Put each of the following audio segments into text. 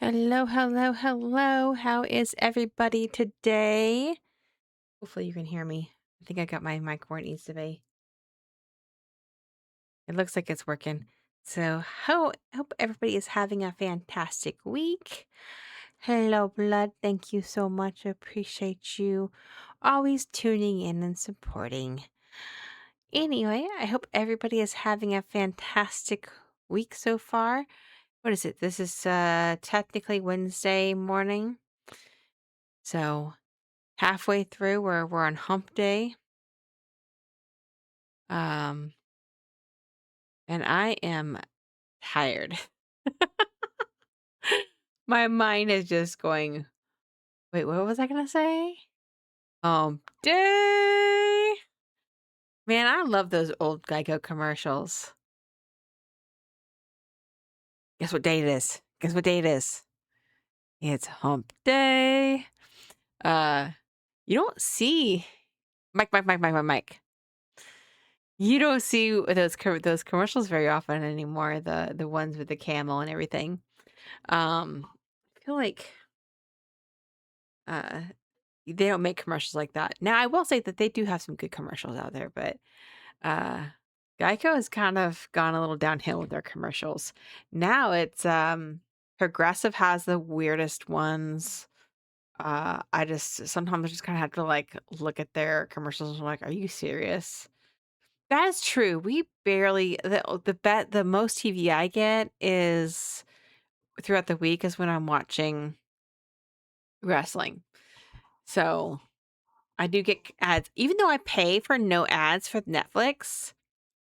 Hello, hello, hello. How is everybody today? Hopefully you can hear me. I think I got my mic where it needs to be. It looks like it's working. So, hope everybody is having a fantastic week. Hello, Blood. Thank you so much. I appreciate you always tuning in and supporting. Anyway, I hope everybody is having a fantastic week so far. What is it? This is technically Wednesday morning. So, halfway through, we're on hump day. Um, and I am tired. My mind is just going, wait, what was I gonna say? Day. Man, I love those old Geico commercials. Guess what day it is? Guess what day it is? It's hump day. You don't see Mike. You don't see those commercials very often anymore. The ones with the camel and everything. I feel like uh they don't make commercials like that. Now I will say that they do have some good commercials out there, but uh Geico has kind of gone a little downhill with their commercials. Now it's Progressive has the weirdest ones. I just sometimes I just kind of have to like look at their commercials and I'm like, are you serious? That is true. We barely the most TV I get is throughout the week is when I'm watching wrestling. So I do get ads. Even though I pay for no ads for Netflix,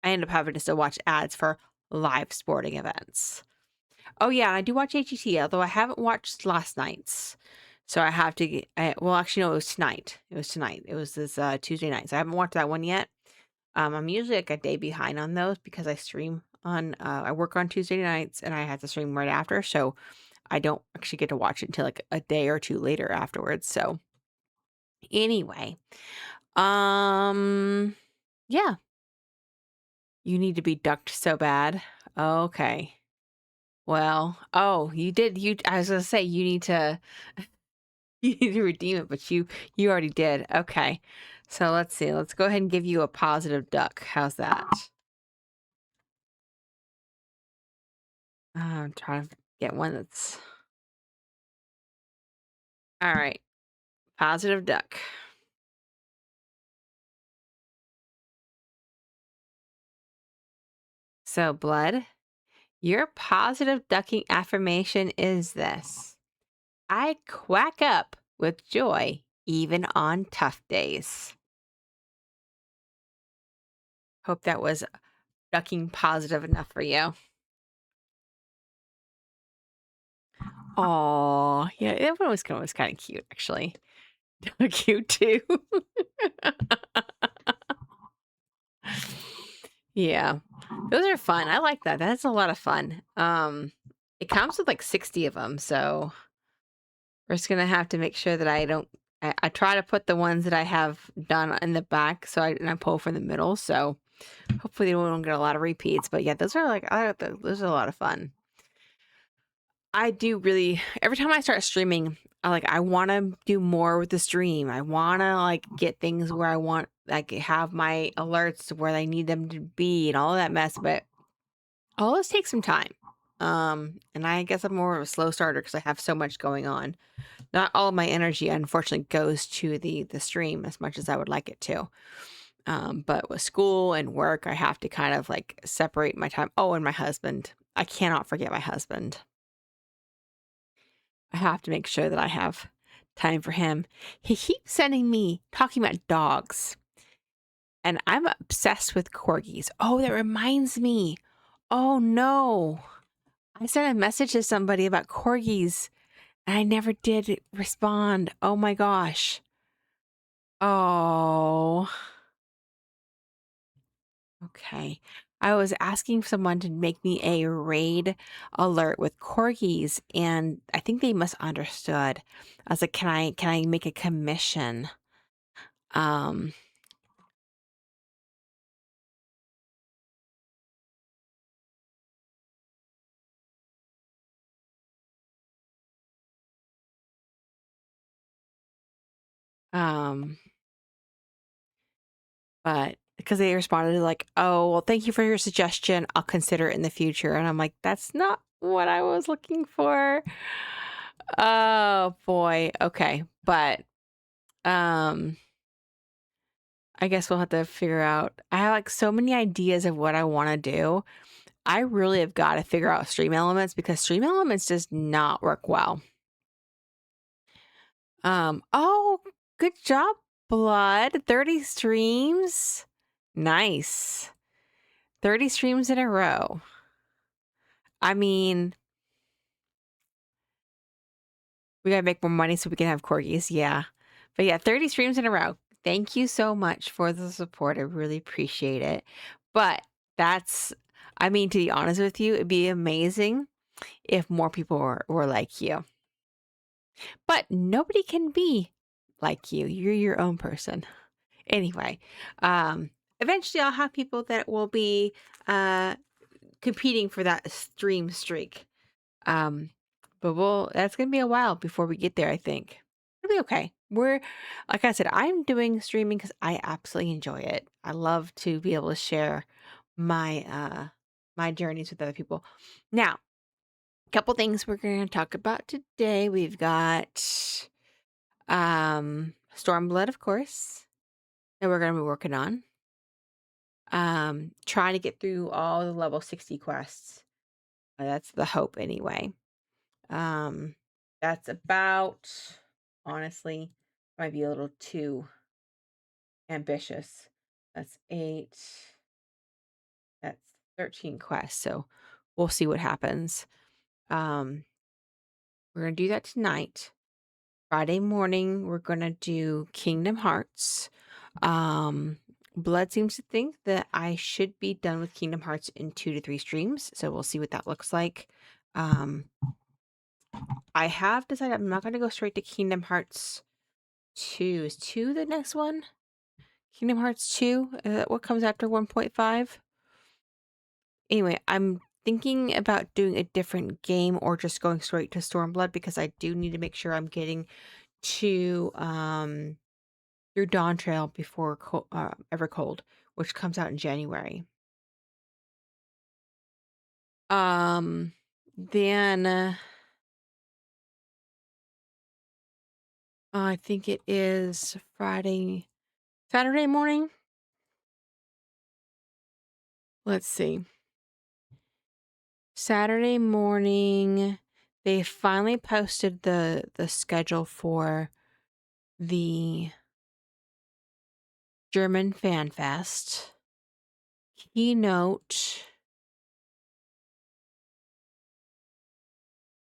I end up having to still watch ads for live sporting events. Oh, yeah, I do watch HGT, although I haven't watched last night's. So I have to get, well, actually, no, it was tonight. It was tonight. It was this Tuesday night. So I haven't watched that one yet. I'm usually like a day behind on those because I stream on, I work on Tuesday nights and I have to stream right after. So I don't actually get to watch it until like a day or two later afterwards. So anyway, yeah, you need to be ducked so bad. Okay. Well, oh, I was gonna say you need to you need to redeem it, but you already did. Okay. So let's see. Let's go ahead and give you a positive duck. How's that? I'm trying to get one that's all right. Positive duck. So, Blood, your positive ducking affirmation is this: I quack up with joy even on tough days. Hope that was ducking positive enough for you. Oh, yeah, that one was kind of cute, actually. Cute too. Yeah, those are fun. I like that. That's a lot of fun. It comes with like 60 of them, so we're just gonna have to make sure that I don't. I try to put the ones that I have done in the back, so I pull from the middle. So hopefully they won't get a lot of repeats. But yeah, those are like those are a lot of fun. I do really every time I start streaming, I want to do more with the stream. I want to like get things where I want like have my alerts where I need them to be and all of that mess, but all this takes some time. And I guess I'm more of a slow starter because I have so much going on. Not all of my energy unfortunately goes to the stream as much as I would like it to. But with school and work, I have to kind of like separate my time. Oh, and my husband. I cannot forget my husband. I have to make sure that I have time for him. He keeps sending me talking about dogs, and I'm obsessed with corgis. Oh, that reminds me. Oh no. I sent a message to somebody about corgis, and I never did respond. Oh my gosh. Oh. Okay. I was asking someone to make me a raid alert with corgis, and I think they misunderstood. I was like, can I make a commission? Um, Um, but because they responded like, "Oh, well, thank you for your suggestion. I'll consider it in the future." And I'm like, "That's not what I was looking for." Oh boy. Okay. But um I guess we'll have to figure out. I have like so many ideas of what I want to do. I really have got to figure out stream elements because stream elements does not work well. Oh, good job, Blood. 30 streams. Nice. 30 streams in a row. I mean, we gotta make more money so we can have corgis. Yeah. But yeah, 30 streams in a row. Thank you so much for the support. I really appreciate it. But that's, I mean, to be honest with you, it'd be amazing if more people were like you. But nobody can be like you. You're your own person. Anyway, eventually I'll have people that will be competing for that stream streak. Um, but that's gonna be a while before we get there, I think. It'll be okay. We're like I said, I'm doing streaming because I absolutely enjoy it. I love to be able to share my journeys with other people. Now, a couple things we're gonna talk about today. We've got Stormblood, of course, that we're gonna be working on. Trying to get through all the level 60 quests. That's the hope anyway. Um, that's about, honestly, might be a little too ambitious. That's 8. That's 13 quests. So we'll see what happens. Um, we're gonna do that tonight. Friday morning, we're gonna do Kingdom Hearts. Um, Blood seems to think that I should be done with Kingdom Hearts in 2 to 3 streams. So we'll see what that looks like. I have decided I'm not going to go straight to Kingdom Hearts 2. Is 2 the next one? Kingdom Hearts 2? Is that what comes after 1.5? Anyway, I'm thinking about doing a different game or just going straight to Stormblood because I do need to make sure I'm getting to through Dawn Trail before Evercold, which comes out in January. Then I think it is Saturday morning. Let's see. Saturday morning, they finally posted the schedule for the German Fan Fest. Keynote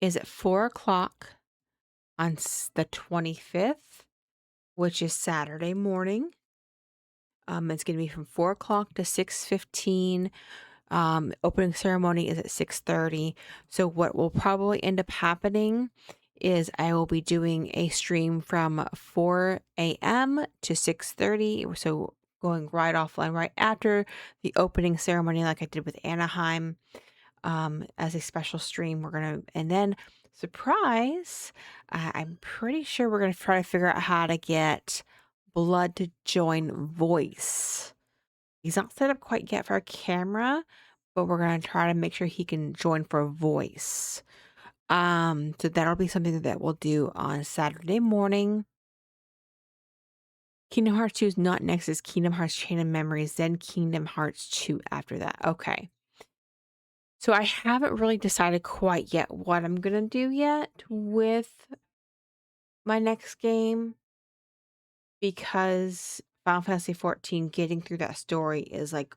is at 4 o'clock on the 25th, which is Saturday morning. It's going to be from 4 o'clock to 6:15. Opening ceremony is at 6:30. So what will probably end up happening is I will be doing a stream from 4 a.m. to 6:30. So going right offline right after the opening ceremony, like I did with Anaheim, as a special stream. And then surprise, I'm pretty sure we're gonna try to figure out how to get Blood to join voice. He's not set up quite yet for a camera, but we're gonna try to make sure he can join for voice. So that'll be something that we'll do on Saturday morning. Kingdom Hearts 2 is not next, it's Kingdom Hearts Chain of Memories, then Kingdom Hearts 2 after that. Okay. So I haven't really decided quite yet what I'm gonna do yet with my next game because Final Fantasy 14 getting through that story is like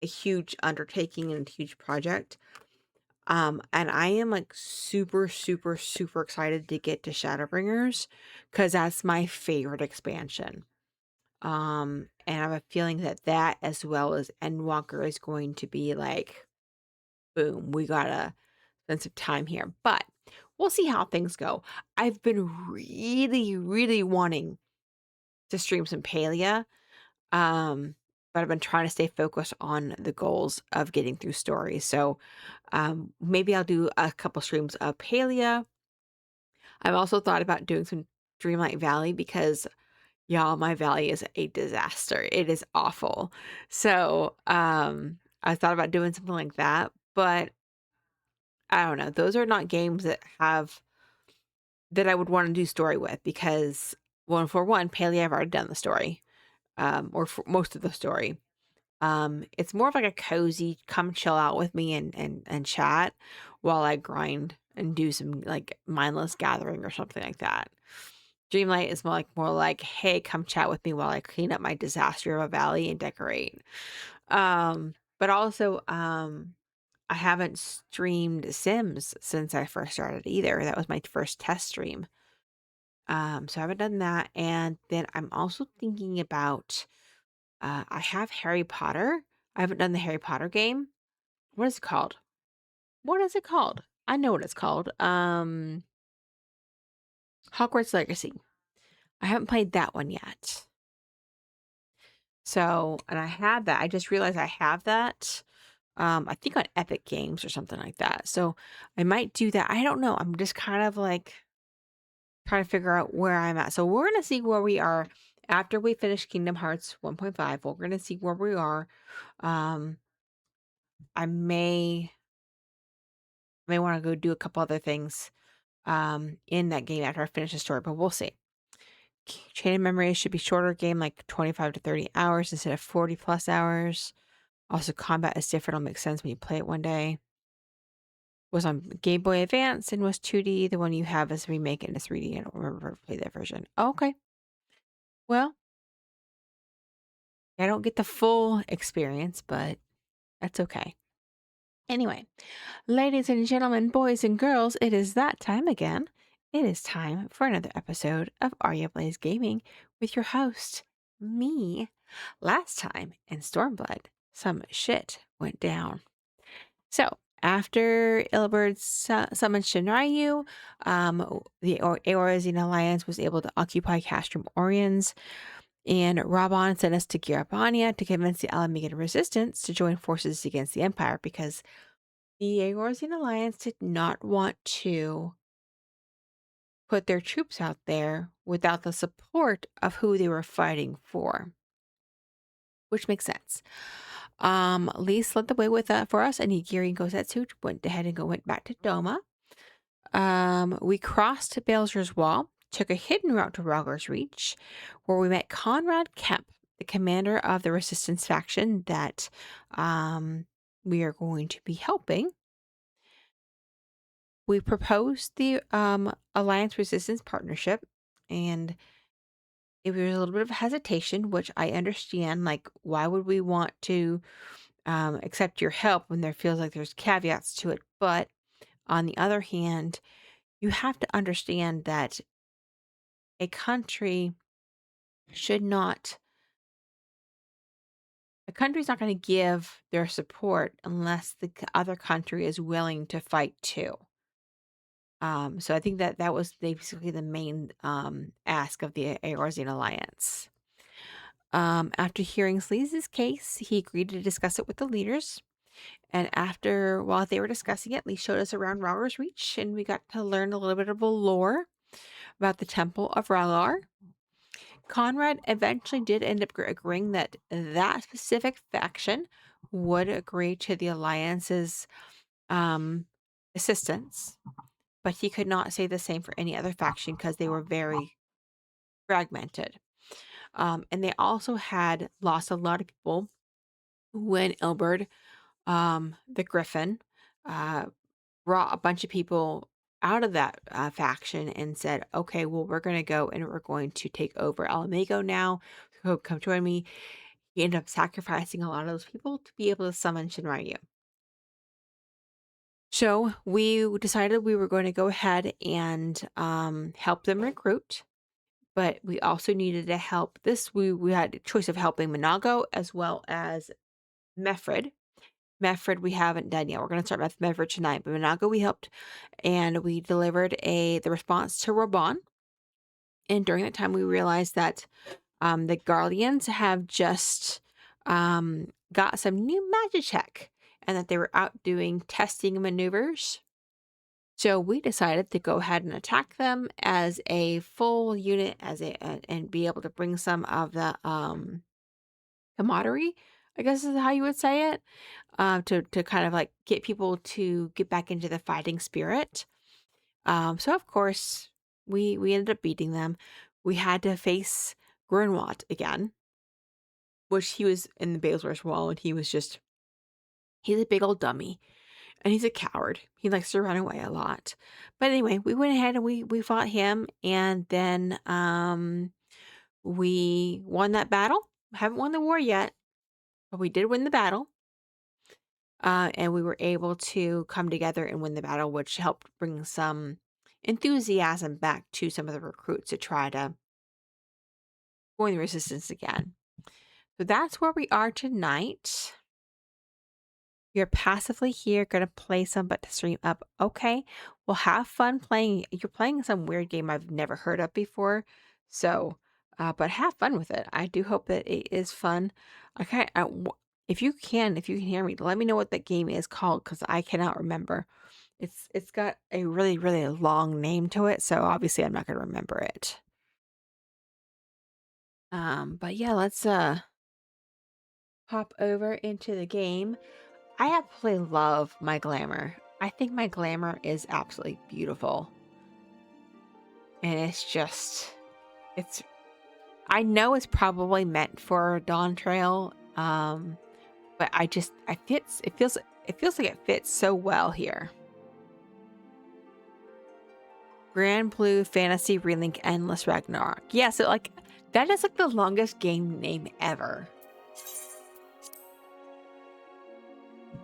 a huge undertaking and a huge project. And I am like super, super, super excited to get to Shadowbringers because that's my favorite expansion. And I have a feeling that as well as Endwalker is going to be like, boom, we gotta spend some time here. But we'll see how things go. I've been really, really wanting to stream some Palia. But I've been trying to stay focused on the goals of getting through stories. So maybe I'll do a couple streams of Palia. I've also thought about doing some Dreamlight Valley because Y'all, my valley is a disaster. It is awful. So, I thought about doing something like that, but I don't know. Those are not games that I would want to do story with because for one, Paley, I've already done the story, or for most of the story. It's more of like a cozy, come chill out with me and chat while I grind and do some like mindless gathering or something like that. Dreamlight is more like, hey, come chat with me while I clean up my disaster of a valley and decorate. But also, I haven't streamed Sims since I first started either. That was my first test stream. So I haven't done that. And then I'm also thinking about I have Harry Potter. I haven't done the Harry Potter game. What is it called? What is it called? I know what it's called. Hogwarts Legacy. I haven't played that one yet. So, and I have that. I just realized I have that. I think on Epic Games or something like that. So I might do that. I don't know. I'm just kind of like trying to figure out where I'm at. So we're gonna see where we are after we finish Kingdom Hearts 1.5. We're gonna see where we are. Um, I may want to go do a couple other things in that game after I finish the story, but we'll see. Chain of Memory should be shorter game, like 25 to 30 hours instead of 40 plus hours. Also, combat is different. It'll make sense when you play it one day. Was on Game Boy Advance and was 2D. The one you have is remake into 3D. I don't remember if I played that version. Oh, okay. Well, I don't get the full experience, but that's okay. Anyway, ladies and gentlemen, boys and girls, it is that time again. It is time for another episode of Arya Blaze Gaming with your host, me. Last time in Stormblood, some shit went down. So, after Ilberd summoned Shinryu, the Eorzean Alliance was able to occupy Castrum Oriens, and Raban sent us to Girabania to convince the Ala Mhigo resistance to join forces against the Empire because the Eorzean Alliance did not want to put their troops out there without the support of who they were fighting for, which makes sense. Lise led the way with for us, and Nigiri and Gosetsu went ahead and went back to Doma. We crossed Balzer's Wall, took a hidden route to Rogger's Reach, where we met Conrad Kemp, the commander of the Resistance faction that we are going to be helping. We proposed the Alliance Resistance Partnership, and it was a little bit of hesitation, which I understand. Like, why would we want to accept your help when there feels like there's caveats to it? But on the other hand, you have to understand that a country should not, a country's not going to give their support unless the other country is willing to fight too. So I think that was basically the main ask of the Eorzean Alliance. After hearing Sleaze's case, he agreed to discuss it with the leaders. And while they were discussing it, Lee showed us around Rogger's Reach, and we got to learn a little bit of lore about the Temple of R'hllor. Conrad eventually did end up agreeing that that specific faction would agree to the Alliance's assistance, but he could not say the same for any other faction because they were very fragmented. And they also had lost a lot of people when Ilberd, the Griffin, brought a bunch of people out of that faction and said, okay, well, we're going to go and we're going to take over Ala Mhigo now. So come join me. He ended up sacrificing a lot of those people to be able to summon Shinryu. So we decided we were going to go ahead and help them recruit. But we also needed to help we had a choice of helping Monago as well as Mefred. Mefred we haven't done yet. We're going to start with Mefred tonight, but Monago we helped, and we delivered the response to Raban. And during that time, we realized that the Garleans have just got some new magic check, and that they were out doing testing maneuvers So we decided to go ahead and attack them as a full unit, and be able to bring some of the camaraderie, I guess is how you would say it, to kind of like get people to get back into the fighting spirit. So of course we ended up beating them. We had to face Grunwald again, which he was in the Balesworth Wall, and he's a big old dummy, and he's a coward. He likes to run away a lot. But anyway, we went ahead and we fought him, and then we won that battle. Haven't won the war yet, but we did win the battle. And we were able to come together and win the battle, which helped bring some enthusiasm back to some of the recruits to try to join the resistance again. So that's where we are tonight. You're passively here, gonna play some, but to stream up. Okay, well, have fun playing. You're playing some weird game I've never heard of before. So, but have fun with it. I do hope that it is fun. Okay, if you can hear me, let me know what that game is called, because I cannot remember. It's got a really, really long name to it, so obviously I'm not gonna remember it. But yeah, let's pop over into the game. I absolutely love my glamour. I think my glamour is absolutely beautiful. And it's I know it's probably meant for Dawn Trail, but it feels like it fits so well here. Grand Blue Fantasy Relink Endless Ragnarok. Yeah, so like that is like the longest game name ever.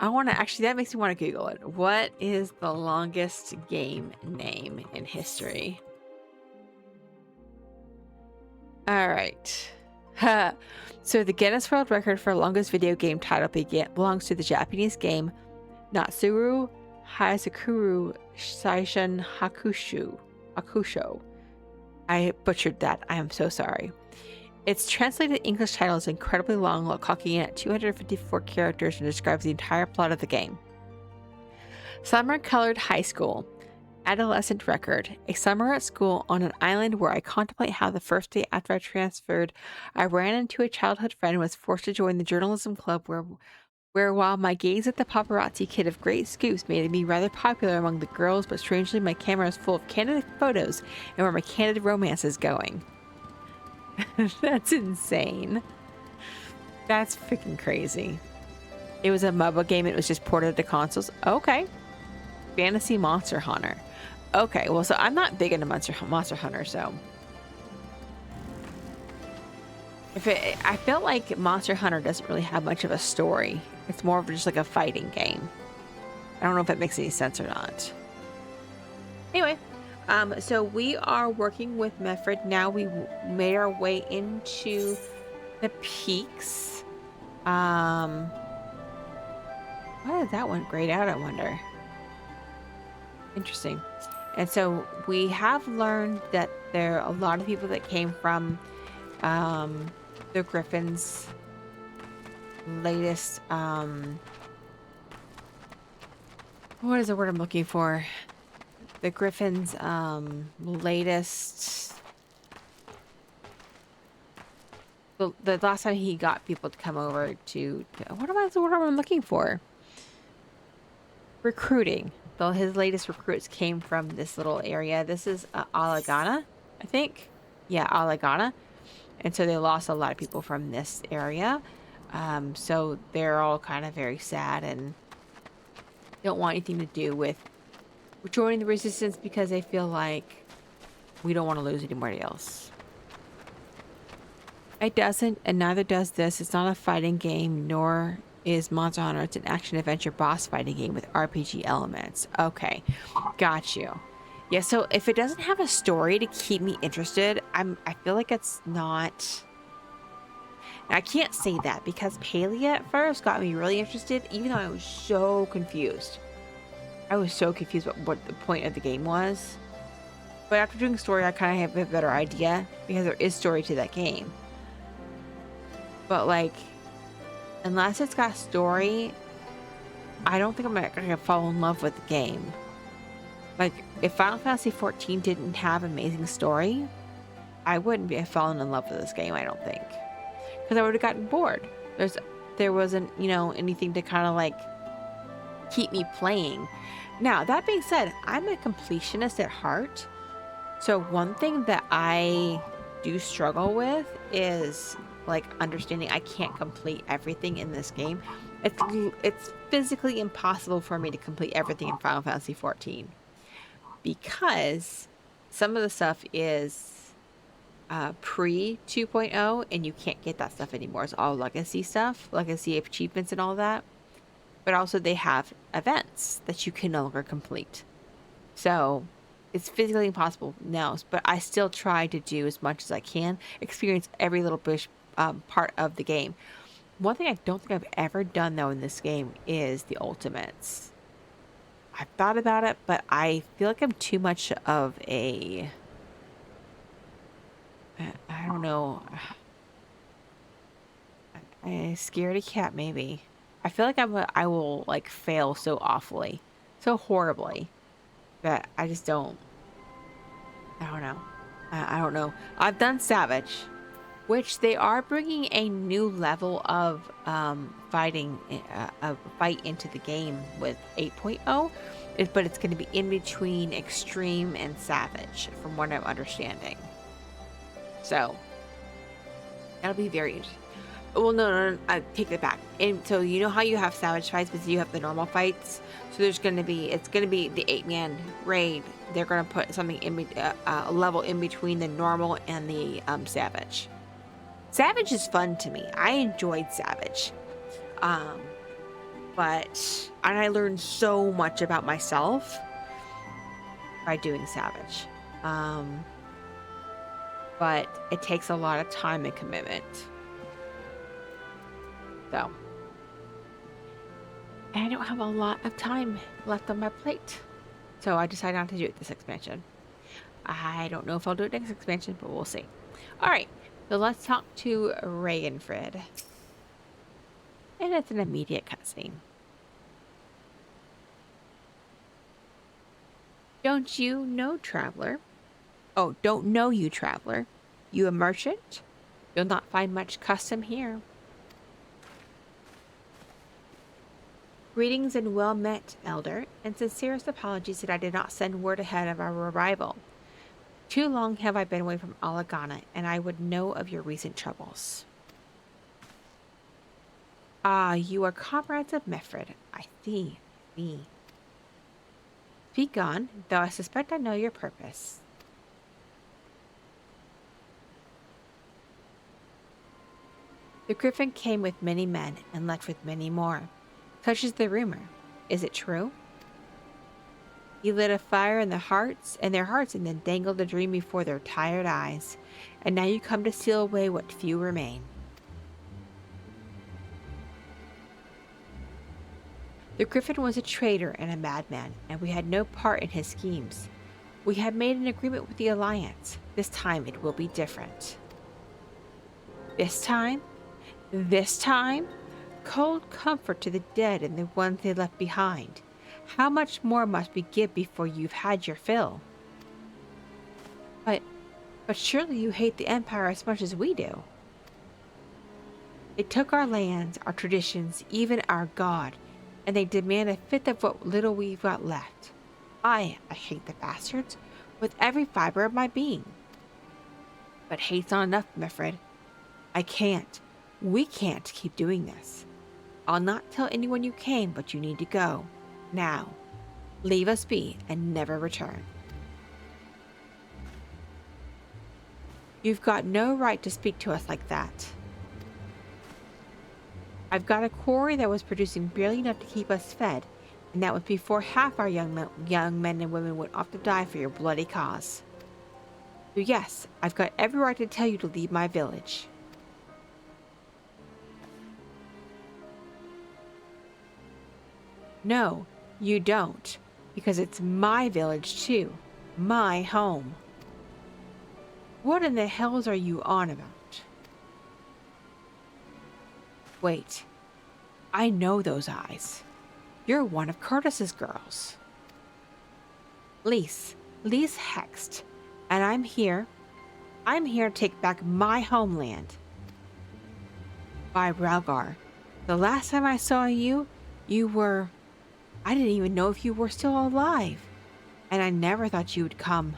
That makes me want to Google it. What is the longest game name in history? All right. So the Guinness World Record for longest video game title belongs to the Japanese game Natsuru Hazakuru Saishin Hakusho. I butchered that. I am so sorry. Its translated English title is incredibly long, clocking in at 254 characters, and describes the entire plot of the game. Summer-colored high school. Adolescent record. A summer at school on an island where I contemplate how the first day after I transferred, I ran into a childhood friend and was forced to join the journalism club where while my gaze at the paparazzi kid of great scoops made me rather popular among the girls, but strangely my camera is full of candid photos and where my candid romance is going. That's insane. That's freaking crazy. It was a MOBA game. It was just ported to consoles. Okay. Fantasy Monster Hunter. Okay, well, so I'm not big into Monster Hunter, so I feel like Monster Hunter doesn't really have much of a story. It's more of just like a fighting game. I don't know if that makes any sense or not. Anyway, so we are working with Mefred now. We made our way into the peaks. Why did that one grayed out, I wonder? Interesting. And so we have learned that there are a lot of people that came from the Griffin's latest what is the word I'm looking for? The Griffin's latest the last time he got people to come over to what am I looking for? Recruiting. Though his latest recruits came from this little area. This is Ala Mhigo, I think. Yeah, Ala Mhigo. And so they lost a lot of people from this area. So they're all kind of very sad and don't want anything to do with joining the resistance because they feel like we don't want to lose anybody else. It doesn't, and neither does this. It's not a fighting game, nor is Monster Hunter. It's an action-adventure boss fighting game with RPG elements. Okay, got you. Yeah, so if it doesn't have a story to keep me interested, I feel like it's not... I can't say that because Palia at first got me really interested, even though I was so confused. I was so confused about what the point of the game was. But after doing story, I kind of have a better idea because there is story to that game. But like, unless it's got story, I don't think I'm gonna fall in love with the game. Like, if Final Fantasy XIV didn't have amazing story, I wouldn't be fallen in love with this game, I don't think. Because I would have gotten bored. There wasn't, you know, anything to kind of like keep me playing. Now, that being said, I'm a completionist at heart. So one thing that I do struggle with is like understanding I can't complete everything in this game. It's physically impossible for me to complete everything in Final Fantasy XIV because some of the stuff is pre 2.0 and you can't get that stuff anymore. It's all legacy stuff, legacy achievements and all that. But also they have events that you can no longer complete. So it's physically impossible now, but I still try to do as much as I can, experience every little part of the game. One thing I don't think I've ever done, though, in this game is the ultimates. I've thought about it, but I feel like I'm too much of a... I don't know. A scaredy cat, maybe. I feel like I will, like, fail so awfully, so horribly, that I just don't... I don't know. I don't know. I've done Savage, which they are bringing a new level of fighting, a fight into the game with 8.0, but it's going to be in between Extreme and Savage, from what I'm understanding. So, that'll be very interesting. Well, no, I take that back. And so you know how you have Savage fights, but you have the normal fights. So it's going to be the 8-man raid. They're going to put something in a level in between the normal and the Savage. Savage is fun to me. I enjoyed Savage, and I learned so much about myself by doing Savage. But it takes a lot of time and commitment. So, and I don't have a lot of time left on my plate. So I decided not to do it this expansion. I don't know if I'll do it next expansion, but we'll see. Alright, so let's talk to Ragenfrid. And it's an immediate cutscene. Don't you know, traveler? Oh, don't know you, traveler. You a merchant? You'll not find much custom here. Greetings and well met, elder, and sincerest apologies that I did not send word ahead of our arrival. Too long have I been away from Ala Mhigo, and I would know of your recent troubles. Ah, you are comrades of Mifrid. I see. Speak on, though I suspect I know your purpose. The griffin came with many men and left with many more. Such is the rumor. Is it true? He lit a fire in their hearts, and then dangled a dream before their tired eyes. And now you come to steal away what few remain. The griffin was a traitor and a madman, and we had no part in his schemes. We had made an agreement with the Alliance. This time it will be different. This time? Cold comfort to the dead and the ones they left behind. How much more must we give before you've had your fill? But surely you hate the Empire as much as we do. They took our lands, our traditions, even our God, and they demand a fifth of what little we've got left. I hate the bastards with every fiber of my being. But hate's not enough, Mifrid. We can't keep doing this. I'll not tell anyone you came, but you need to go. Now, leave us be and never return. You've got no right to speak to us like that. I've got a quarry that was producing barely enough to keep us fed, and that was before half our young men and women went off to die for your bloody cause. So yes, I've got every right to tell you to leave my village. No, you don't, because it's my village too, my home. What in the hells are you on about? Wait, I know those eyes. You're one of Curtis's girls. Lise hexed, and I'm here to take back my homeland. By Ralgar, the last time I saw you, I didn't even know if you were still alive, and I never thought you would come.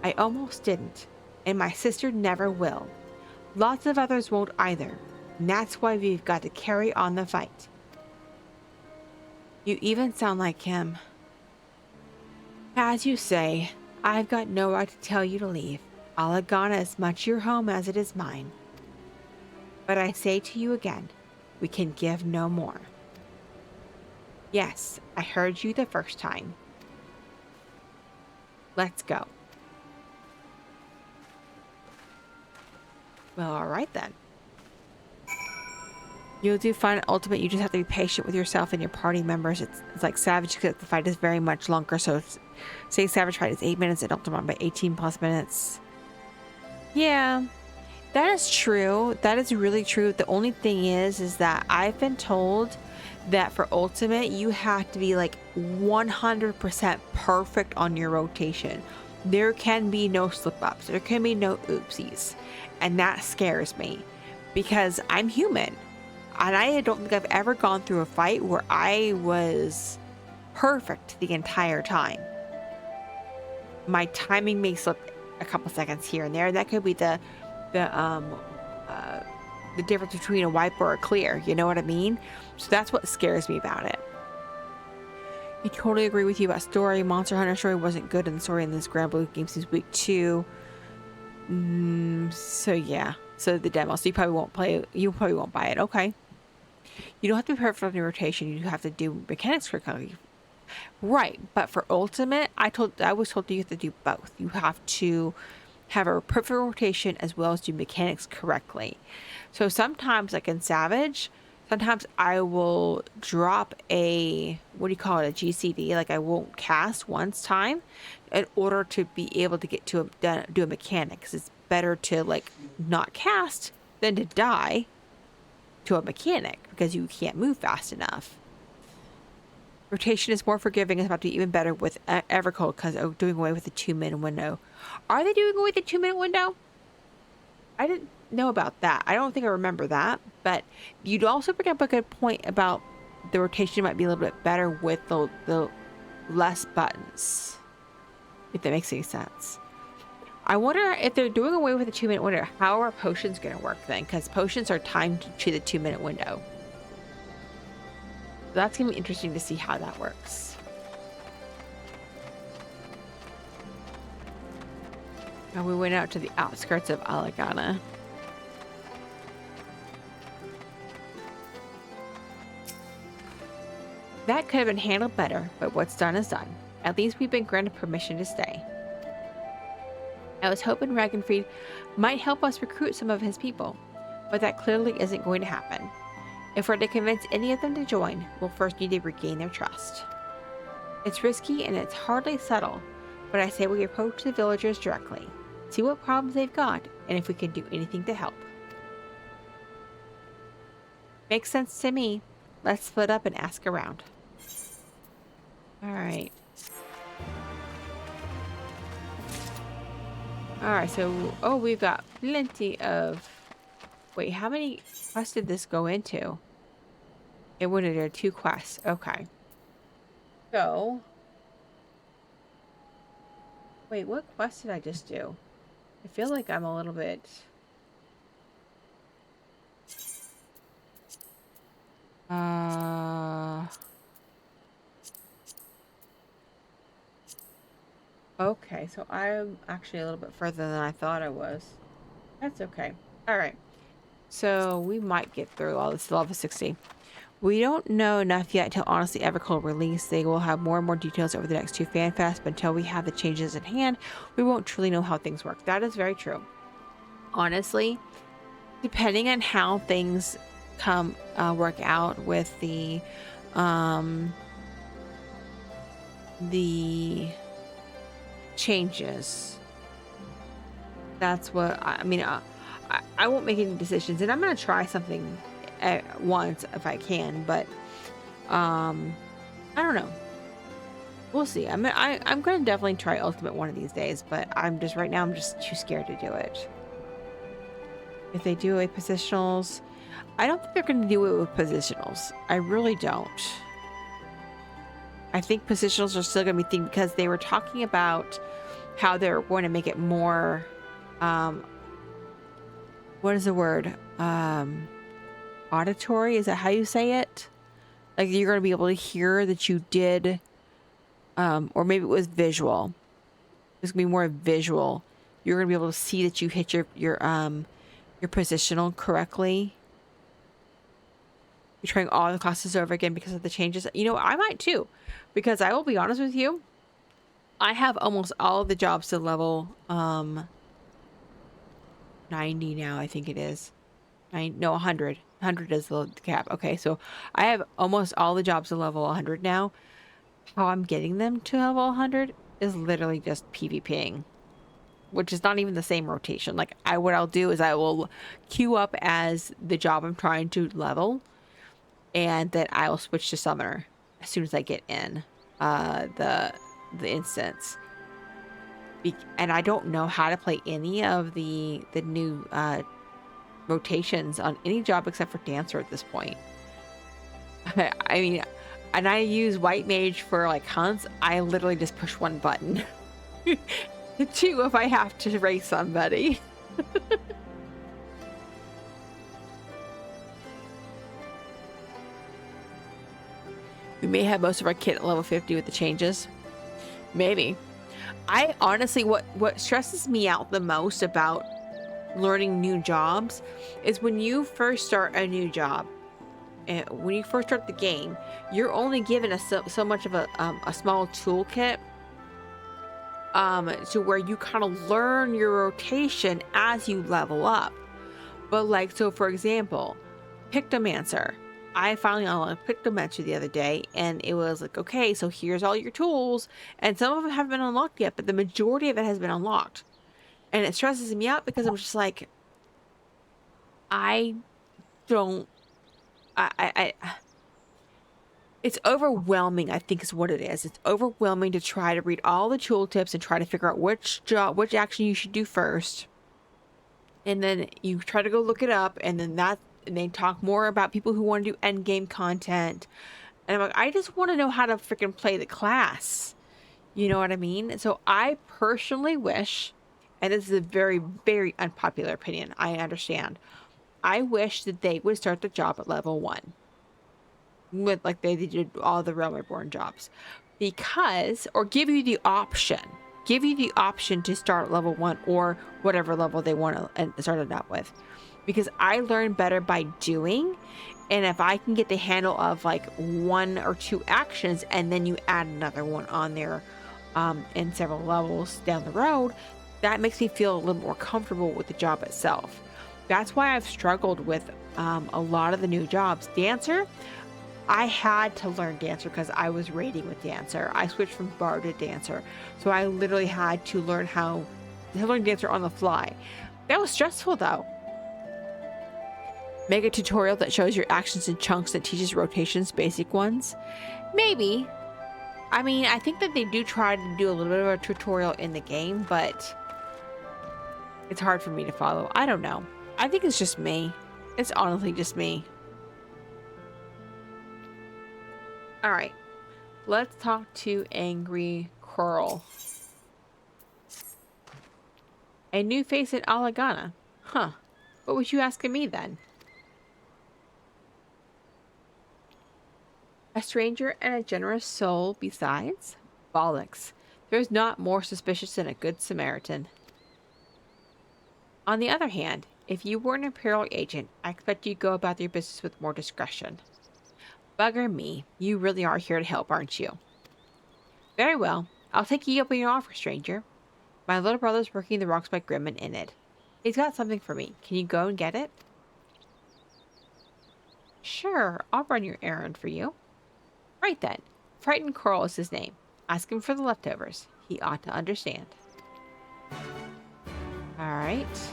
I almost didn't, and my sister never will. Lots of others won't either, and that's why we've got to carry on the fight. You even sound like him. As you say, I've got no right to tell you to leave. Alagana is much your home as it is mine. But I say to you again, we can give no more. Yes, I heard you the first time. Let's go. Well, alright then. You'll do fine ultimate. You just have to be patient with yourself and your party members. It's like Savage, because the fight is very much longer. So say Savage fight is 8 minutes and ultimate by 18 plus minutes. Yeah, that is true. That is really true. The only thing is that I've been told that for ultimate, you have to be like 100% perfect on your rotation. There can be no slip-ups. There can be no oopsies. And that scares me because I'm human. And I don't think I've ever gone through a fight where I was perfect the entire time. My timing may slip a couple seconds here and there. That could be the difference between a wipe or a clear. You know what I mean? So that's what scares me about it. I totally agree with you about story. Monster Hunter story wasn't good, and the story in this Grand Blue game seems weak too. So yeah. So the demo. So you probably won't play. You probably won't buy it. Okay. You don't have to be perfect on your rotation. You have to do mechanics correctly. Right. But for ultimate, I was told you have to do both. You have to have a perfect rotation as well as do mechanics correctly. So sometimes, like in Savage, sometimes I will drop a, what do you call it, a GCD, like I won't cast once time in order to be able to get to do a mechanic, because it's better to like not cast than to die to a mechanic because you can't move fast enough. Rotation is more forgiving. It's about to be even better with Evercold because doing away with the 2-minute window. Are they doing away with the 2-minute window? I didn't know about that. I don't think I remember that. But you'd also bring up a good point about the rotation might be a little bit better with the less buttons. If that makes any sense. I wonder if they're doing away with the 2-minute window, how are potions going to work then? Because potions are timed to the 2-minute window. So that's going to be interesting to see how that works. Now we went out to the outskirts of Alagana. That could have been handled better, but what's done is done. At least we've been granted permission to stay. I was hoping Ragnfried might help us recruit some of his people, but that clearly isn't going to happen. If we're to convince any of them to join, we'll first need to regain their trust. It's risky and it's hardly subtle, but I say we approach the villagers directly, see what problems they've got, and if we can do anything to help. Makes sense to me. Let's split up and ask around. Alright. Alright, so, oh, we've got plenty of... Wait, how many quests did this go into? It went into 2 quests. Okay. So... Wait, what quest did I just do? I feel like I'm a little bit... Okay, so I'm actually a little bit further than I thought I was. That's okay. Alright. So we might get through all this level 60. We don't know enough yet until honestly Evercold release. They will have more and more details over the next 2 FanFests, but until we have the changes in hand, we won't truly know how things work. That is very true. Honestly, depending on how things work out with the changes, that's what I mean. I won't make any decisions, and I'm gonna try something at once if I can, but I don't know. We'll see. I'm going to definitely try Ultimate one of these days, but right now I'm just too scared to do it. If they do a positionals, I don't think they're going to do it with positionals. I really don't. I think positionals are still going to be thing because they were talking about how they're going to make it more, what is the word? Auditory? Is that how you say it? Like you're going to be able to hear that you did, or maybe it was visual. It's going to be more visual. You're going to be able to see that you hit your positional correctly. You're trying all the classes over again because of the changes. You know, I might too, because I will be honest with you. I have almost all of the jobs to level 90 now, I think it is. No, 100. 100 is the cap. Okay, so I have almost all the jobs to level 100 now. How I'm getting them to level 100 is literally just PvPing, which is not even the same rotation. Like what I'll do is I will queue up as the job I'm trying to level, and then I will switch to summoner as soon as I get in the instance. And I don't know how to play any of the new rotations on any job except for dancer at this point. I mean, and I use white mage for like hunts. I literally just push one button. 2 if I have to race somebody. We may have most of our kit at level 50 with the changes. Maybe. I honestly, what stresses me out the most about learning new jobs is when you first start a new job, and when you first start the game, you're only given so much of a small toolkit to where you kind of learn your rotation as you level up. But like, so for example, Pictomancer. I finally unlocked Pictomancer the other day, and it was like, okay, so here's all your tools, and some of them haven't been unlocked yet, but the majority of it has been unlocked. And it stresses me out because I'm just like, it's overwhelming, I think is what it is. It's overwhelming to try to read all the tooltips and try to figure out which action you should do first. And then you try to go look it up, and then they talk more about people who want to do end game content. And I'm like, I just want to know how to freaking play the class. You know what I mean? So I personally wish, and this is a very, very unpopular opinion, I understand. I wish that they would start the job at level 1. With like they did all the Realm Reborn jobs. Because, or give you the option to start at level 1 or whatever level they want to start it out with. Because I learn better by doing, and if I can get the handle of like 1 or 2 actions and then you add another one on there in several levels down the road, that makes me feel a little more comfortable with the job itself. That's why I've struggled with a lot of the new jobs. Dancer, I had to learn Dancer because I was raiding with Dancer. I switched from Bard to Dancer, so I literally had to learn Dancer on the fly. That was stressful though. Make a tutorial that shows your actions in chunks that teaches rotations, basic ones. Maybe. I mean, I think that they do try to do a little bit of a tutorial in the game, but it's hard for me to follow. I don't know. I think it's just me. It's honestly just me. All right. Let's talk to Angry Coral. A new face in Alagana. Huh. What was you asking me then? A stranger and a generous soul besides? Bollocks. There's not more suspicious than a good Samaritan. On the other hand, if you were an Imperial agent, I expect you'd go about your business with more discretion. Bugger me. You really are here to help, aren't you? Very well. I'll take you up on your offer, stranger. My little brother's working the rocks by Grim and Enid. He's got something for me. Can you go and get it? Sure, I'll run your errand for you. Right then. Frightened Coral is his name. Ask him for the leftovers. He ought to understand. Alright.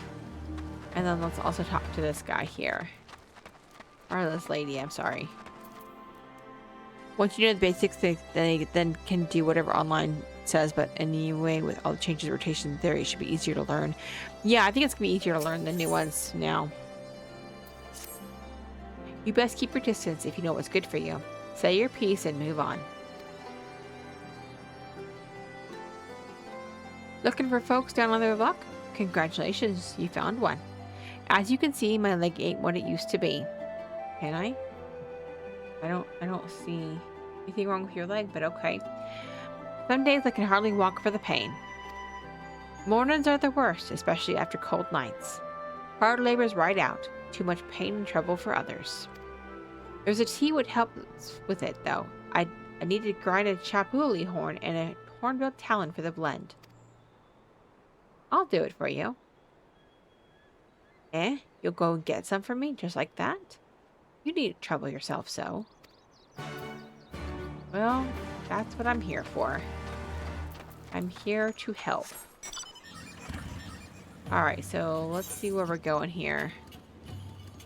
And then let's also talk to this guy here. Or this lady, I'm sorry. Once you know the basics, they then can do whatever online says, but anyway, with all the changes, rotation theory, it should be easier to learn. Yeah, I think it's gonna be easier to learn the new ones now. You best keep your distance if you know what's good for you. Say your piece and move on. Looking for folks down on their luck? Congratulations, you found one. As you can see, my leg ain't what it used to be. Can I? I don't see anything wrong with your leg, but okay. Some days I can hardly walk for the pain. Mornings are the worst, especially after cold nights. Hard labor's right out. Too much pain and trouble for others. There's a tea would help with it, though. I need to grind a chapuli horn and a hornbill talon for the blend. I'll do it for you. Eh? You'll go and get some for me, just like that? You needn't trouble yourself so. Well, that's what I'm here for. I'm here to help. Alright, so let's see where we're going here.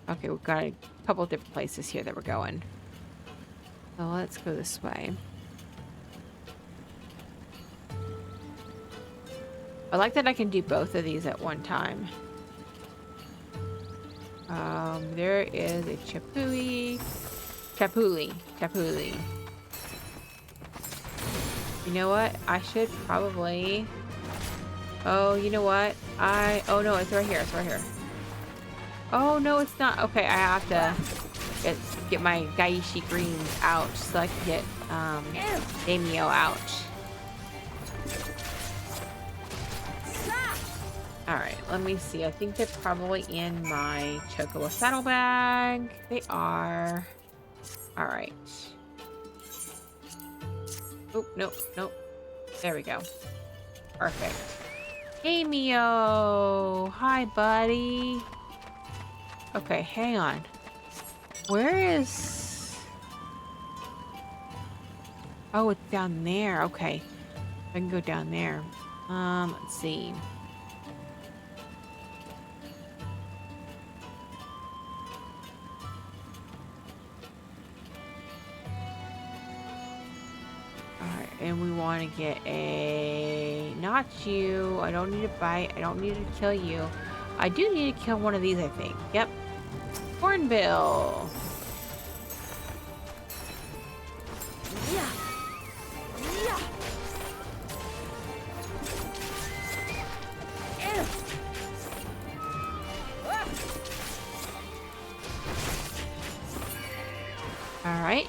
Okay, we've got a couple different places here that we're going. So let's go this way. I like that I can do both of these at one time. There is a chapuli. You know what? I should probably... Oh, you know what? Oh no, it's right here. It's right here. Oh no, it's not. Okay, I have to get my Gaishi greens out so I can get Daimyo out. Alright, let me see. I think they're probably in my Chocobo saddlebag. They are. Alright. Oh, nope, nope. There we go. Perfect. Hey, Mio! Hi, buddy! Okay, hang on. Where is... Oh, it's down there. Okay. I can go down there. Let's see. And we want to get a... Not you. I don't need to bite. I don't need to kill you. I do need to kill one of these, I think. Yep. Hornbill. Yeah. Yeah. Alright.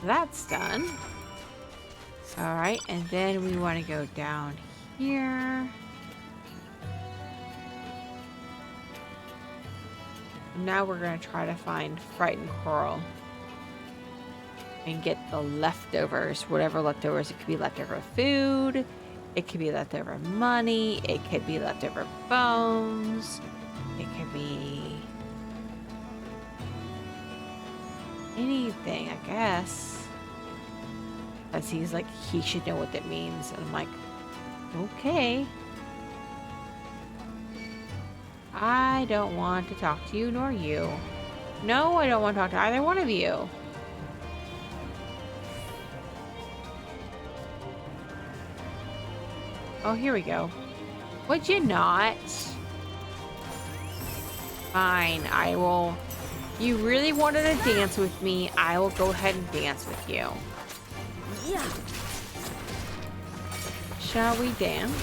That's done. Alright, and then we want to go down here. Now we're going to try to find Frightened Coral. And get the leftovers, whatever leftovers. It could be leftover food. It could be leftover money. It could be leftover bones. It could be... anything, I guess. As he's like, he should know what that means. And I'm like, okay. I don't want to talk to you, nor you. No, I don't want to talk to either one of you. Oh, here we go. Would you not? Fine, I will... You really wanted to dance with me. I will go ahead and dance with you. Yeah. Shall we dance?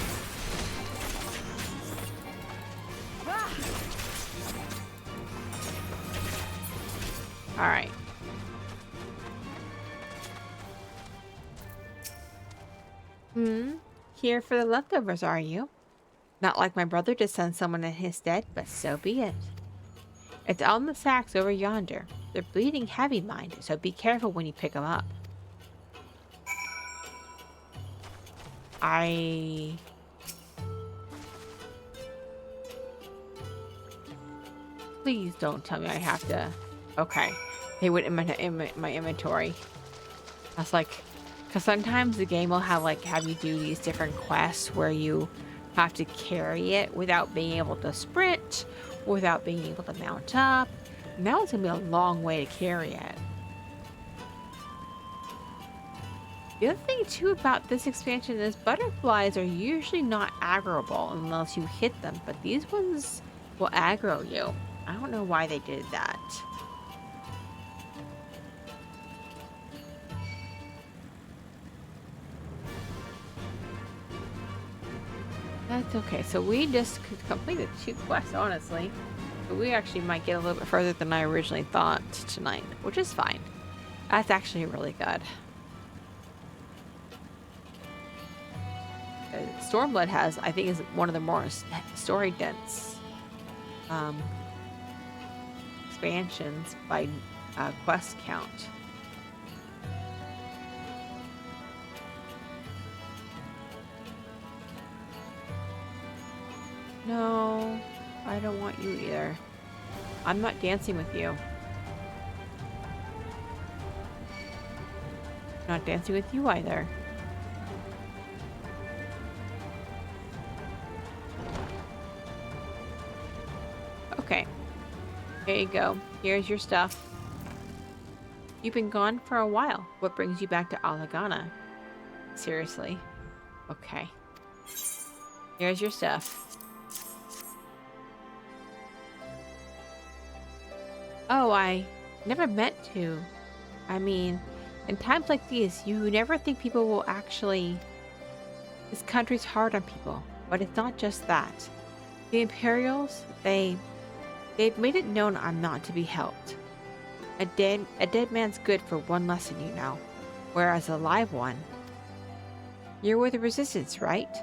All right. Here for the leftovers, are you? Not like my brother to send someone in his stead, but so be it. It's on the sacks over yonder. They're bleeding heavy, mind, so be careful when you pick them up. Please don't tell me I have to... Okay. They went in my inventory. I was like... Because sometimes the game will have you do these different quests where you have to carry it without being able to sprint, without being able to mount up. And that was going to be a long way to carry it. The other thing too about this expansion is butterflies are usually not aggroable unless you hit them, but these ones will aggro you. I don't know why they did that. That's okay. So we just completed 2 quests, honestly. So we actually might get a little bit further than I originally thought tonight, which is fine. That's actually really good. Stormblood has, I think, is one of the more story dense expansions by quest count. No, I don't want you either. I'm not dancing with you. Not dancing with you either. Okay. Here you go. Here's your stuff. You've been gone for a while. What brings you back to Alagana? Seriously? Okay. Here's your stuff. Oh, I never meant to. I mean, in times like these, you never think people will actually... This country's hard on people, but it's not just that. The Imperials, they've made it known I'm not to be helped. A dead man's good for one lesson, you know, whereas a live one... You're with the Resistance, right?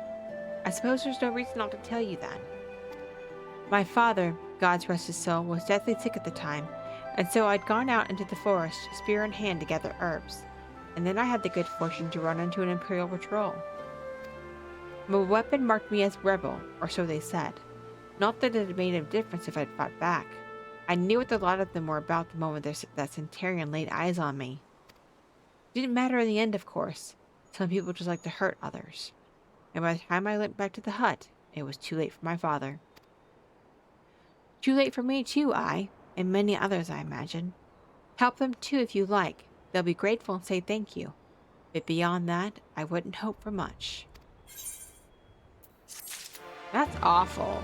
I suppose there's no reason not to tell you that. My father, God's rest his soul, was deathly sick at the time, and so I'd gone out into the forest, spear in hand, to gather herbs. And then I had the good fortune to run into an Imperial patrol. My weapon marked me as rebel, or so they said. Not that it had made a difference if I'd fought back. I knew what a lot of them were about the moment that Centurion laid eyes on me. Didn't matter in the end, of course. Some people just like to hurt others. And by the time I went back to the hut, it was too late for my father. Too late for me too, and many others, I imagine. Help them too if you like. They'll be grateful and say thank you. But beyond that, I wouldn't hope for much. That's awful.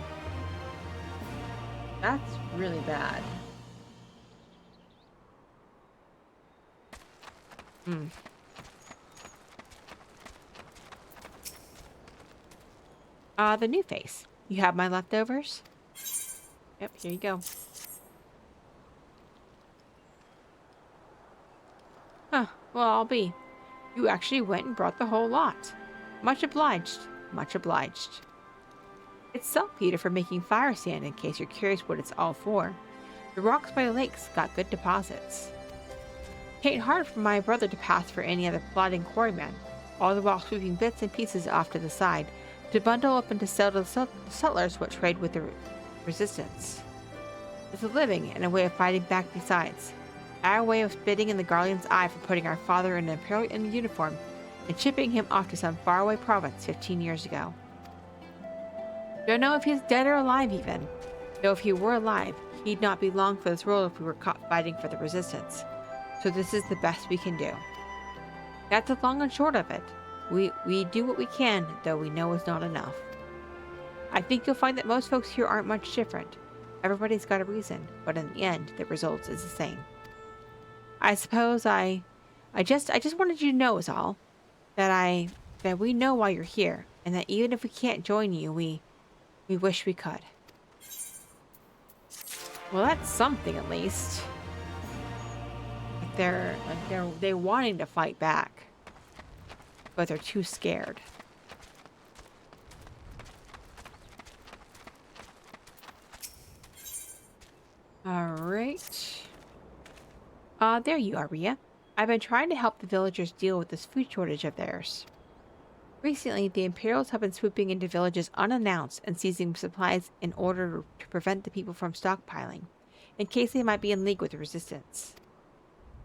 That's really bad. The new face. You have my leftovers? Yep, here you go. Huh, well, I'll be. You actually went and brought the whole lot. Much obliged. Much obliged. It's saltpeter for making fire sand, in case you're curious what it's all for. The rocks by the lakes got good deposits. Tain't hard for my brother to pass for any other plodding quarryman, all the while sweeping bits and pieces off to the side, to bundle up and to sell to the settlers what trade with the Resistance. It's a living and a way of fighting back besides. Our way of spitting in the Garlean's eye for putting our father in an Imperial uniform and shipping him off to some faraway province 15 years ago. Don't know if he's dead or alive even. Though if he were alive, he'd not be long for this world if we were caught fighting for the Resistance. So this is the best we can do. That's the long and short of it. We do what we can, though we know it's not enough. I think you'll find that most folks here aren't much different. Everybody's got a reason, but in the end, the result is the same. I suppose I just wanted you to know is all. That we know why you're here, and that even if we can't join you, we wish we could. Well, that's something at least. They're wanting to fight back, but they're too scared. Alright. There you are, Ria. I've been trying to help the villagers deal with this food shortage of theirs. Recently, the Imperials have been swooping into villages unannounced and seizing supplies in order to prevent the people from stockpiling, in case they might be in league with the Resistance.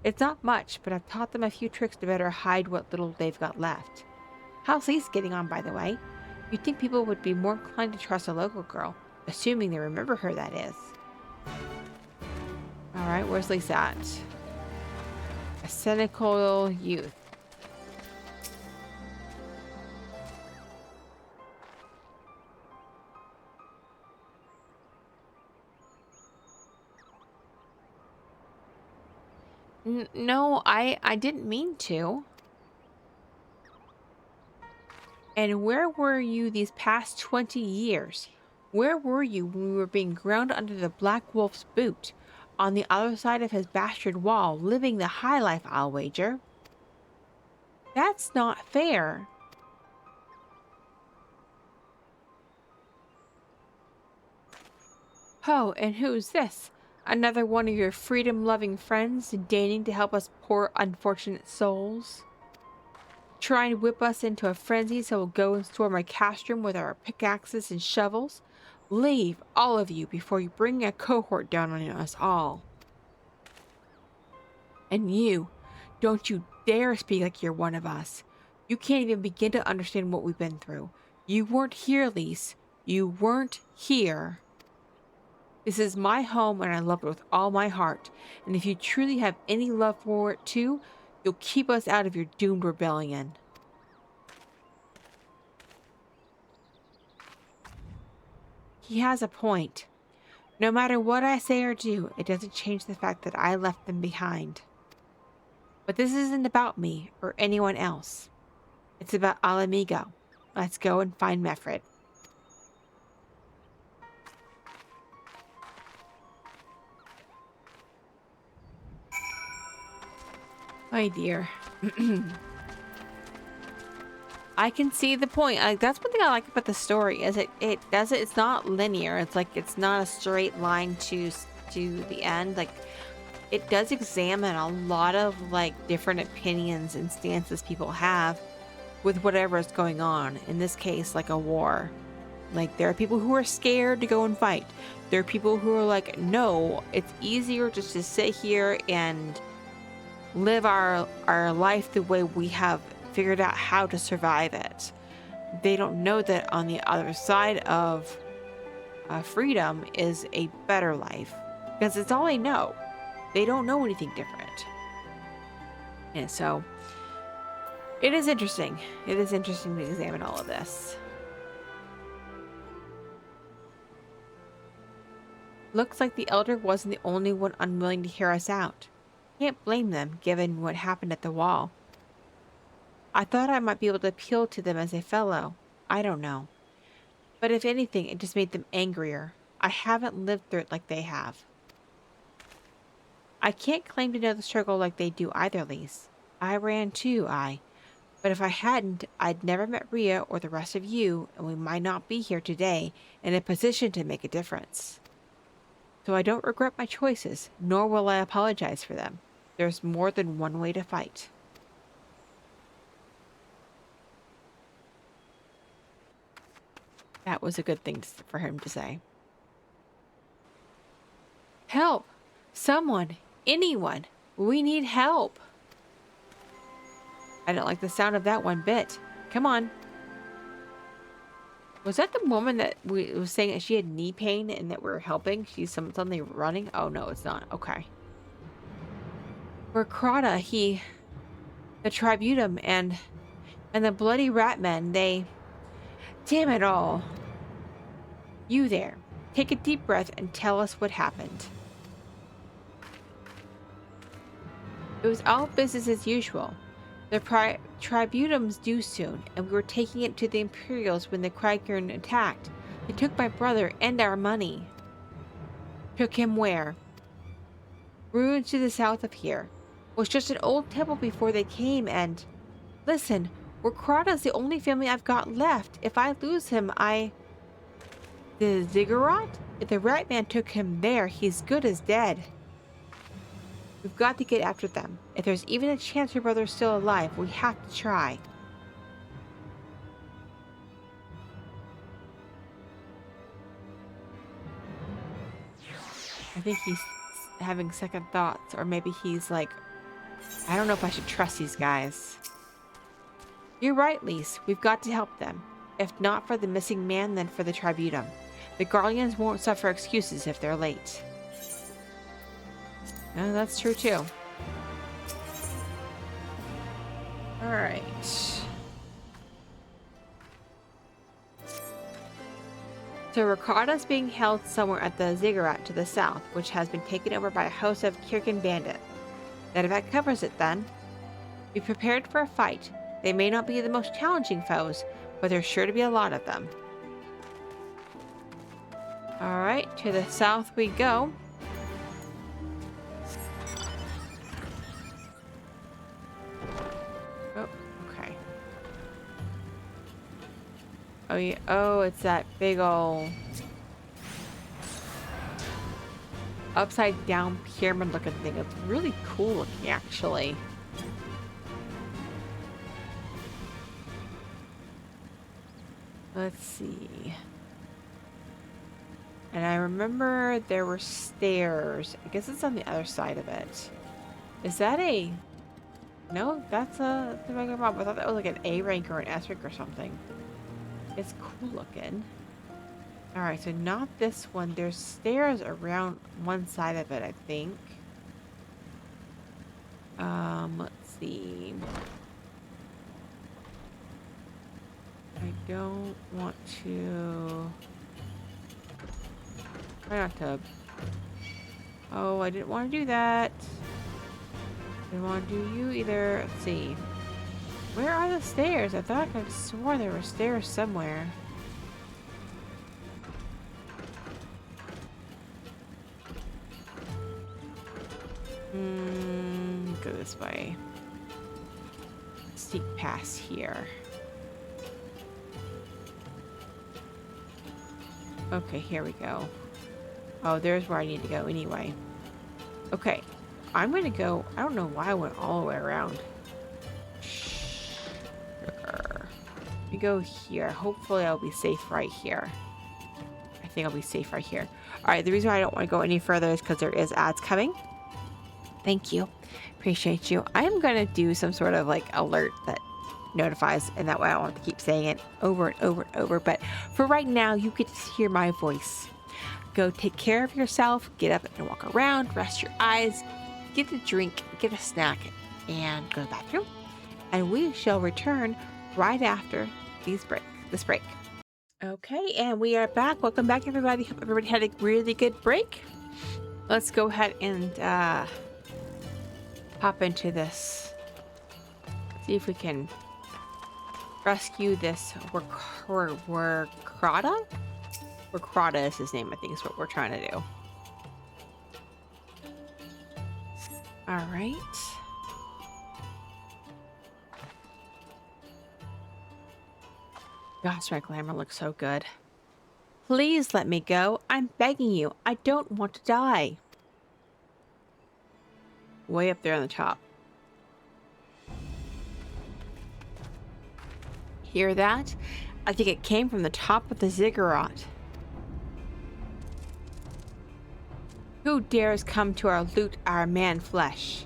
It's not much, but I've taught them a few tricks to better hide what little they've got left. How's Lise getting on, by the way? You'd think people would be more inclined to trust a local girl, assuming they remember her, that is. Alright, where's Lise at? A cynical youth. No, I didn't mean to. And where were you these past 20 years? Where were you when we were being ground under the Black Wolf's boot? On the other side of his bastard wall, living the high life, I'll wager. That's not fair. Oh, and who's this? Another one of your freedom-loving friends deigning to help us poor unfortunate souls? Try and whip us into a frenzy so we'll go and storm our castrum with our pickaxes and shovels? Leave, all of you, before you bring a cohort down on us all. And you, don't you dare speak like you're one of us. You can't even begin to understand what we've been through. You weren't here, Lise. You weren't here. This is my home and I love it with all my heart. And if you truly have any love for it too, you'll keep us out of your doomed rebellion. He has a point. No matter what I say or do, it doesn't change the fact that I left them behind. But this isn't about me or anyone else. It's about Ala Mhigo. Let's go and find Mefred. Oh dear. I can see the point. Like, that's one thing I like about the story is it's not linear. It's like it's not a straight line to the end. Like it does examine a lot of like different opinions and stances people have with whatever is going on. In this case, like a war. Like there are people who are scared to go and fight. There are people who are like, no, it's easier just to sit here and live our life the way we have figured out how to survive it. They don't know that on the other side of freedom is a better life because it's all they know. They don't know anything different. And so it is interesting. It is interesting to examine all of this. Looks like the elder wasn't the only one unwilling to hear us out. Can't blame them given what happened at the wall. I thought I might be able to appeal to them as a fellow. I don't know. But if anything, it just made them angrier. I haven't lived through it like they have. I can't claim to know the struggle like they do either, Lise. I ran too, But if I hadn't, I'd never met Rhea or the rest of you, and we might not be here today in a position to make a difference. So I don't regret my choices, nor will I apologize for them. There's more than one way to fight. That was a good thing for him to say. Help! Someone! Anyone! We need help! I don't like the sound of that one bit. Come on. Was that the woman that was saying that she had knee pain and that we're helping? She's suddenly running? Oh no, it's not. Okay. For Krata, the Tributum and the bloody rat men, they... Damn it all. You there. Take a deep breath and tell us what happened. It was all business as usual. The Tributum's due soon, and we were taking it to the Imperials when the Kragern attacked. They took my brother and our money. Took him where? Ruins to the south of here. It was just an old temple before they came, and... Listen, Krata's the only family I've got left. If I lose him, The Ziggurat? If the rat man took him there, he's good as dead. We've got to get after them. If there's even a chance your brother's still alive, we have to try. I think he's having second thoughts, or maybe he's like, I don't know if I should trust these guys. You're right, Lise. We've got to help them. If not for the missing man, then for the Tributum. The Garleans won't suffer excuses if they're late. Oh, that's true too. Alright. So Rakata's being held somewhere at the Ziggurat to the south, which has been taken over by a host of Kirkan bandits. That about covers it then. Be prepared for a fight. They may not be the most challenging foes, but there's sure to be a lot of them. Alright, to the south we go. Oh, okay. Oh, yeah. Oh, it's that big ol' upside down pyramid looking thing. It's really cool looking, actually. Let's see. And I remember there were stairs. I guess it's on the other side of it. Is that a... No, that's a... the regular mob. I thought that was like an A rank or an S rank or something. It's cool looking. Alright, so not this one. There's stairs around one side of it, I think. Let's see. I don't want to... Try not to... Oh, I didn't want to do that. Didn't want to do you either. Let's see. Where are the stairs? I thought I could have swore there were stairs somewhere. Go this way. Sneak past here. Okay, here we go. Oh, there's where I need to go anyway. Okay, I'm gonna go. I don't know why I went all the way around. Sure. We go here. Hopefully I'll be safe right here. I think I'll be safe right here. Alright, the reason why I don't want to go any further is because there is ads coming. Thank you. Appreciate you. I'm gonna do some sort of like alert that notifies, and that way I don't have to keep saying it over and over and over. But for right now, you get to hear my voice. Go take care of yourself, get up and walk around, rest your eyes, get a drink, get a snack, and go to the bathroom. And we shall return right after this break. Okay, and we are back. Welcome back, everybody. Hope everybody had a really good break. Let's go ahead and hop into this. See if we can rescue this Workrada? Workrada is his name, I think is what we're trying to do. Alright. Gosh, my glamour looks so good. Please let me go. I'm begging you. I don't want to die. Way up there on the top. Hear that? I think it came from the top of the ziggurat. Who dares come to loot our man flesh?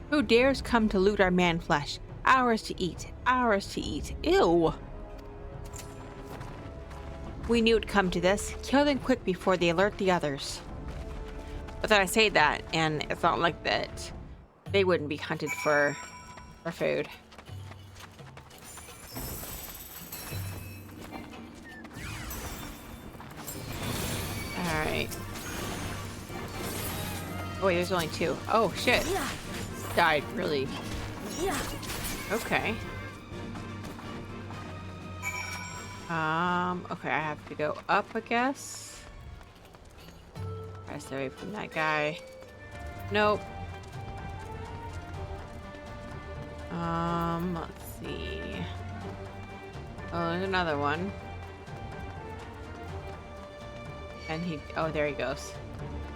Who dares come to loot our man flesh? Ours to eat. Ours to eat. Ew. We knew it'd come to this. Kill them quick before they alert the others. But then I say that, and it's not like that they wouldn't be hunted for food. Alright. Oh wait, there's only two. Oh shit. Died really. Okay. Okay, I have to go up, I guess. Try to stay away from that guy. Nope. Let's see. Oh, there's another one. And he, oh, there he goes.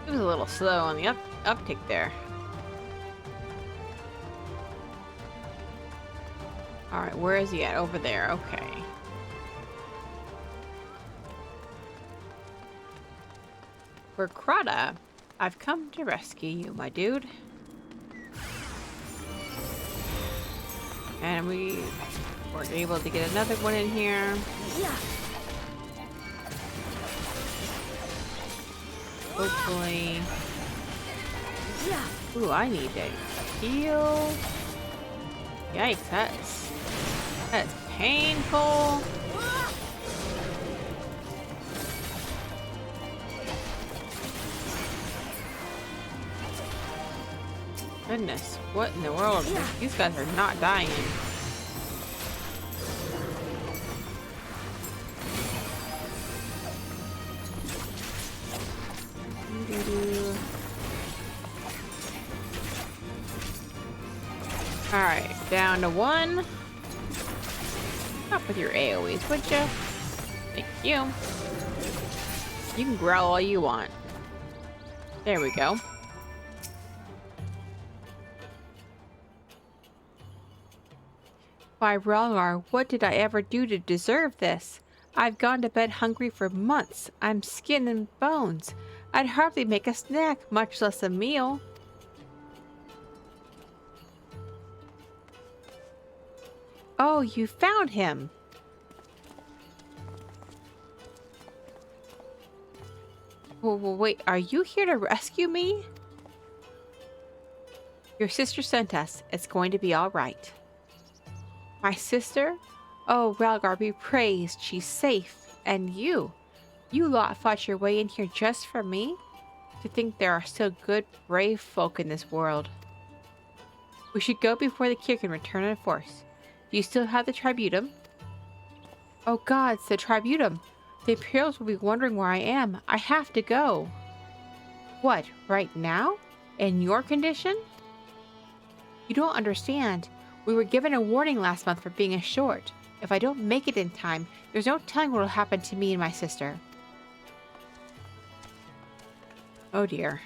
He was a little slow on the uptick there. Alright, where is he at? Over there, okay. Workrada, I've come to rescue you, my dude. And we were able to get another one in here. Hopefully. Ooh, I need to heal. Yikes, that's painful. Goodness, what in the world? These guys are not dying. Alright, down to one. Stop with your AoEs, would you? Thank you. You can growl all you want. There we go. Why, Relgar, what did I ever do to deserve this? I've gone to bed hungry for months. I'm skin and bones. I'd hardly make a snack, much less a meal. Oh, you found him. Wait, are you here to rescue me? Your sister sent us. It's going to be all right. My sister? Oh, Relgar be praised. She's safe. And you? You lot fought your way in here just for me? To think there are still good, brave folk in this world. We should go before the king can return in force. Do you still have the tributum? Oh gods, the tributum. The Imperials will be wondering where I am. I have to go. What, right now? In your condition? You don't understand. We were given a warning last month for being short. If I don't make it in time, there's no telling what will happen to me and my sister. Oh dear.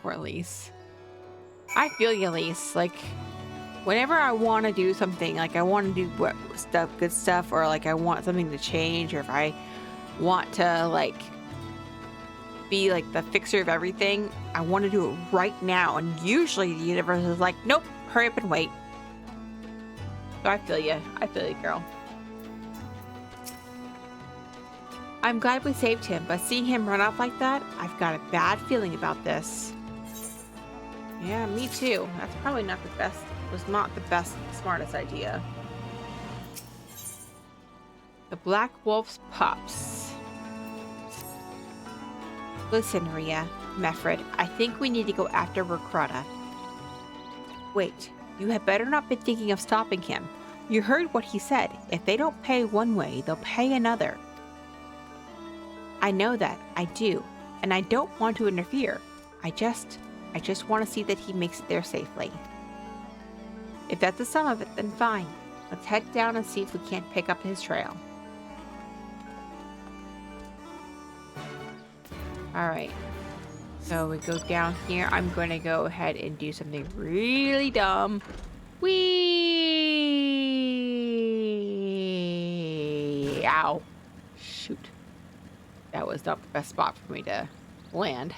Poor Elise. I feel you, Elise. Like, whenever I want to do something, like I want to do good stuff, or like I want something to change, or if I want to like be like the fixer of everything, I want to do it right now. And usually the universe is like, nope, hurry up and wait. So I feel you. I feel you, girl. I'm glad we saved him, but seeing him run off like that, I've got a bad feeling about this. Yeah, me too. That's probably not the best, was not the best, smartest idea. The Black Wolf's pups. Listen, Rhea, Mefred, I think we need to go after Recrata. Wait, you had better not be thinking of stopping him. You heard what he said. If they don't pay one way, they'll pay another. I know that, I do, and I don't want to interfere. I just want to see that he makes it there safely. If that's the sum of it, then fine. Let's head down and see if we can't pick up his trail. Alright. So we go down here. I'm going to go ahead and do something really dumb. Whee! Ow. Shoot. That was not the best spot for me to land.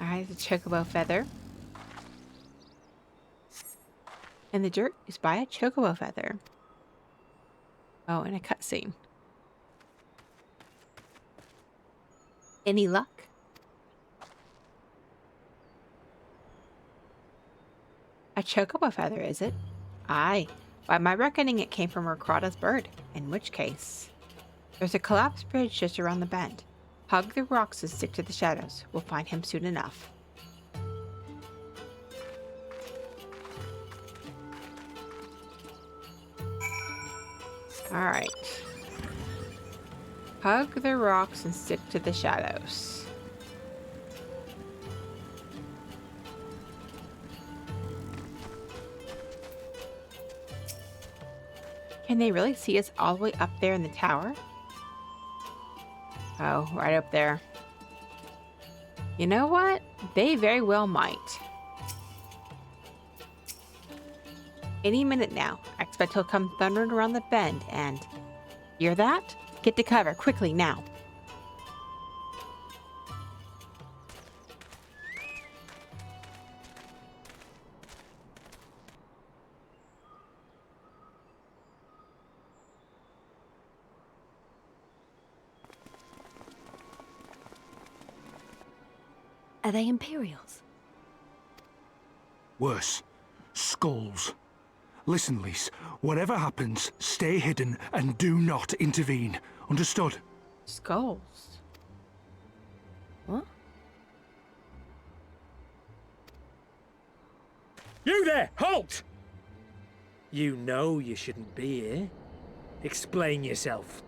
Alright, the chocobo feather. And the dirt is by a chocobo feather. Oh, and a cutscene. Any luck? A chocobo feather, is it? Aye. By my reckoning, it came from Recrata's bird. In which case... There's a collapsed bridge just around the bend. Hug the rocks and stick to the shadows. We'll find him soon enough. Alright. Hug the rocks and stick to the shadows. Can they really see us all the way up there in the tower? Oh, right up there. You know what? They very well might. Any minute now. I expect he'll come thundering around the bend and... Hear that? Get to cover, quickly, now. Are they Imperials? Worse. Skulls. Listen, Lise. Whatever happens, stay hidden and do not intervene. Understood? Skulls. You there! Halt! You know you shouldn't be here. Explain yourself.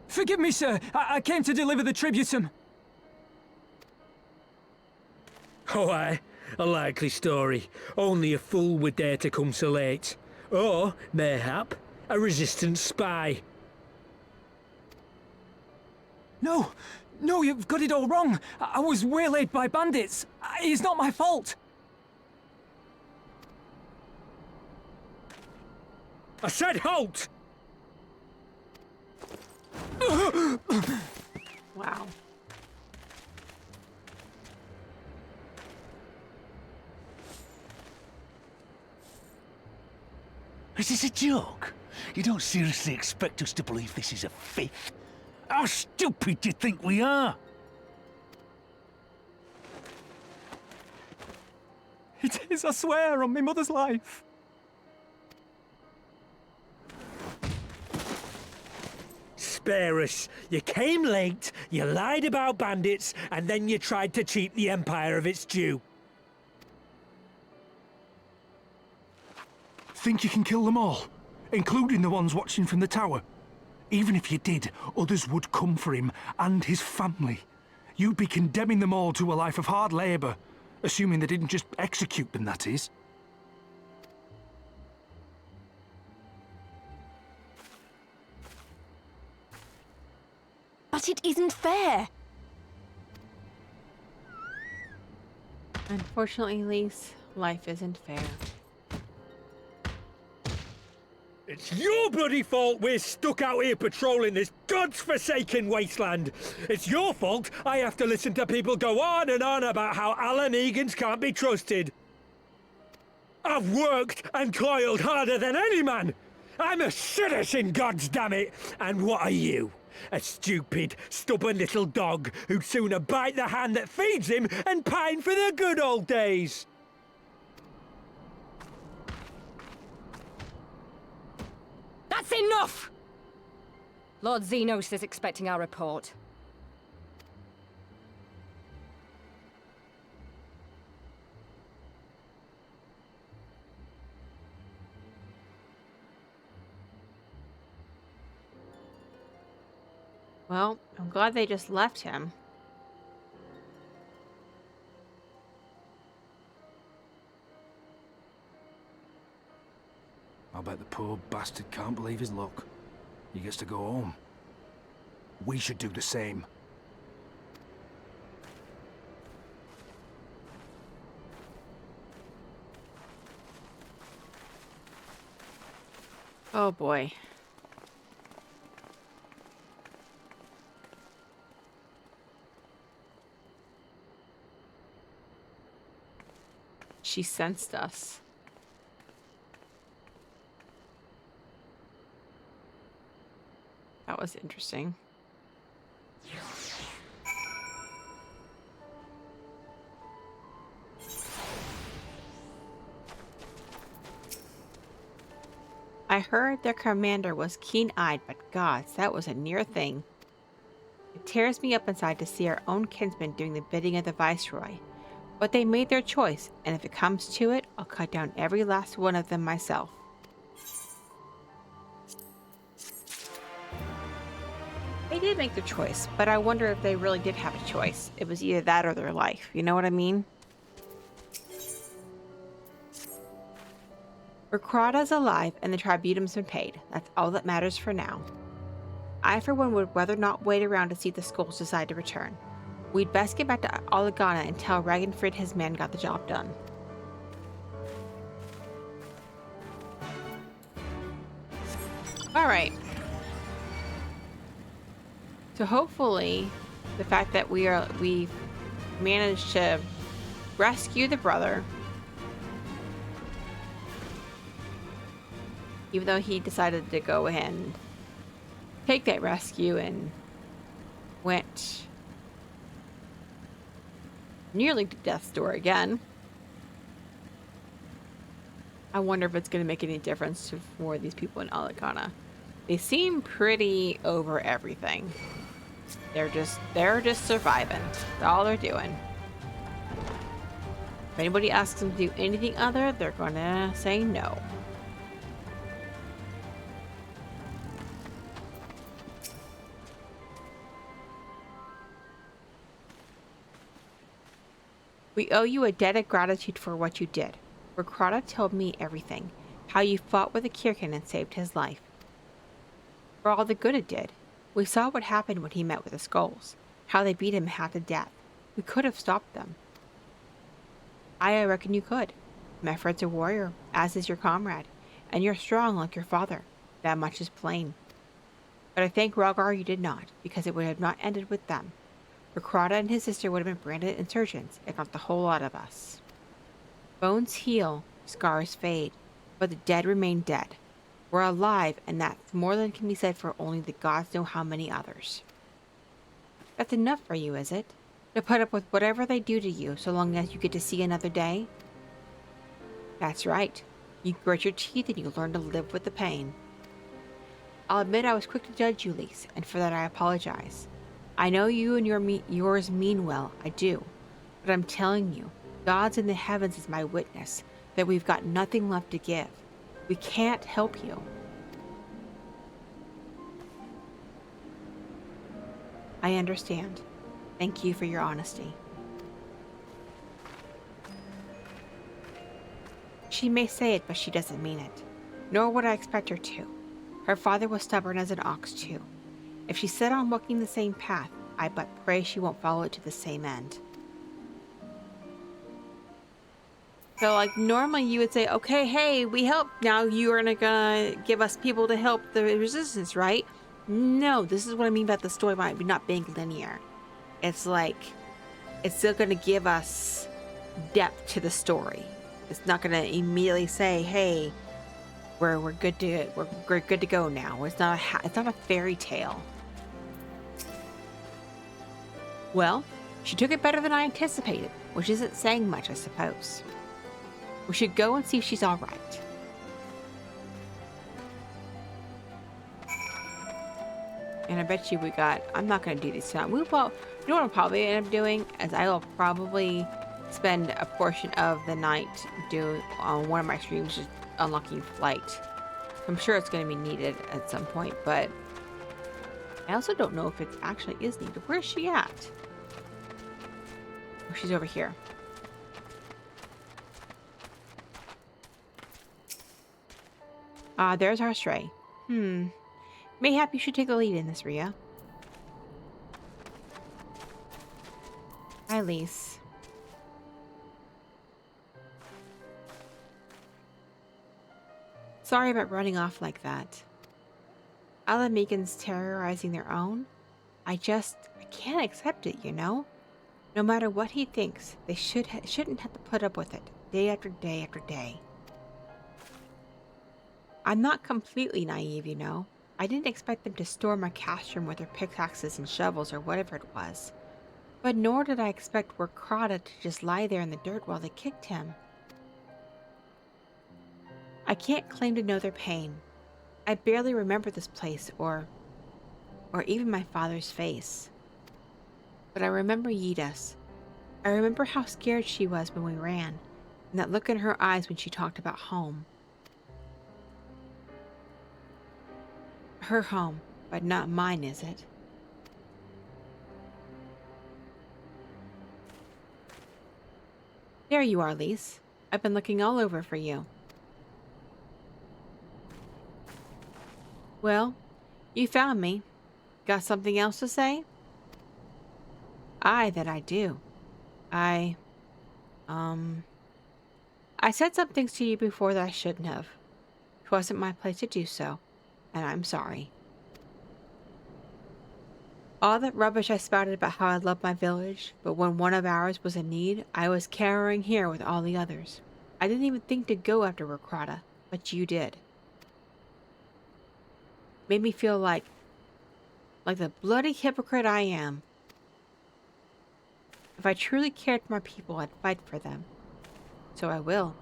Forgive me, sir. I came to deliver the tributum. Oh, aye. A likely story. Only a fool would dare to come so late. Or, mayhap, a resistance spy. No, no, you've got it all wrong. I was waylaid by bandits. It's not my fault. I said halt! Wow. Is this a joke? You don't seriously expect us to believe this is a fifth? How stupid do you think we are? It is, I swear, on my mother's life. Spare us. You came late, you lied about bandits, and then you tried to cheat the Empire of its due. Think you can kill them all? Including the ones watching from the tower? Even if you did, others would come for him and his family. You'd be condemning them all to a life of hard labour. Assuming they didn't just execute them, that is. But it isn't fair. Unfortunately, Lise, life isn't fair. It's your bloody fault we're stuck out here patrolling this god's-forsaken wasteland. It's your fault I have to listen to people go on and on about how Ala Mhigans can't be trusted. I've worked and toiled harder than any man. I'm a citizen, goddammit. And what are you? A stupid, stubborn little dog who'd sooner bite the hand that feeds him and pine for the good old days. That's enough! Lord Xenos is expecting our report. Well, I'm glad they just left him. I bet the poor bastard can't believe his luck. He gets to go home. We should do the same. Oh boy. She sensed us. That was interesting. I heard their commander was keen-eyed, but gods, that was a near thing. It tears me up inside to see our own kinsmen doing the bidding of the Viceroy. But they made their choice, and if it comes to it, I'll cut down every last one of them myself. They did make their choice, but I wonder if they really did have a choice. It was either that or their life. You know what I mean? Recrada's alive and the tributum's been paid. That's all that matters for now. I, for one, would rather not wait around to see the skulls decide to return. We'd best get back to Ala Mhigo and tell Ragnfrid his man got the job done. Alright. So hopefully, the fact that we managed to rescue the brother, even though he decided to go ahead and take that rescue and went nearly to death's door again. I wonder if it's going to make any difference for these people in Ala Mhigo. They seem pretty over everything. They're just surviving. That's all they're doing. If anybody asks them to do anything other, they're gonna say no. We owe you a debt of gratitude for what you did. Rekrada told me everything. How you fought with a Kirkin and saved his life. For all the good it did. We saw what happened when he met with the Skulls. How they beat him half to death. We could have stopped them. I reckon you could. Mefred's a warrior, as is your comrade. And you're strong like your father. That much is plain. But I thank Rogar you did not, because it would have not ended with them. Rekrada and his sister would have been branded insurgents, if not the whole lot of us. Bones heal, scars fade, but the dead remain dead. We're alive, and that's more than can be said for only the gods know how many others. That's enough for you, is it? To put up with whatever they do to you, so long as you get to see another day? That's right. You grit your teeth and you learn to live with the pain. I'll admit I was quick to judge you, Lise, and for that I apologize. I know you and yours mean well, I do. But I'm telling you, God's in the heavens is my witness, that we've got nothing left to give. We can't help you. I understand. Thank you for your honesty. She may say it, but she doesn't mean it. Nor would I expect her to. Her father was stubborn as an ox, too. If she's set on walking the same path, I but pray she won't follow it to the same end. So, like, normally you would say, okay, hey, we helped. Now you're gonna give us people to help the resistance, right? No, this is what I mean about the story might be not being linear. It's like, it's still gonna give us depth to the story. It's not gonna immediately say, hey, we're good to go now. It's not a fairy tale. Well, she took it better than I anticipated, which isn't saying much, I suppose. We should go and see if she's all right. And I bet you I'm not going to do these tonight. You know what I'll probably end up doing is I will probably spend a portion of the night doing on one of my streams just unlocking flight. I'm sure it's going to be needed at some point, but I also don't know if it actually is needed. Where's she at? Oh, she's over here. There's our stray. Mayhap you should take the lead in this, Rhea. Hi, Lise. Sorry about running off like that. Ala Mhigo's terrorizing their own. I can't accept it, you know? No matter what he thinks, they shouldn't have to put up with it, day after day after day. I'm not completely naive, you know. I didn't expect them to storm our castrum with their pickaxes and shovels or whatever it was. But nor did I expect Rekrada to just lie there in the dirt while they kicked him. I can't claim to know their pain. I barely remember this place or even my father's face. But I remember Yida's. I remember how scared she was when we ran, and that look in her eyes when she talked about home. Her home, but not mine, is it? There you are, Lise. I've been looking all over for you. Well, you found me. Got something else to say? Aye, that I do. I said some things to you before that I shouldn't have. It wasn't my place to do so, and I'm sorry. All that rubbish I spouted about how I loved my village, but when one of ours was in need, I was cowering here with all the others. I didn't even think to go after Rekrada, but you did. Made me feel like the bloody hypocrite I am. If I truly cared for my people, I'd fight for them. So I will,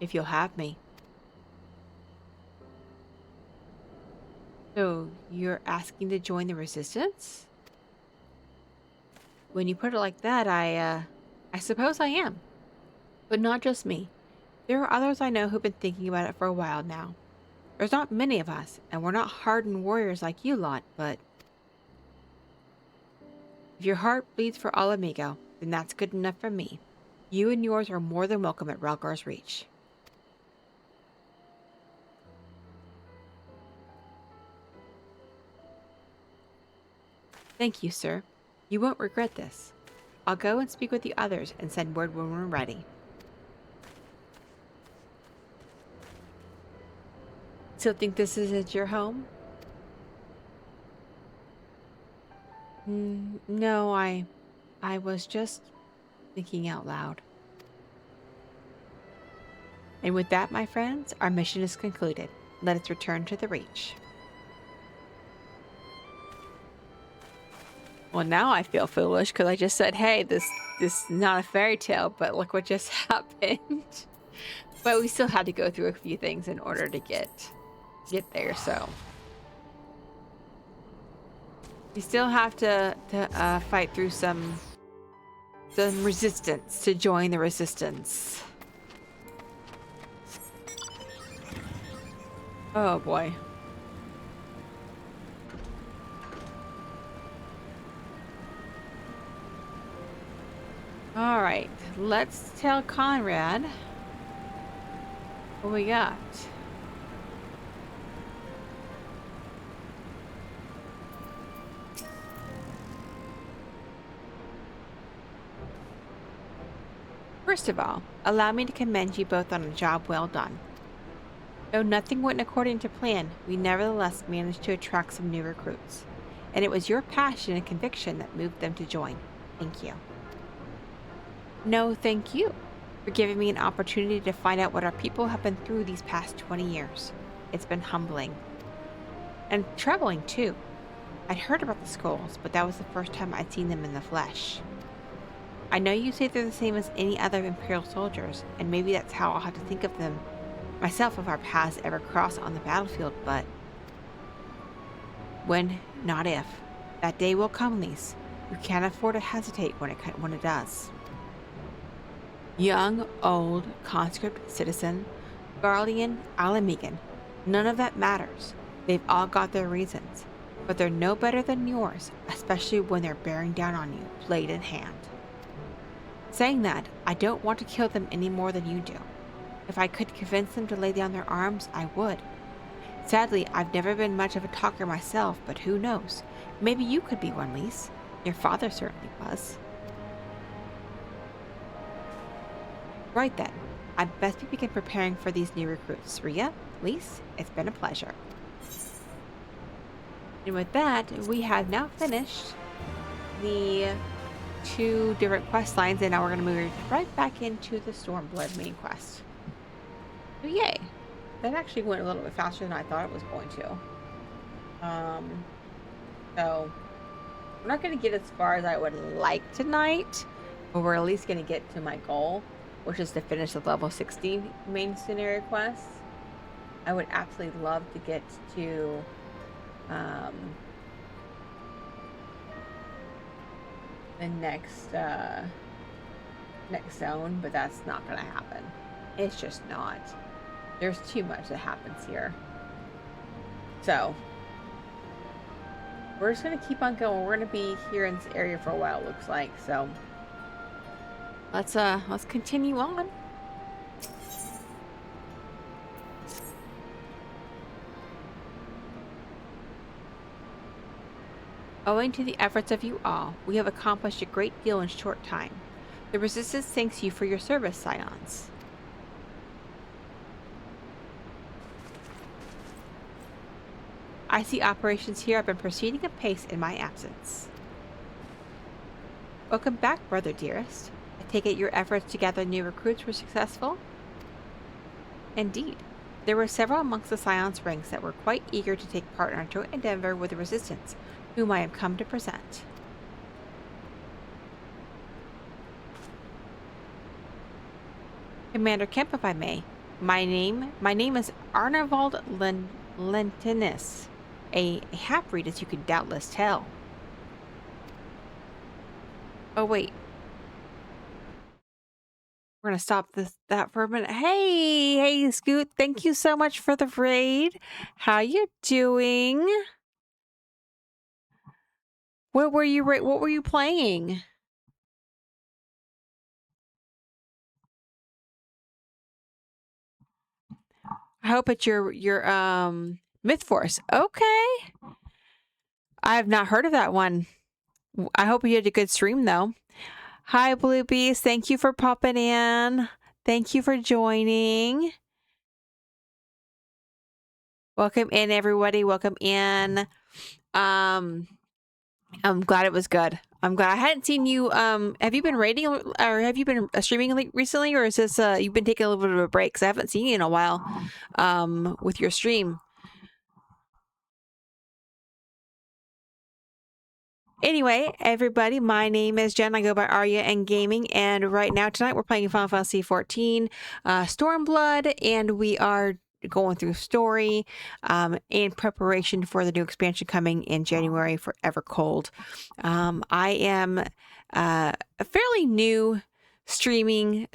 if you'll have me. So, you're asking to join the resistance? When you put it like that, I suppose I am. But not just me. There are others I know who've been thinking about it for a while now. There's not many of us, and we're not hardened warriors like you lot, but if your heart bleeds for Ala Mhigo, then that's good enough for me. You and yours are more than welcome at Relgar's Reach. Thank you, sir. You won't regret this. I'll go and speak with the others and send word when we're ready. Still think this isn't your home? No, I was just thinking out loud. And with that, my friends, our mission is concluded. Let us return to the Reach. Well, now I feel foolish because I just said, hey, this is not a fairy tale, but look what just happened. But we still had to go through a few things in order to get there, so. You still have to fight through some resistance to join the resistance. Oh boy. All right, let's tell Conrad what we got. First of all, allow me to commend you both on a job well done. Though nothing went according to plan, we nevertheless managed to attract some new recruits, and it was your passion and conviction that moved them to join. Thank you. No, thank you for giving me an opportunity to find out what our people have been through these past 20 years. It's been humbling. And troubling, too. I'd heard about the skulls, but that was the first time I'd seen them in the flesh. I know you say they're the same as any other Imperial soldiers, and maybe that's how I'll have to think of them myself if our paths ever cross on the battlefield, but when, not if. That day will come, Lise. You can't afford to hesitate when it does. Young, old, conscript, citizen, Garlean, Ala Mhigan, none of that matters. They've all got their reasons, but they're no better than yours, especially when they're bearing down on you, blade in hand. Saying that, I don't want to kill them any more than you do. If I could convince them to lay down their arms, I would. Sadly, I've never been much of a talker myself, but who knows? Maybe you could be one, Lise. Your father certainly was. Right then, I'd best begin preparing for these new recruits. Ria, Lise, it's been a pleasure. And with that, we have now finished the 2 different quest lines, and now we're going to move right back into the Stormblood main quest. So yay! That actually went a little bit faster than I thought it was going to. So we're not going to get as far as I would like tonight, but we're at least going to get to my goal, which is to finish the level 60 main scenario quest. I would absolutely love to get to the next zone, but that's not gonna happen. It's just not. There's too much that happens here. So we're just gonna keep on going. We're gonna be here in this area for a while, it looks like. So let's continue on. Owing to the efforts of you all, we have accomplished a great deal in short time. The Resistance thanks you for your service, Scions. I see operations here have been proceeding apace in my absence. Welcome back, brother dearest. I take it your efforts to gather new recruits were successful? Indeed. There were several amongst the Scions ranks that were quite eager to take part in our joint endeavor with the Resistance, whom I have come to present. Commander Kemp, if I may. My name is Arnavald Lentinus, a half-breed, as you could doubtless tell. Oh, wait. We're gonna stop that for a minute. Hey, Scoot. Thank you so much for the raid. How you doing? What were you playing? I hope it's your Myth Force. Okay. I have not heard of that one. I hope you had a good stream though. Hi, Blue Beast. Thank you for popping in. Thank you for joining. Welcome in, everybody. Welcome in. I'm glad it was good. I'm glad I hadn't seen you. Have you been raiding or have you been streaming recently, or is this you've been taking a little bit of a break? Because I haven't seen you in a while. With your stream. Anyway, everybody, my name is Jen. I go by Arya and Gaming, and right now tonight we're playing Final Fantasy XIV, Stormblood, and we are going through story in preparation for the new expansion coming in January for Evercold. I am a fairly new streamer,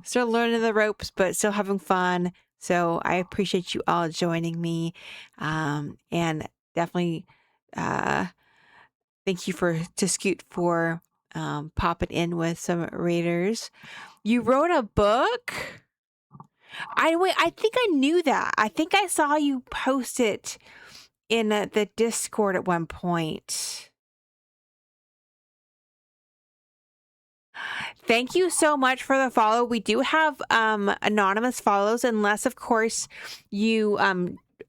still learning the ropes, but still having fun. So I appreciate you all joining me, and definitely thank you to Scoot for popping in with some raiders. You wrote a book? I think I knew that. I think I saw you post it in the Discord at one point. Thank you so much for the follow. We do have anonymous follows, unless of course you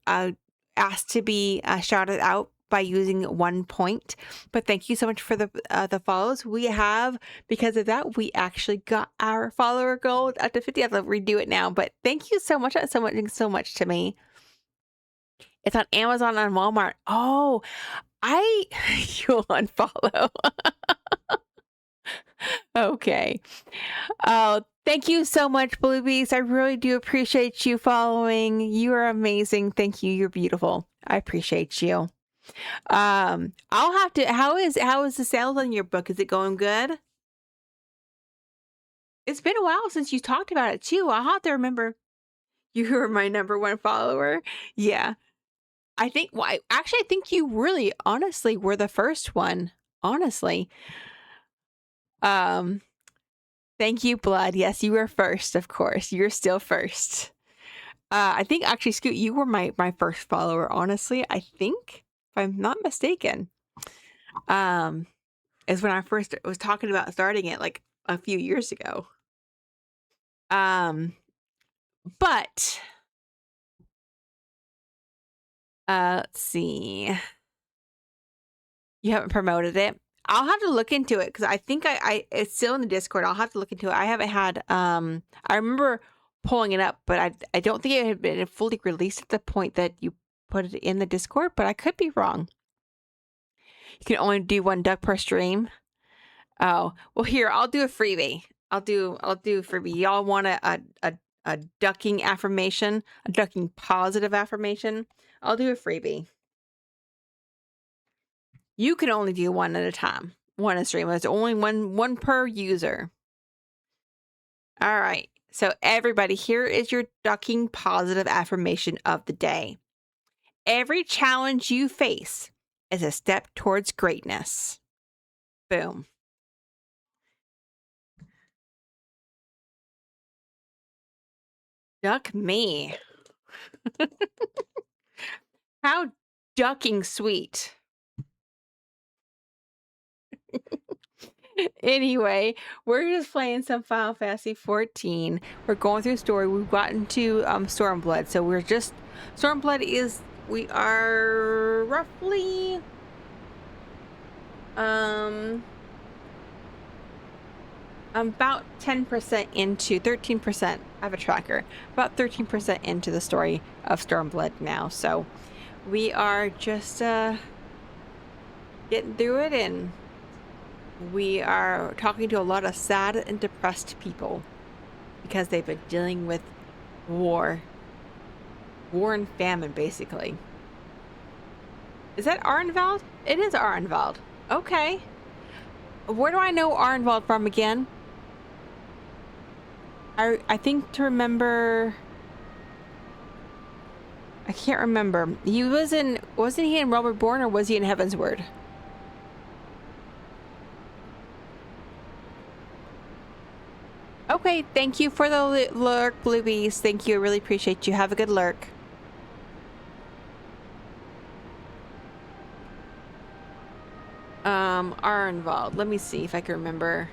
asked to be shouted out by using 1 point. But thank you so much for the follows. We have, because of that, we actually got our follower goal up to 50. I have to redo it now, but thank you so much. That's so much to me. It's on Amazon and Walmart. Oh, you'll unfollow. Okay. Oh, thank you so much, Blue Beast. I really do appreciate you following. You are amazing. Thank you. You're beautiful. I appreciate you. I'll have to. How is the sales on your book? Is it going good? It's been a while since you talked about it too. I'll have to remember. You were my #1 follower. Yeah. I think. Well, I think you really, honestly, were the first one. Honestly. Thank you, Blood. Yes, you were first, of course. You're still first. I think actually, Scoot, you were my first follower, honestly. I think, if I'm not mistaken. Is when I first was talking about starting it like a few years ago. But let's see. You haven't promoted it. I'll have to look into it because I think it's still in the Discord. I'll have to look into it. I haven't had I remember pulling it up, but I don't think it had been fully released at the point that you put it in the Discord, but I could be wrong. You can only do 1 duck per stream. Oh, well, here, I'll do a freebie. I'll do a freebie. Y'all want a ducking affirmation, a ducking positive affirmation? I'll do a freebie. You can only do 1 at a time. 1 a stream. There's only one per user. All right. So everybody, here is your ducking positive affirmation of the day. Every challenge you face is a step towards greatness. Boom. Duck me. How ducking sweet. Anyway, we're just playing some Final Fantasy XIV. We're going through story. We've gotten to Stormblood. So we're just... Stormblood is... We are roughly... about 10% into... 13%. I have a tracker. About 13% into the story of Stormblood now. So we are just getting through it, and we are talking to a lot of sad and depressed people because they've been dealing with war and famine, basically. Is that Arnvald? It is Arnvald. Okay. Where do I know Arnvald from again? I think to remember... I can't remember. He was in... Wasn't he in Realm Reborn or was he in Heaven's Word? Okay, thank you for the lurk, Bluebies. Thank you. I really appreciate you. Have a good lurk. Arnvald. Let me see if I can remember.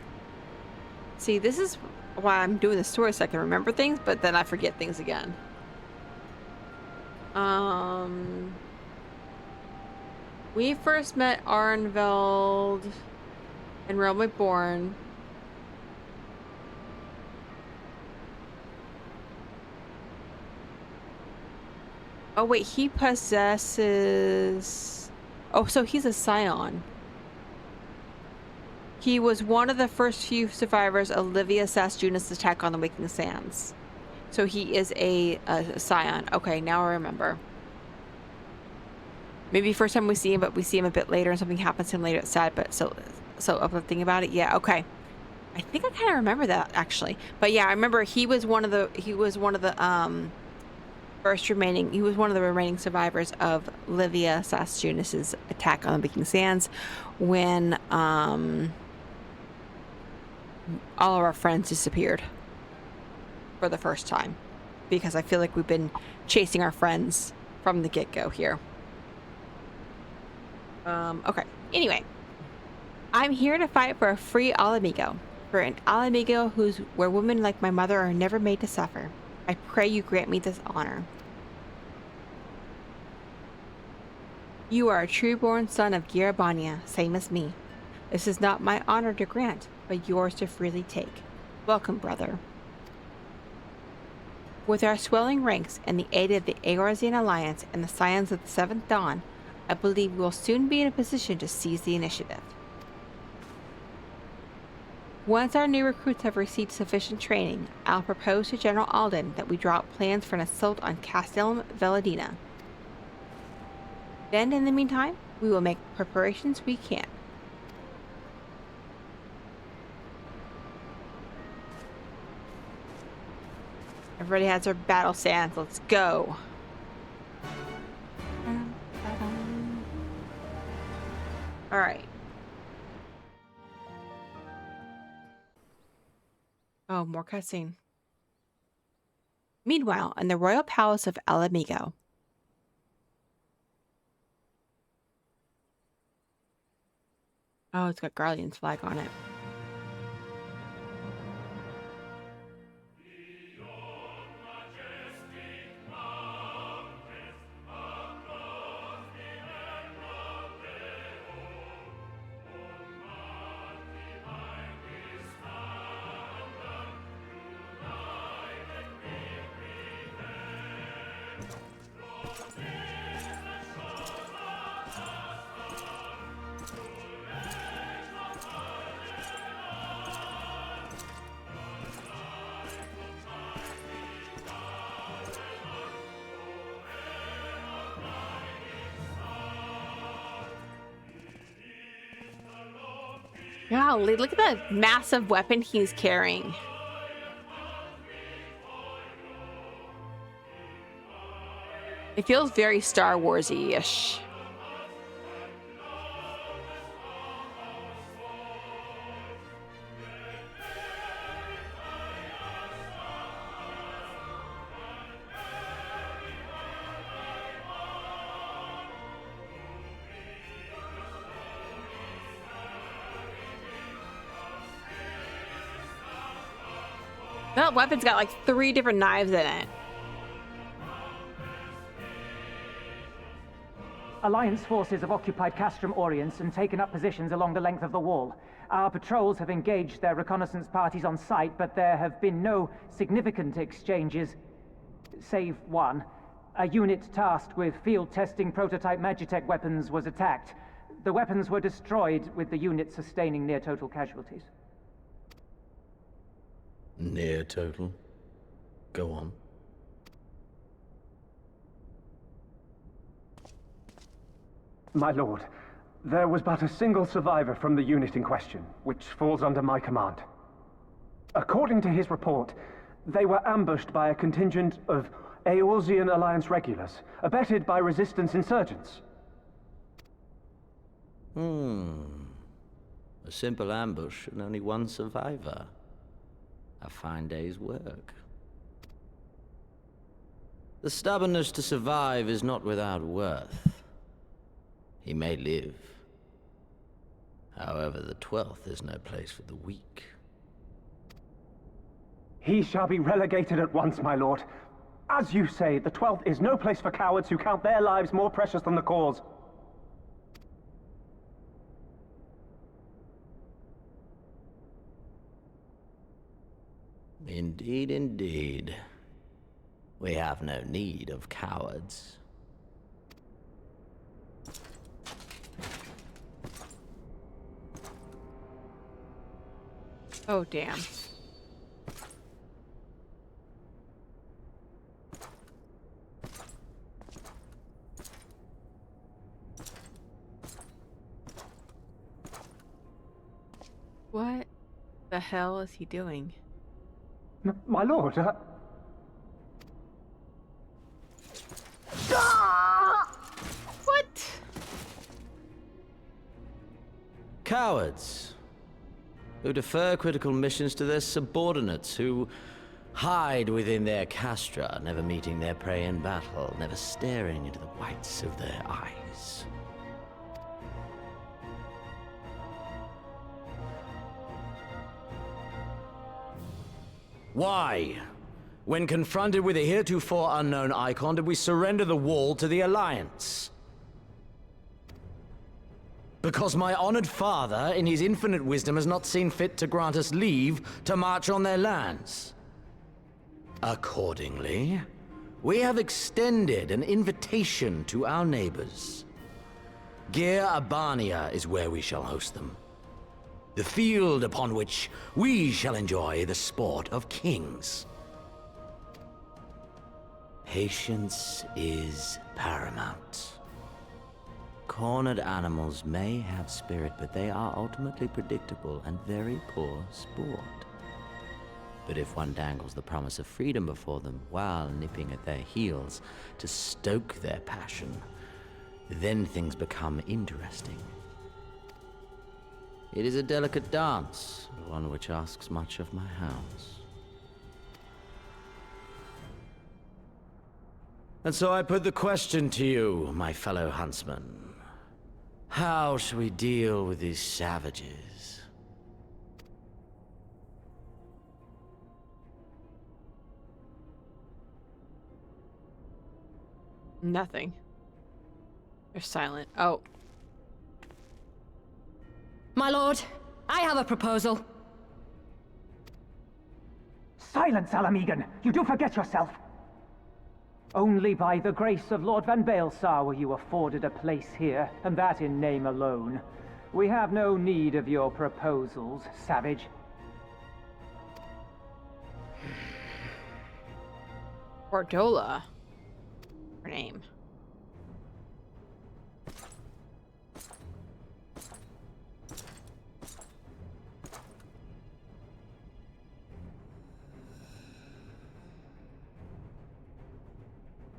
See, this is why I'm doing this story, so I can remember things, but then I forget things again. We first met Arnvald in Realm Reborn. Oh wait, he possesses... Oh, so he's a scion. He was one of the first few survivors of Livia Sasjunis' attack on the Waking Sands. So he is a scion. Okay, now I remember. Maybe first time we see him, but we see him a bit later and something happens to him later. It's sad, but so uplifting about it. Yeah, okay. I think I kind of remember that actually. But yeah, I remember he was one of the remaining survivors of Livia Sasjunis' attack on the Waking Sands when all of our friends disappeared for the first time, because I feel like we've been chasing our friends from the get-go here. Okay. Anyway, I'm here to fight for a free Ala Mhigo, for an Ala Mhigo where women like my mother are never made to suffer. I pray you grant me this honor. You are a true-born son of Girabania, same as me. This is not my honor to grant, but yours to freely take. Welcome, brother. With our swelling ranks and the aid of the Eorzean Alliance and the Scions of the Seventh Dawn, I believe we will soon be in a position to seize the initiative. Once our new recruits have received sufficient training, I'll propose to General Alden that we draw up plans for an assault on Castellum Veladina. Then, in the meantime, we will make preparations we can. Everybody has their battle stands. Let's go. All right. Oh, more cutscene. Meanwhile, in the royal palace of Ala Mhigo. Oh, it's got Garlean's flag on it. Golly, look at that massive weapon he's carrying. It feels very Star Wars-y-ish. That weapon's got like 3 different knives in it. Alliance forces have occupied Castrum Oriens and taken up positions along the length of the wall. Our patrols have engaged their reconnaissance parties on site, but there have been no significant exchanges, save one. A unit tasked with field testing prototype Magitech weapons was attacked. The weapons were destroyed, with the unit sustaining near total casualties. Near total. Go on. My lord, There was but a single survivor from the unit in question, which falls under my command. According to his report, they were ambushed by a contingent of Eorzean Alliance regulars, abetted by resistance insurgents. A simple ambush and only one survivor. A fine day's work. The stubbornness to survive is not without worth. He may live. However, the 12th is no place for the weak. He shall be relegated at once, my lord. As you say, the 12th is no place for cowards who count their lives more precious than the cause. Indeed, indeed. We have no need of cowards. Oh, damn. What the hell is he doing? My lord, What? Cowards. Who defer critical missions to their subordinates, who hide within their castra, never meeting their prey in battle, never staring into the whites of their eyes. Why? When confronted with a heretofore unknown icon, did we surrender the wall to the Alliance? Because my honored father, in his infinite wisdom, has not seen fit to grant us leave to march on their lands. Accordingly, we have extended an invitation to our neighbors. Gir Abania is where we shall host them. The field upon which we shall enjoy the sport of kings. Patience is paramount. Cornered animals may have spirit, but they are ultimately predictable and very poor sport. But if one dangles the promise of freedom before them while nipping at their heels to stoke their passion, then things become interesting. It is a delicate dance, one which asks much of my hounds. And so I put the question to you, my fellow huntsman. How shall we deal with these savages? Nothing. They're silent. Oh. My lord, I have a proposal. Silence, Ala Mhigan! You do forget yourself! Only by the grace of Lord Van Baelsar were you afforded a place here, and that in name alone. We have no need of your proposals, savage. Ordola. Her name.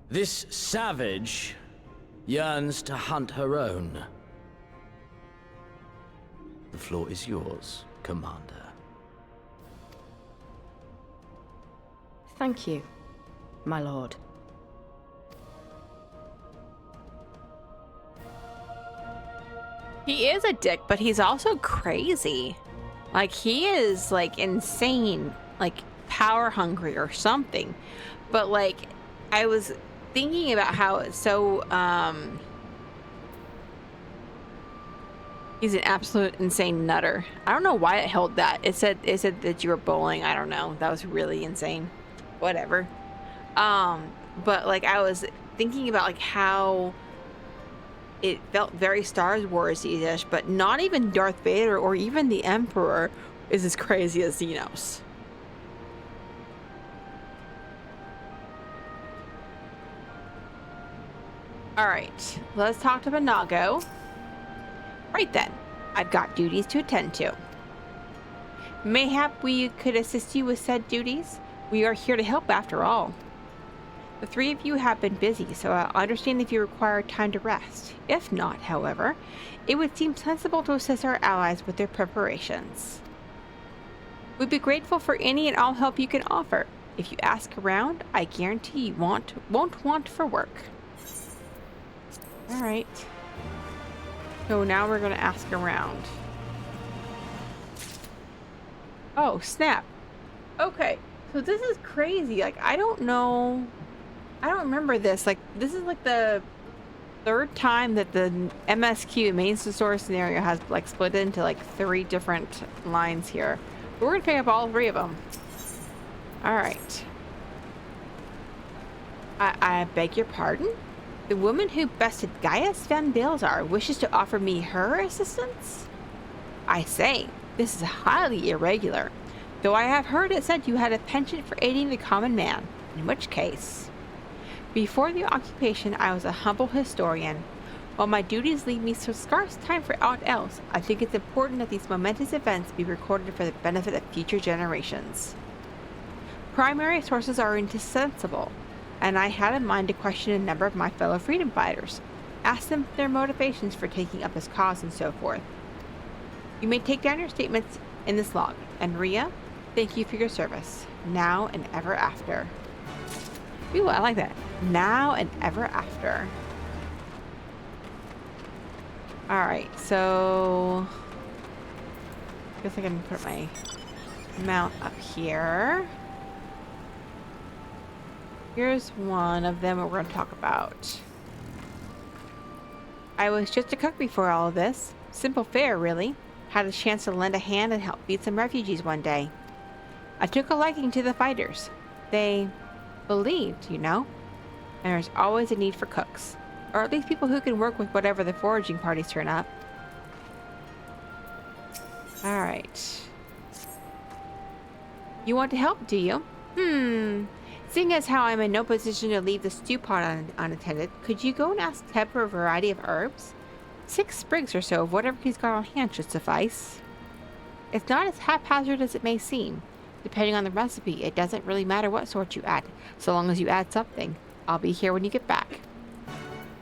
This savage yearns to hunt her own. The floor is yours, Commander. Thank you, my lord. He is a dick, but he's also crazy. Like, he is, like, insane. Like, power hungry or something. But, like, I was thinking about how it's so, he's an absolute insane nutter. I don't know why it held that. It said that you were bowling. I don't know. That was really insane. Whatever. But, like, I was thinking about, like, how it felt very Star Wars-ish, but not even Darth Vader or even the Emperor is as crazy as Xenos. Alright, let's talk to Banago. Right then, I've got duties to attend to. Mayhap we could assist you with said duties? We are here to help after all. The three of you have been busy, so I understand if you require time to rest. If not, however, it would seem sensible to assist our allies with their preparations. We'd be grateful for any and all help you can offer. If you ask around, I guarantee you won't want for work. Alright. So now we're going to ask around. Oh, snap. Okay. So this is crazy. Like, I don't know. I don't remember this. Like, this is like the third time that the MSQ, main source scenario, has like split into like 3 different lines here. But we're going to pick up all 3 of them. Alright. I beg your pardon? The woman who bested Gaius Van Balzar wishes to offer me her assistance? I say, this is highly irregular, though I have heard it said you had a penchant for aiding the common man, in which case. Before the occupation, I was a humble historian. While my duties leave me so scarce time for aught else, I think it's important that these momentous events be recorded for the benefit of future generations. Primary sources are indispensable, and I had in mind to question a number of my fellow freedom fighters, ask them their motivations for taking up this cause and so forth. You may take down your statements in this log, and Ria, thank you for your service, now and ever after. Ooh, I like that. Now and ever after. Alright, so I guess I can put my mount up here. Here's one of them we're going to talk about. I was just a cook before all of this. Simple fare, really. Had a chance to lend a hand and help feed some refugees one day. I took a liking to the fighters. They believed, you know. And there's always a need for cooks. Or at least people who can work with whatever the foraging parties turn up. Alright. You want to help, do you? Seeing as how I'm in no position to leave the stew pot unattended, could you go and ask Ted for a variety of herbs? 6 sprigs or so of whatever he's got on hand should suffice. It's not as haphazard as it may seem. Depending on the recipe, it doesn't really matter what sort you add, so long as you add something. I'll be here when you get back.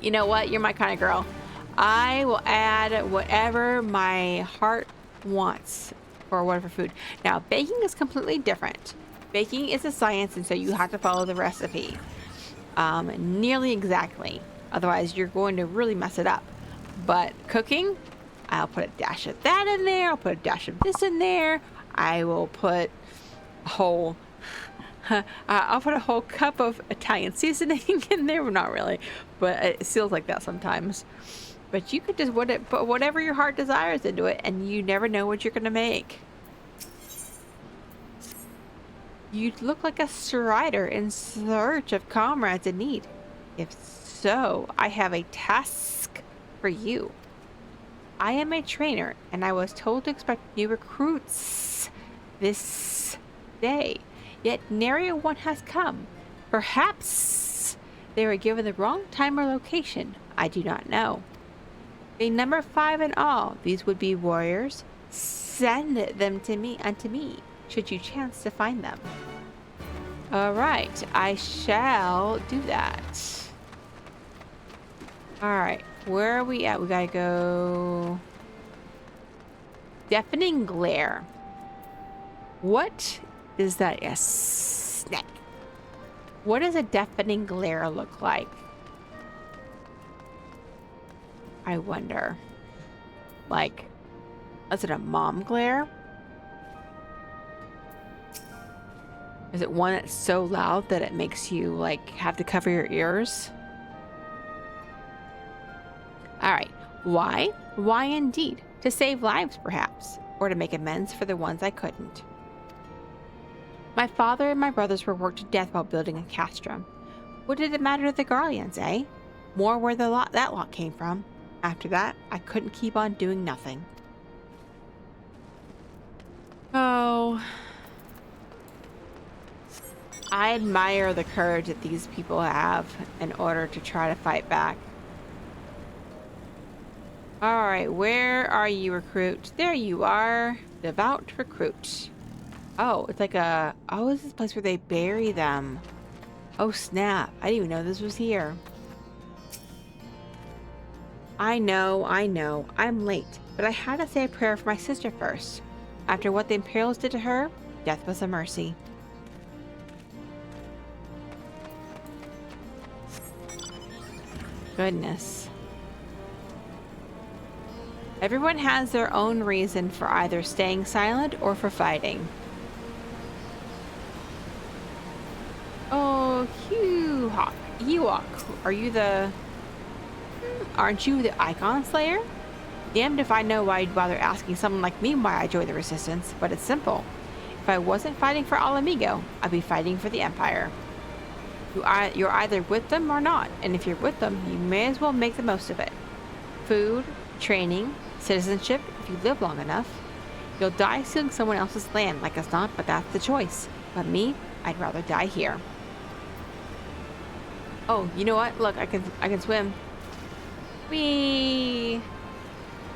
You know what? You're my kind of girl. I will add whatever my heart wants for whatever food. Now, baking is completely different. Baking is a science, and so you have to follow the recipe nearly exactly. Otherwise, you're going to really mess it up. But cooking, I'll put a dash of that in there. I'll put a dash of this in there. I will put a whole... I'll put a whole cup of Italian seasoning in there. Well, not really, but it feels like that sometimes. But you could just put whatever your heart desires into it, and you never know what you're going to make. You look like a strider in search of comrades in need. If so, I have a task for you. I am a trainer, and I was told to expect new recruits this day. Yet nary a one has come. Perhaps they were given the wrong time or location. I do not know. They number 5 in all. These would be warriors. Send them to me unto me, should you chance to find them. Alright, I shall do that. Alright, where are we at? We gotta go... Deafening glare. What is that? A snake. What does a deafening glare look like? I wonder. Like, is it a mom glare? Is it one that's so loud that it makes you, like, have to cover your ears? Alright. Why? Why indeed? To save lives, perhaps. Or to make amends for the ones I couldn't. My father and my brothers were worked to death while building a castrum. What did it matter to the Garleans, eh? More where that lot came from. After that, I couldn't keep on doing nothing. Oh... I admire the courage that these people have in order to try to fight back. Alright, where are you, recruit? There you are. Devout recruit. Oh, it's like a... Oh, this is a place where they bury them. Oh, snap. I didn't even know this was here. I know. I'm late. But I had to say a prayer for my sister first. After what the Imperials did to her, death was a mercy. Goodness. Everyone has their own reason for either staying silent or for fighting. Oh, Ewok. Are you the... Aren't you the Icon Slayer? Damned if I know why you'd bother asking someone like me why I joined the Resistance, but it's simple. If I wasn't fighting for Ala Mhigo, I'd be fighting for the Empire. You're either with them or not, and if you're with them, you may as well make the most of it. Food, training, citizenship, if you live long enough. You'll die stealing someone else's land like it's not, but that's the choice. But me, I'd rather die here. Oh, you know what? Look, I can swim. Whee!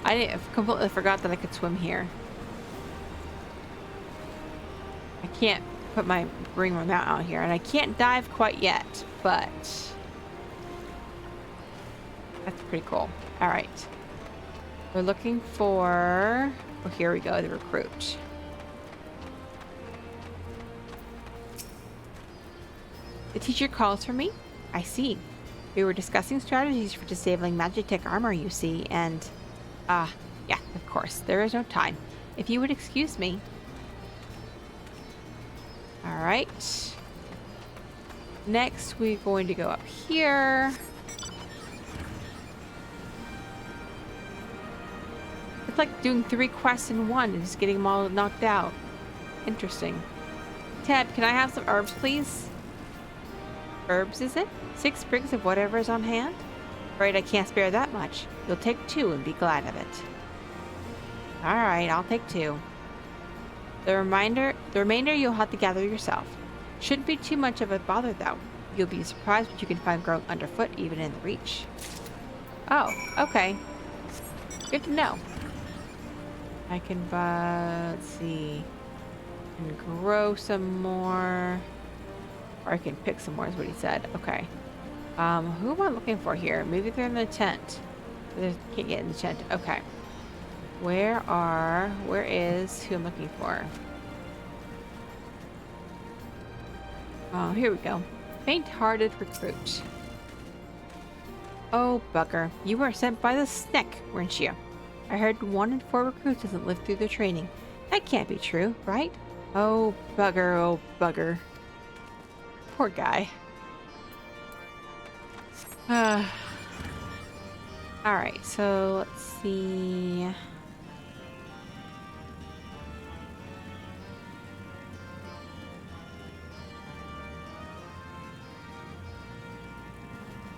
I completely forgot that I could swim here. I can't bring my mount out here, and I can't dive quite yet, but that's pretty cool. All right, we're looking for. Oh, here we go. The recruit. The teacher calls for me. I see. We were discussing strategies for disabling Magitech armor, you see, and yeah, of course, there is no time. If you would excuse me. All right. Next, we're going to go up here. It's like doing 3 quests in one and just getting them all knocked out. Interesting. Ted, can I have some herbs, please? Herbs, is it? 6 sprigs of whatever is on hand? Afraid I can't spare that much. You'll take 2 and be glad of it. Alright, I'll take 2. The remainder you'll have to gather yourself. Shouldn't be too much of a bother though. You'll be surprised what you can find growing underfoot even in the Reach. Oh, okay. Good to know. I can let's see. I can grow some more. Or I can pick some more is what he said. Okay. Who am I looking for here? Maybe they're in the tent. They can't get in the tent. Okay. Where is who I'm looking for? Oh, here we go. Faint-hearted recruit. Oh, bugger. You were sent by the Snick, weren't you? I heard 1 in 4 recruits doesn't live through their training. That can't be true, right? Oh, bugger, oh, bugger. Poor guy. Alright, so let's see.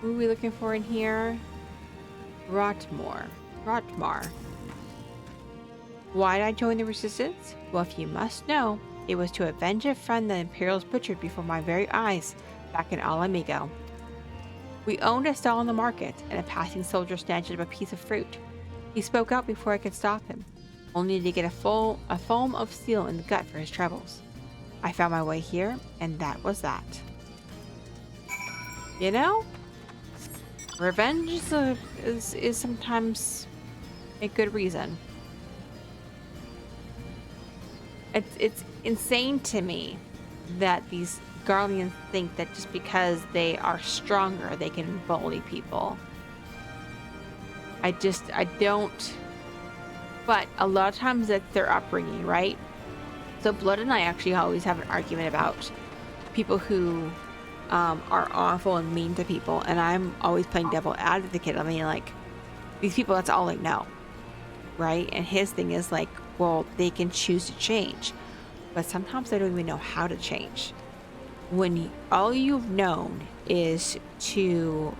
Who are we looking for in here? Rotmar. Why did I join the Resistance? Well, if you must know, it was to avenge a friend the Imperials butchered before my very eyes back in Ala Mhigo. We owned a stall in the market, and a passing soldier snatched up a piece of fruit. He spoke out before I could stop him, only to get a foam of steel in the gut for his troubles. I found my way here, and that was that. You know, revenge is sometimes a good reason. It's insane to me that these Garleans think that just because they are stronger, they can bully people. I don't. But a lot of times that's their upbringing, right? So Blood and I actually always have an argument about people who are awful and mean to people, and I'm always playing devil advocate. I mean, like, these people, that's all they know, right? And his thing is like, well, they can choose to change, but sometimes they don't even know how to change. When all you've known is to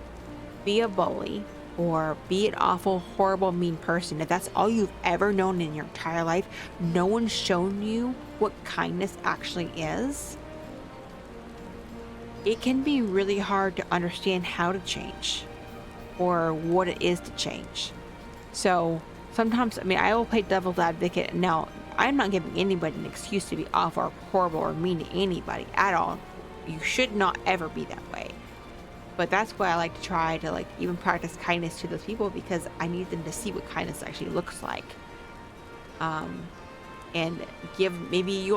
be a bully or be an awful, horrible, mean person, if that's all you've ever known in your entire life, no one's shown you what kindness actually is, it can be really hard to understand how to change or what it is to change. So sometimes, I mean, I will play devil's advocate. Now, I'm not giving anybody an excuse to be awful or horrible or mean to anybody at all. You should not ever be that way. But that's why I like to try to like even practice kindness to those people, because I need them to see what kindness actually looks like. And give, maybe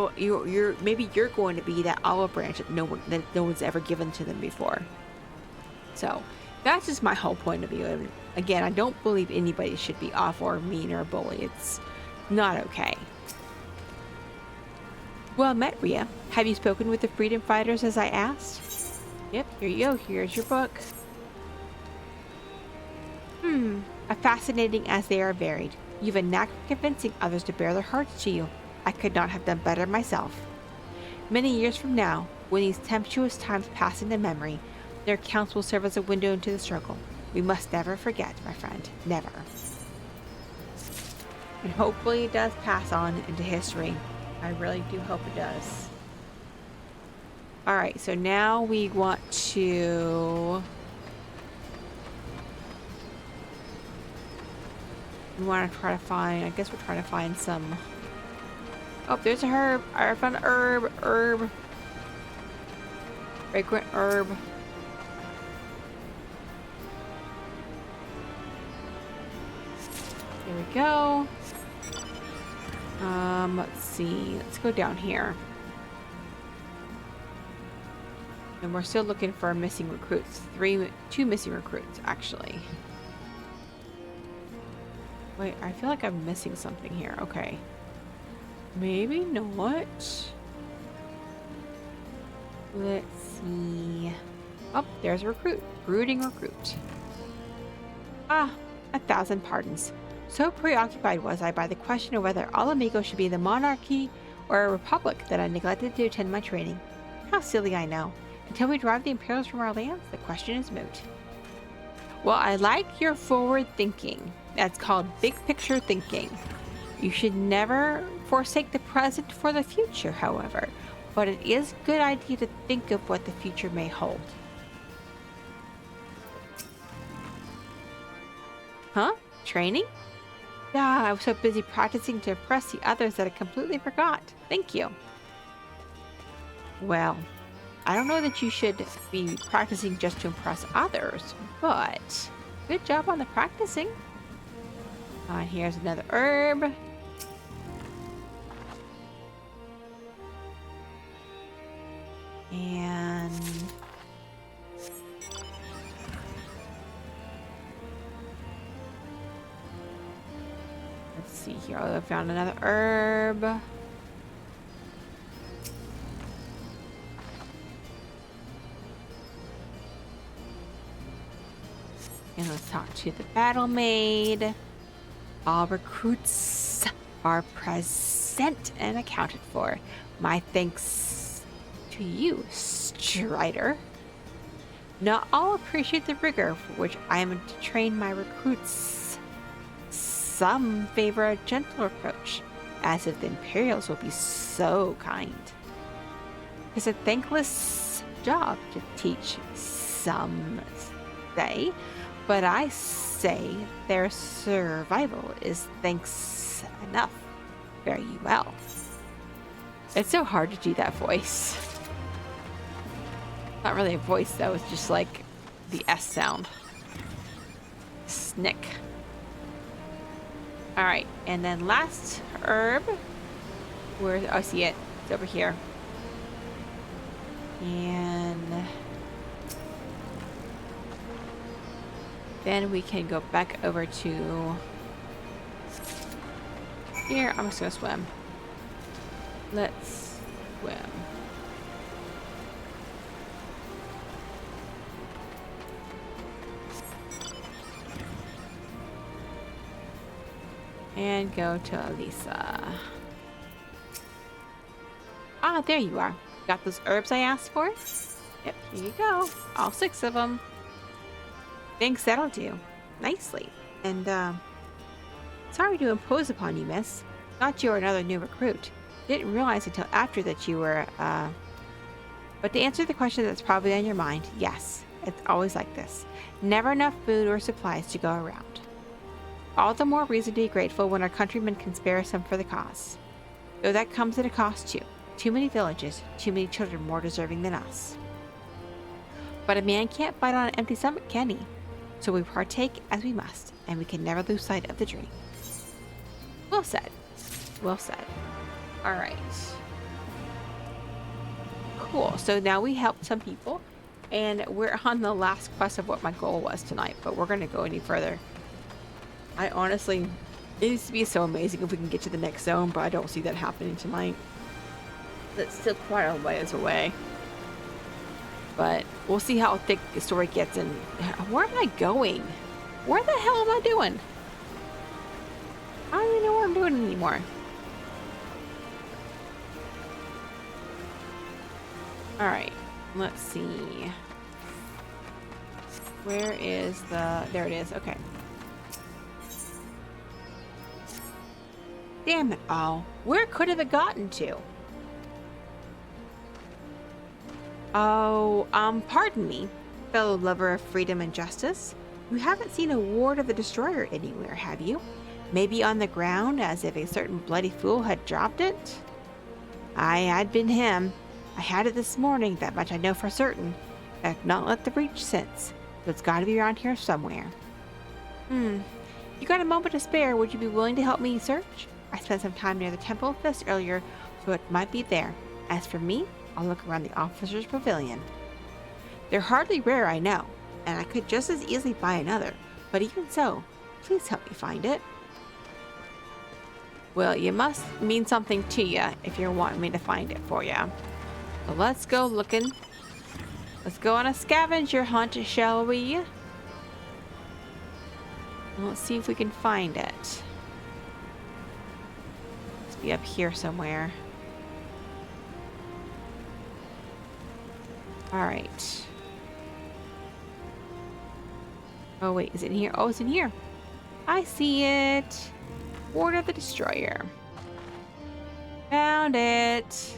maybe you're going to be that olive branch that no one's ever given to them before. So that's just my whole point of view. And again, I don't believe anybody should be awful or mean or a bully. It's not okay. Well met, Ria. Have you spoken with the freedom fighters as I asked? Yep, here you go. Here's your book. As fascinating as they are varied. You've a knack for convincing others to bare their hearts to you. I could not have done better myself. Many years from now, when these tempestuous times pass into memory, their accounts will serve as a window into the struggle. We must never forget, my friend. Never. And hopefully it does pass on into history. I really do hope it does. Alright, so now we want to... We want to try to find... I guess we're trying to find some... Oh, there's a herb. I found an herb. Herb. Fragrant herb. Here we go. Let's see. Let's go down here. And we're still looking for missing recruits. Two missing recruits, actually. Wait, I feel like I'm missing something here. Okay. Maybe not. Let's see. Oh, there's a recruit. Brooding recruit. Ah, 1,000 pardons. So preoccupied was I by the question of whether Ala Mhigo should be the monarchy or a republic that I neglected to attend my training. How silly, I know. Until we drive the Imperials from our lands, the question is moot. Well, I like your forward thinking. That's called big picture thinking. You should never forsake the present for the future, however, but it is a good idea to think of what the future may hold. Huh? Training? Yeah, I was so busy practicing to impress the others that I completely forgot. Thank you. Well, I don't know that you should be practicing just to impress others, but good job on the practicing. Here's another herb. And let's see here. I found another herb. And let's talk to the battle maid. All recruits are present and accounted for. My thanks to you, Strider. Not all appreciate the rigor for which I am to train my recruits. Some favor a gentle approach, as if the Imperials will be so kind. It's a thankless job to teach, some say, but I say their survival is thanks enough. Fare you well. It's so hard to do that voice. Not really a voice though, it's just like the S sound. Snick. Alright, and then last herb. Where, oh, I see it. It's over here. And then we can go back over to here. I'm just gonna swim. Let's swim. And go to Elisa. Ah, there you are. Got those herbs I asked for? Yep, here you go. All 6 of them. Thanks, that'll do. Nicely. And, sorry to impose upon you, miss. Thought you were another new recruit. Didn't realize until after that you were, But to answer the question that's probably on your mind, yes. It's always like this. Never enough food or supplies to go around. All the more reason to be grateful when our countrymen can spare some for the cause. Though that comes at a cost too. Too many villages, too many children more deserving than us. But a man can't fight on an empty stomach, can he? So we partake as we must, and we can never lose sight of the dream. Well said. Well said. Alright. Cool. So now we helped some people, and we're on the last quest of what my goal was tonight, but we're going to go any further. I honestly, it used to be so amazing if we can get to the next zone, but I don't see that happening tonight. That's still quite a ways away. But we'll see how thick the story gets, and where am I going? Where the hell am I doing? I don't even know what I'm doing anymore. Alright, let's see. Where is the... There it is, okay. Damn it all. Where could have it gotten to? Oh, pardon me, fellow lover of freedom and justice. You haven't seen a ward of the Destroyer anywhere, have you? Maybe on the ground, as if a certain bloody fool had dropped it? Aye, I'd been him. I had it this morning, that much I know for certain. I've not left the breach since, so it's gotta be around here somewhere. You got a moment to spare, would you be willing to help me search? I spent some time near the Temple of Fist earlier, so it might be there. As for me, I'll look around the officer's pavilion. They're hardly rare, I know, and I could just as easily buy another, but even so, please help me find it. Well, you must mean something to you if you're wanting me to find it for you. So let's go looking. Let's go on a scavenger hunt, shall we? Let's see if we can find it. Let's be up here somewhere. Alright. Oh wait, is it in here? Oh, it's in here. I see it. Ward of the Destroyer. Found it.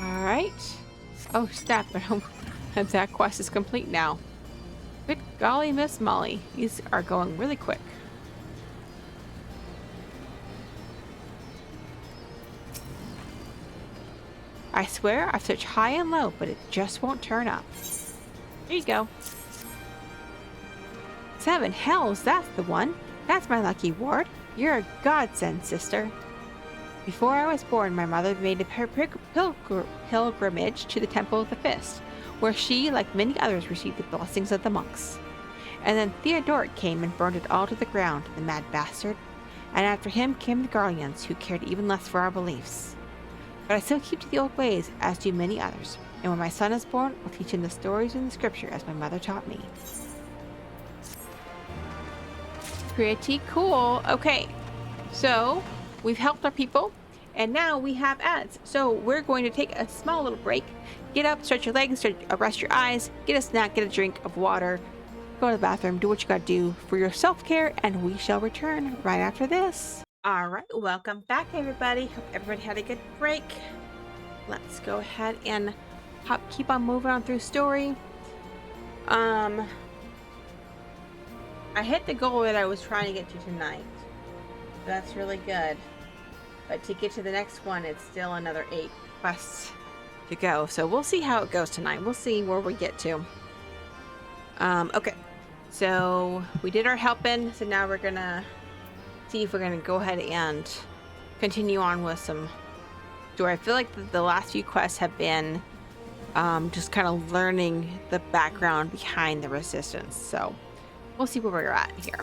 Alright. Oh snap, that quest is complete now. Good golly, Miss Molly. These are going really quick. I swear I've searched high and low, but it just won't turn up. There you go. 7 hells, that's the one. That's my lucky ward. You're a godsend, sister. Before I was born, my mother made a pilgrimage to the Temple of the Fist, where she, like many others, received the blessings of the monks. And then Theodoric came and burned it all to the ground, the mad bastard. And after him came the Garleans, who cared even less for our beliefs. But I still keep to the old ways, as do many others. And when my son is born, I'll teach him the stories in the scripture as my mother taught me. Pretty cool. Okay, so we've helped our people, and now we have ads. So we're going to take a small little break. Get up, stretch your legs, rest your eyes, get a snack, get a drink of water, go to the bathroom, do what you gotta do for your self-care, and we shall return right after this. All right, welcome back, everybody. Hope everybody had a good break. Let's go ahead and keep on moving on through story. I hit the goal that I was trying to get to tonight. That's really good. But to get to the next one, it's still another 8 quests to go. So we'll see how it goes tonight. We'll see where we get to. Okay. So we did our helping. So now we're gonna see if we're gonna go ahead and continue on with some story. I feel like the last few quests have been just kind of learning the background behind the resistance. So we'll see where we're at here.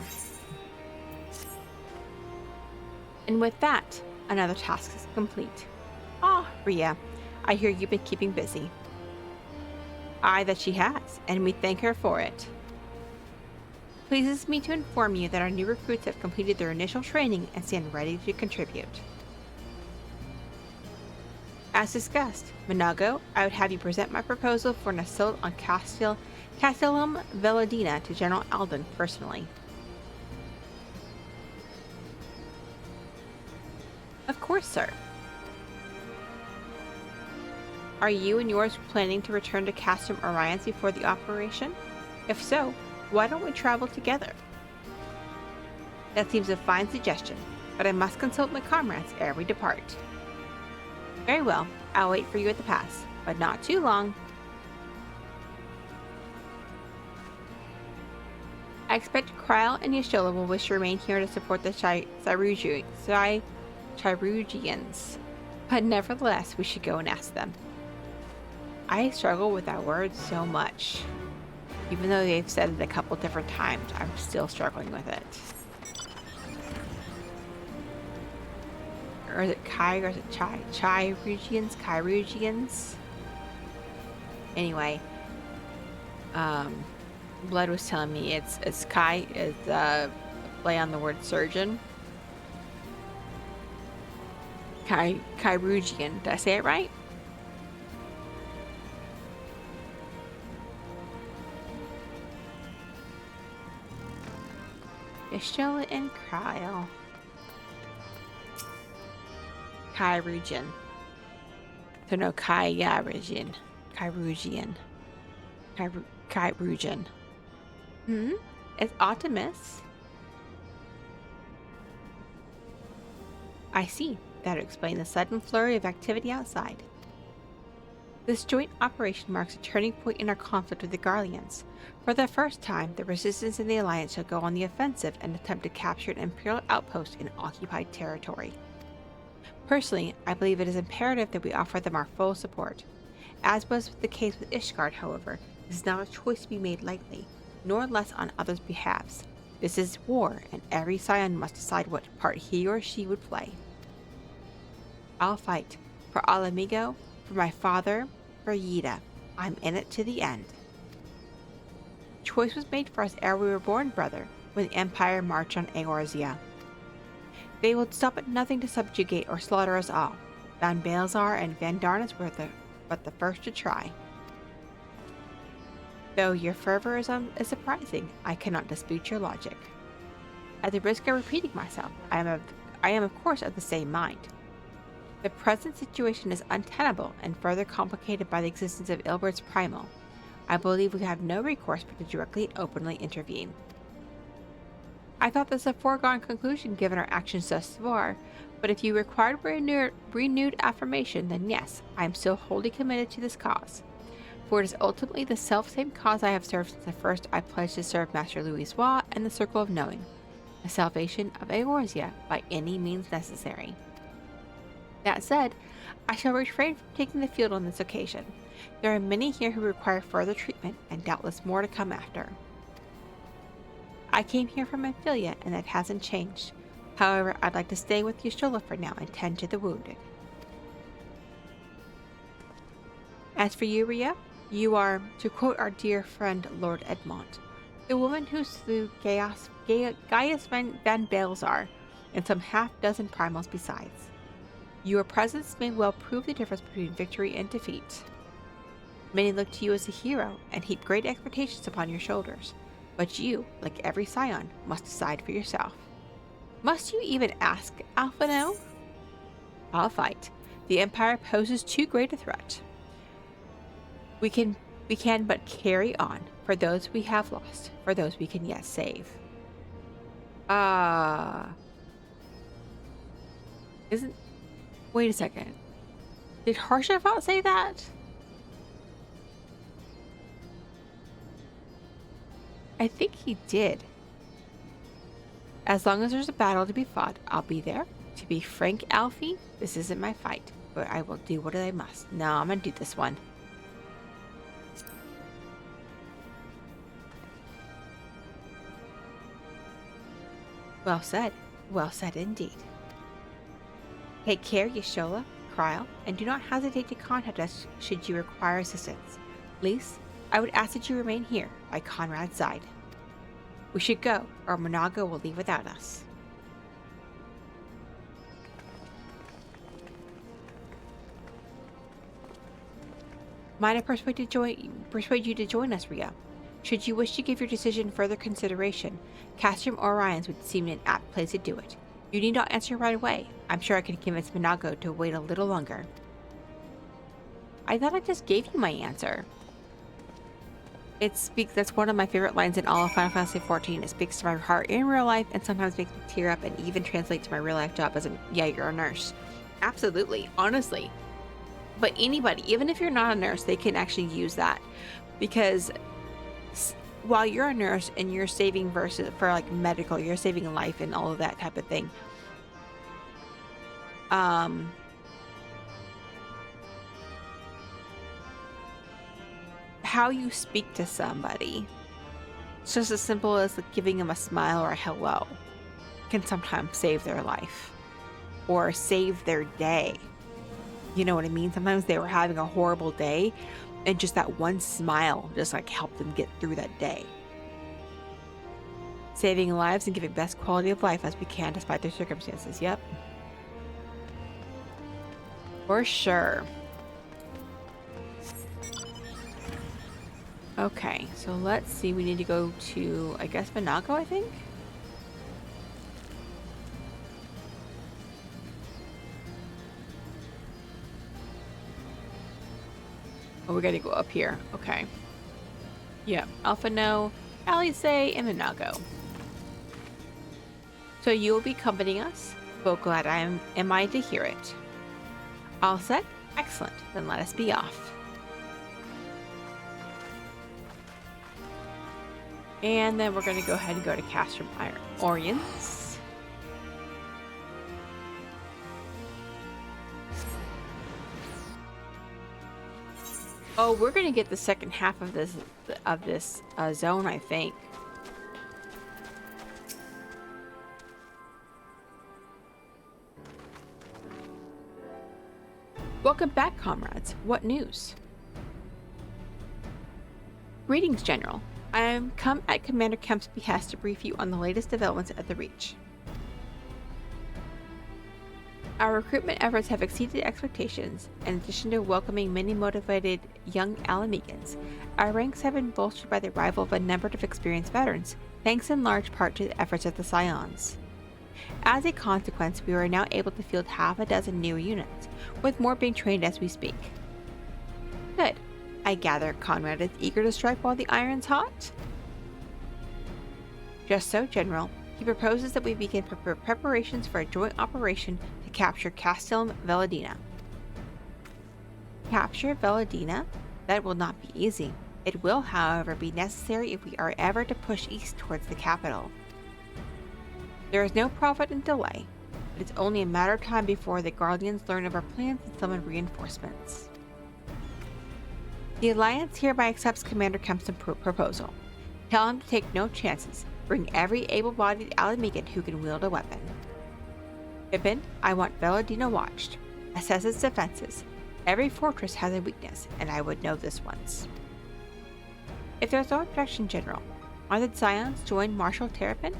And with that, another task is complete. Ah, Rhea, I hear you've been keeping busy. Aye, that she has, and we thank her for it. Pleases me to inform you that our new recruits have completed their initial training and stand ready to contribute. As discussed, Mhigo, I would have you present my proposal for an assault on Castellum Veladina to General Alden personally. Of course, sir. Are you and yours planning to return to Castrum Orions before the operation? If so, Why don't we travel together? That seems a fine suggestion, but I must consult my comrades ere we depart. Very well, I'll wait for you at the pass, but not too long. I expect Kryle and Y'shtola will wish to remain here to support the Chirugians, but nevertheless we should go and ask them. I struggle with that word so much. Even though they've said it a couple different times, I'm still struggling with it. Or is it Kai or is it Chai? Chirugians? Chirugians? Anyway. Blood was telling me it's Kai is play on the word surgeon. Chirugian. Did I say it right? Y'shtola and Kryle. Chirugian. So no, Chirugian. Chirugian. Chirugian. It's Optimus. I see. That would explain the sudden flurry of activity outside. This joint operation marks a turning point in our conflict with the Garleans. For the first time, the Resistance and the Alliance shall go on the offensive and attempt to capture an Imperial outpost in occupied territory. Personally, I believe it is imperative that we offer them our full support. As was the case with Ishgard, however, this is not a choice to be made lightly, nor less on others' behalves. This is war, and every scion must decide what part he or she would play. I'll fight. For Ala Mhigo, for my father, for Yida. I'm in it to the end. Choice was made for us ere we were born, brother, when the Empire marched on Eorzea. They would stop at nothing to subjugate or slaughter us all. Van Baelzar and Van Darnus were but the first to try. Though your fervor is surprising, I cannot dispute your logic. At the risk of repeating myself, I am of course of the same mind. The present situation is untenable and further complicated by the existence of Ilbert's Primal. I believe we have no recourse but to directly and openly intervene. I thought this a foregone conclusion given our actions thus far, but if you required renewed affirmation, then yes, I am still wholly committed to this cause. For it is ultimately the self-same cause I have served since the first I pledged to serve Master Louisoix and the Circle of Knowing, the salvation of Eorzea by any means necessary. That said, I shall refrain from taking the field on this occasion. There are many here who require further treatment, and doubtless more to come after. I came here from Amphilia, and that hasn't changed. However, I'd like to stay with Y'shtola for now and tend to the wounded. As for you, Rhea, you are, to quote our dear friend Lord Edmont, the woman who slew Gaius Van Baelzar and some half-dozen primals besides. Your presence may well prove the difference between victory and defeat. Many look to you as a hero and heap great expectations upon your shoulders, but you, like every scion, must decide for yourself. Must you even ask, Alphino? I'll fight. The Empire poses too great a threat. We can but carry on, for those we have lost, for those we can yet save. Wait a second. Did Harshavat say that? I think he did. As long as there's a battle to be fought, I'll be there. To be frank, Alfie, this isn't my fight, but I will do what I must. No, I'm gonna do this one. Well said. Well said indeed. Take care, Y'shtola, Kryle, and do not hesitate to contact us should you require assistance. Lise, I would ask that you remain here, by Conrad's side. We should go, or Monaga will leave without us. Might I persuade you to join us, Rhea? Should you wish to give your decision further consideration, Castrum Orions would seem an apt place to do it. You need not answer right away. I'm sure I can convince Monago to wait a little longer. I thought I just gave you my answer. That's one of my favorite lines in all of Final Fantasy XIV. It speaks to my heart in real life and sometimes makes me tear up and even translate to my real life job as you're a nurse. Absolutely, honestly. But anybody, even if you're not a nurse, they can actually use that, because while you're a nurse and you're saving versus for like medical, you're saving a life and all of that type of thing. How you speak to somebody, it's just as simple as like giving them a smile or a hello, can sometimes save their life or save their day. You know what I mean? Sometimes they were having a horrible day and just that one smile just like helped them get through that day. Saving lives and giving best quality of life as we can despite their circumstances. Yep. For sure. Okay, so let's see. We need to go to, I guess, Mhigo, I think? Oh, we gotta go up here. Okay. Yeah, Alpha No, Alice, and Mhigo. So you will be accompanying us. Well, glad am I to hear it. All set? Excellent. Then let us be off. And then we're going to go ahead and go to Castrum Oriens. Oh, we're going to get the second half of this zone, I think. Welcome back, comrades. What news? Greetings, General. I am come at Commander Kemp's behest to brief you on the latest developments at the Reach. Our recruitment efforts have exceeded expectations. In addition to welcoming many motivated young Ala Mhigans, our ranks have been bolstered by the arrival of a number of experienced veterans, thanks in large part to the efforts of the Scions. As a consequence, we are now able to field half a dozen new units, with more being trained as we speak. Good. I gather Conrad is eager to strike while the iron's hot? Just so, General. He proposes that we begin preparations for a joint operation to capture Castellum Veladina. Capture Veladina? That will not be easy. It will, however, be necessary if we are ever to push east towards the capital. There is no profit in delay. It is only a matter of time before the Garleans learn of our plans and summon reinforcements. The Alliance hereby accepts Commander Kemp's proposal. Tell him to take no chances. Bring every able-bodied Ala Mhigan who can wield a weapon. Pippin, I want Veladina watched. Assess its defenses. Every fortress has a weakness, and I would know this once. If there's no objection, General, are the Scions join Marshal Terrapin?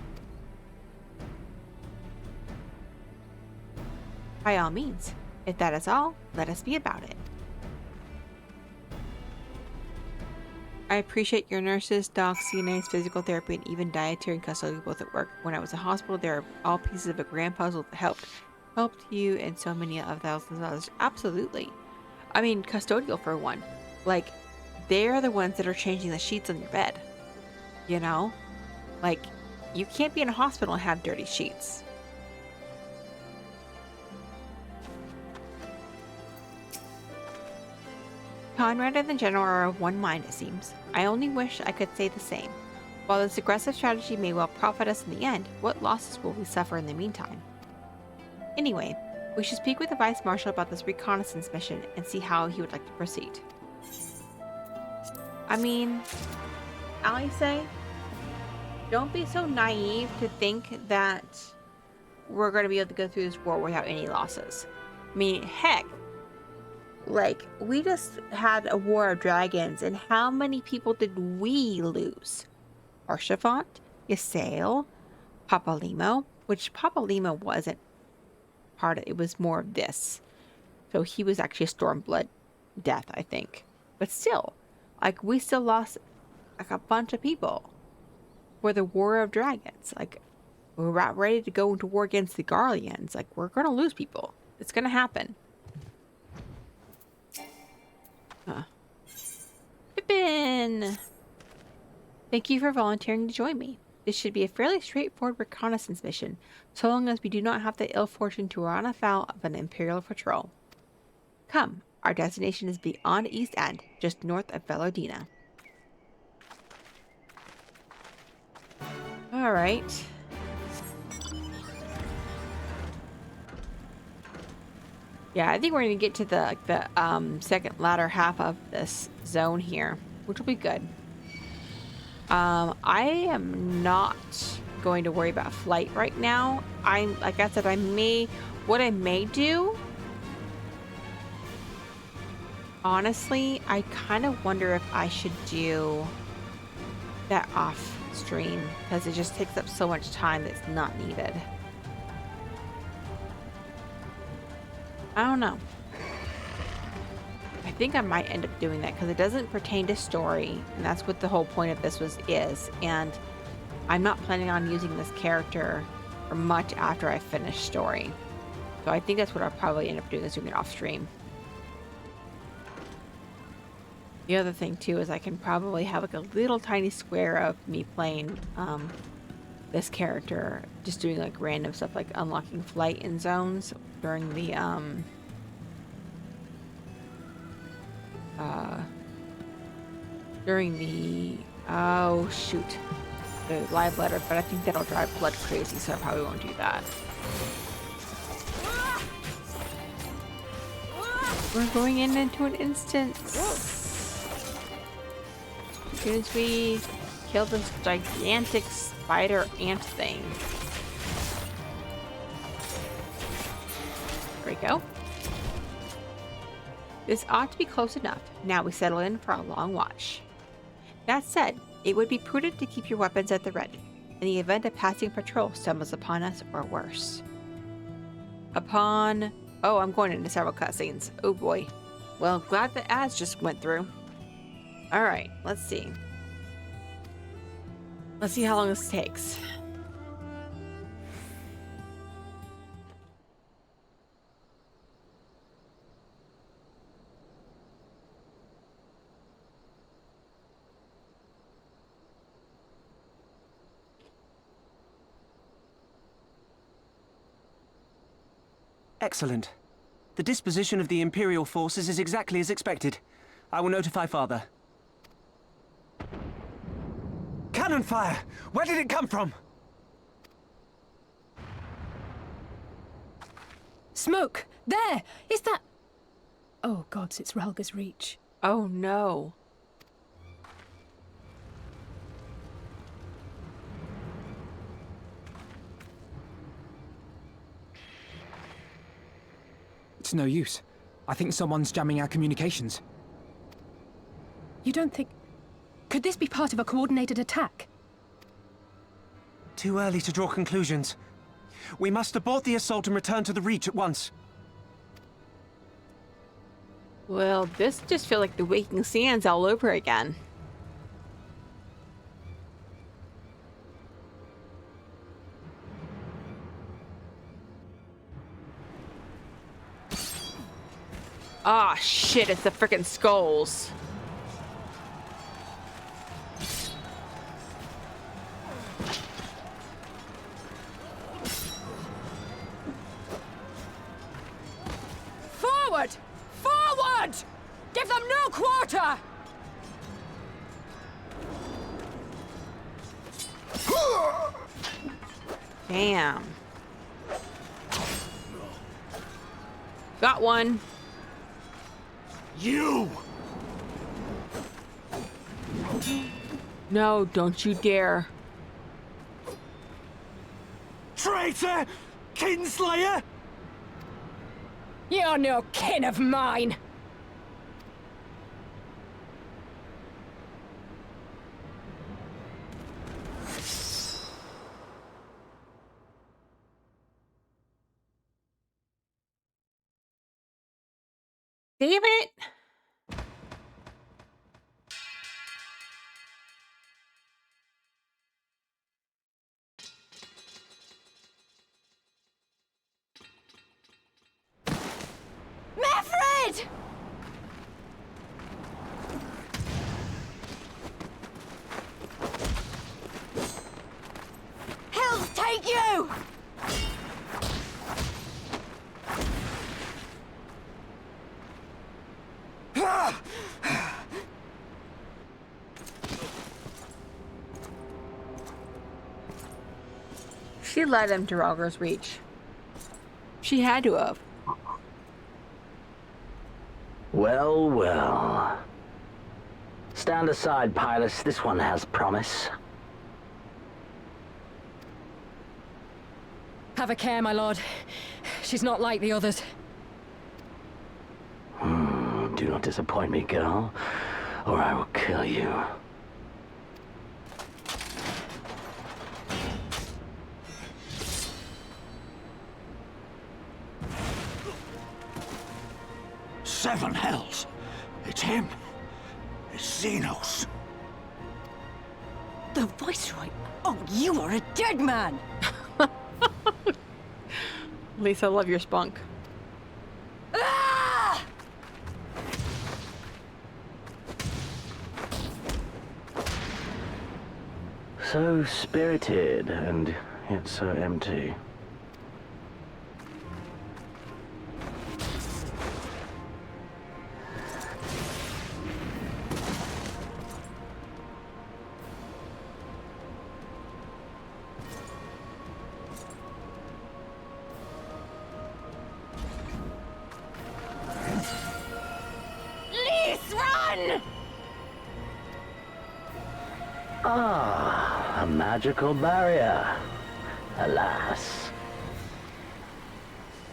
By all means. If that is all, let us be about it. I appreciate your nurses, docs, CNAs, physical therapy, and even dietary and custody both at work. When I was in hospital, they are all pieces of a grand puzzle that helped you and so many of thousands of others. Absolutely. I mean, custodial for one. Like, they're the ones that are changing the sheets on your bed. You know? Like, you can't be in a hospital and have dirty sheets. Conrad and the General are of one mind, it seems. I only wish I could say the same. While this aggressive strategy may well profit us in the end, what losses will we suffer in the meantime? Anyway, we should speak with the Vice Marshal about this reconnaissance mission and see how he would like to proceed. I mean, Alice, don't be so naive to think that we're going to be able to go through this war without any losses. I mean, heck, like, we just had a war of dragons, and how many people did we lose? Archivant, Ysayle, Papalimo, which Papalimo wasn't part of, it was more of this. So he was actually a Stormblood death, I think. But still, like, we still lost, like, a bunch of people for the War of Dragons. Like, we're about ready to go into war against the Garleans. Like, we're going to lose people. It's going to happen. Pippin! Thank you for volunteering to join me. This should be a fairly straightforward reconnaissance mission, so long as we do not have the ill fortune to run afoul of an Imperial patrol. Come, our destination is beyond East End, just north of Velodina. Alright. Yeah, I think we're going to get to the second latter half of this zone here, which will be good. I am not going to worry about flight right now. Like I said, what I may do, honestly, I kind of wonder if I should do that off stream, because it just takes up so much time that's not needed. I don't know. I think I might end up doing that because it doesn't pertain to story, and that's what the whole point of this is. And I'm not planning on using this character for much after I finish story. So I think that's what I'll probably end up doing, is doing it off stream. The other thing too is I can probably have like a little tiny square of me playing this character, just doing like random stuff like unlocking flight in zones during the oh shoot, the live letter, but I think that'll drive Blood crazy, so I probably won't do that. We're going into an instance. As soon as we kill this gigantic spider ant thing. There we go. This ought to be close enough. Now we settle in for a long watch. That said, it would be prudent to keep your weapons at the ready, in the event a passing patrol stumbles upon us or worse. Oh, I'm going into several cutscenes. Oh boy. Well, glad the ads just went through. Alright, let's see. Let's see how long this takes. Excellent. The disposition of the Imperial forces is exactly as expected. I will notify Father. Cannon fire! Where did it come from? Smoke! There! Is that... Oh gods, it's Relga's Reach. Oh no. It's no use. I think someone's jamming our communications. You don't think... Could this be part of a coordinated attack? Too early to draw conclusions. We must abort the assault and return to the Reach at once. Well, this just feels like the Waking Sands all over again. Ah, shit, it's the frickin' skulls. Forward! Forward! Give them no quarter! Damn. Got one. You! No, don't you dare. Traitor! Kinslayer! You're no kin of mine! Damn it! Meffred! you! She led him to Rhalgr's Reach. She had to have. Well, well. Stand aside, Pilus. This one has promise. Have a care, my lord. She's not like the others. Do not disappoint me, girl, or I will kill you. Seven hells! It's him! It's Xenos! The Viceroy? Oh, you are a dead man! Lisa, I love your spunk. Ah! So spirited, and yet so empty. Ah, a magical barrier. Alas.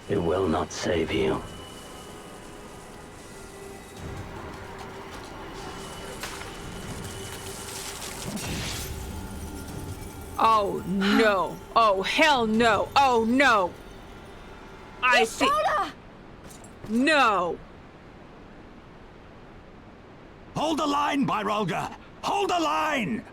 It will not save you. Oh no. Oh hell no. Oh no. I see. No. Hold the line, Byrolga! Hold the line!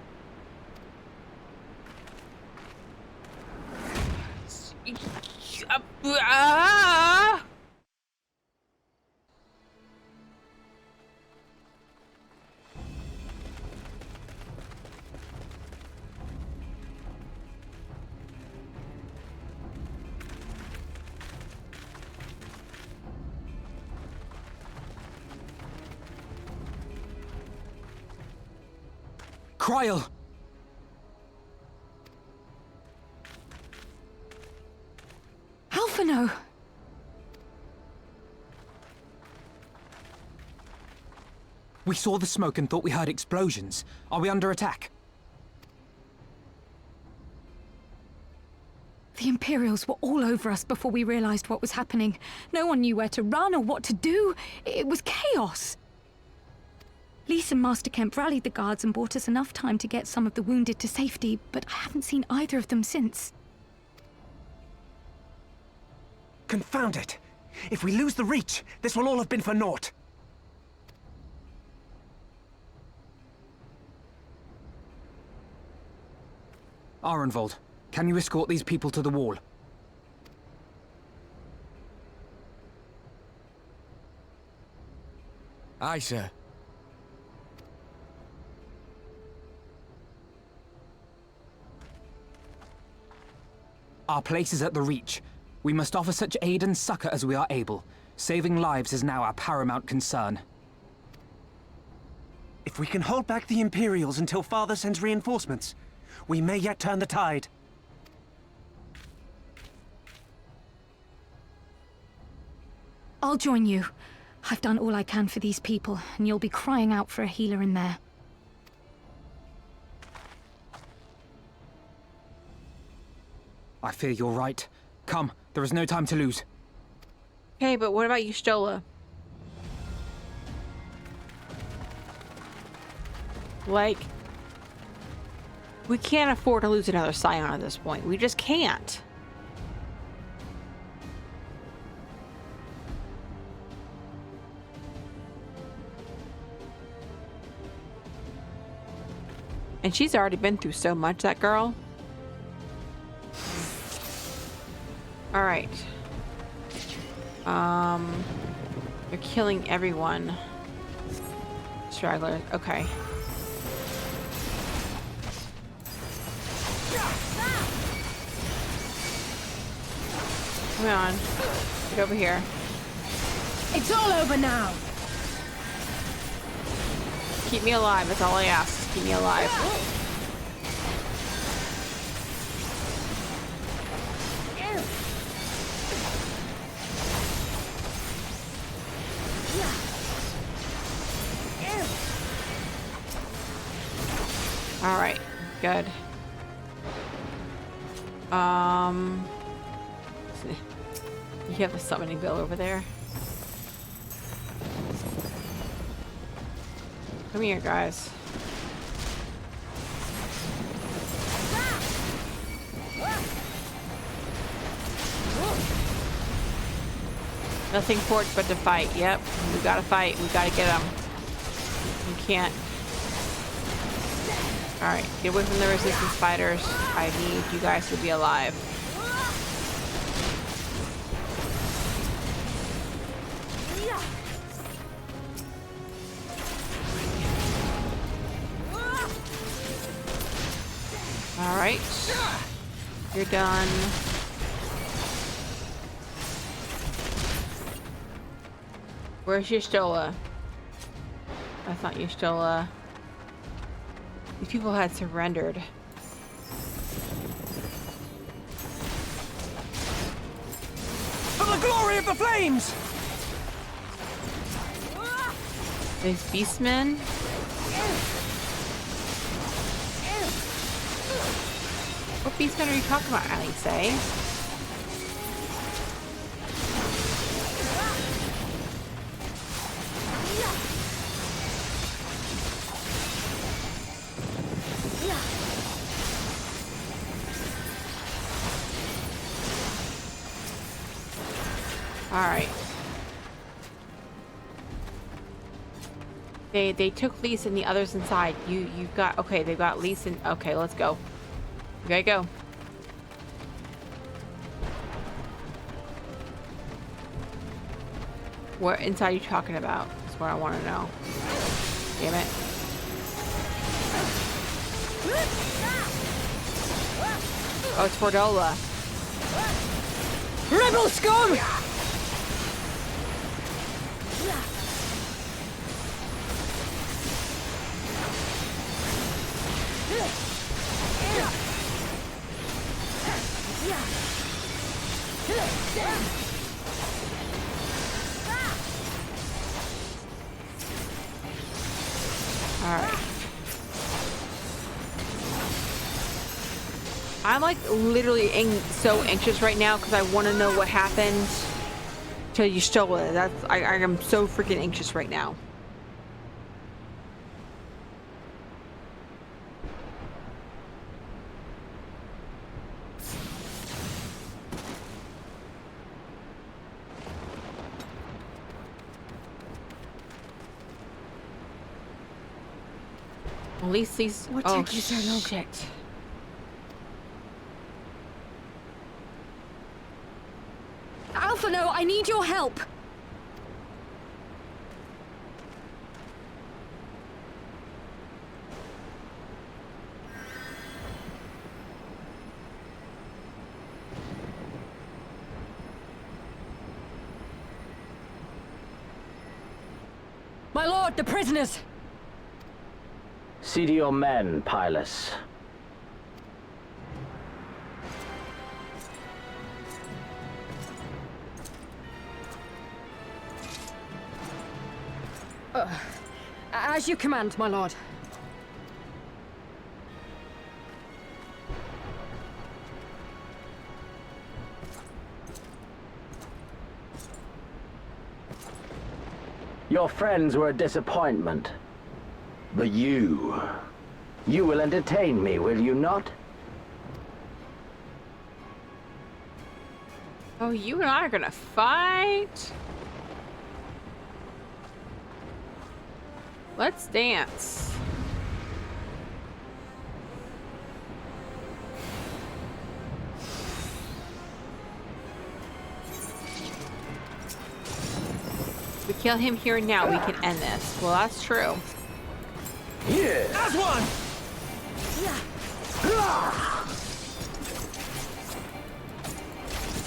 Cryle! Alphino! We saw the smoke and thought we heard explosions. Are we under attack? The Imperials were all over us before we realized what was happening. No one knew where to run or what to do. It was chaos. Lise and Master Kemp rallied the guards and bought us enough time to get some of the wounded to safety, but I haven't seen either of them since. Confound it! If we lose the Reach, this will all have been for naught. Arenvold, can you escort these people to the wall? Aye, sir. Our place is at the Reach. We must offer such aid and succor as we are able. Saving lives is now our paramount concern. If we can hold back the Imperials until Father sends reinforcements, we may yet turn the tide. I'll join you. I've done all I can for these people, and you'll be crying out for a healer in there. I fear you're right. Come, there is no time to lose. Hey, but what about you, Stola? Like, we can't afford to lose another Scion at this point. We just can't. And she's already been through so much, that girl. All right. They're killing everyone. Stragglers. Okay. Come on. Get over here. It's all over now. Keep me alive. That's all I ask. Keep me alive. All right. Good. You have a summoning bill over there. Come here, guys. Nothing for it but to fight. Yep, we gotta fight. We gotta get them. You can't. Alright, get away from the resistance fighters. I need you guys to be alive. Alright. You're done. Where's your Stola? That's not your Stola. These people had surrendered. For the glory of the flames! These beastmen? What beastmen are you talking about, Alice? Alright. They took Lisa and the others inside. You've got, okay, they've got Lisa and, okay, let's go. We gotta go. What inside are you talking about? That's what I want to know. Damn it. Oh, it's Fordola. Rebel scum! Alright. I'm like literally so anxious right now because I want to know what happened to Y'shtola. I am so freaking anxious right now. At least these. What Oh took you so long? shit! Alpha, no, I need your help. My lord, the prisoners! See to your men, Pylus. As you command, my lord. Your friends were a disappointment. But you will entertain me, will you not? Oh, you and I are gonna fight? Let's dance. We kill him here and now, we can end this. Well, that's true. Yeah. As one!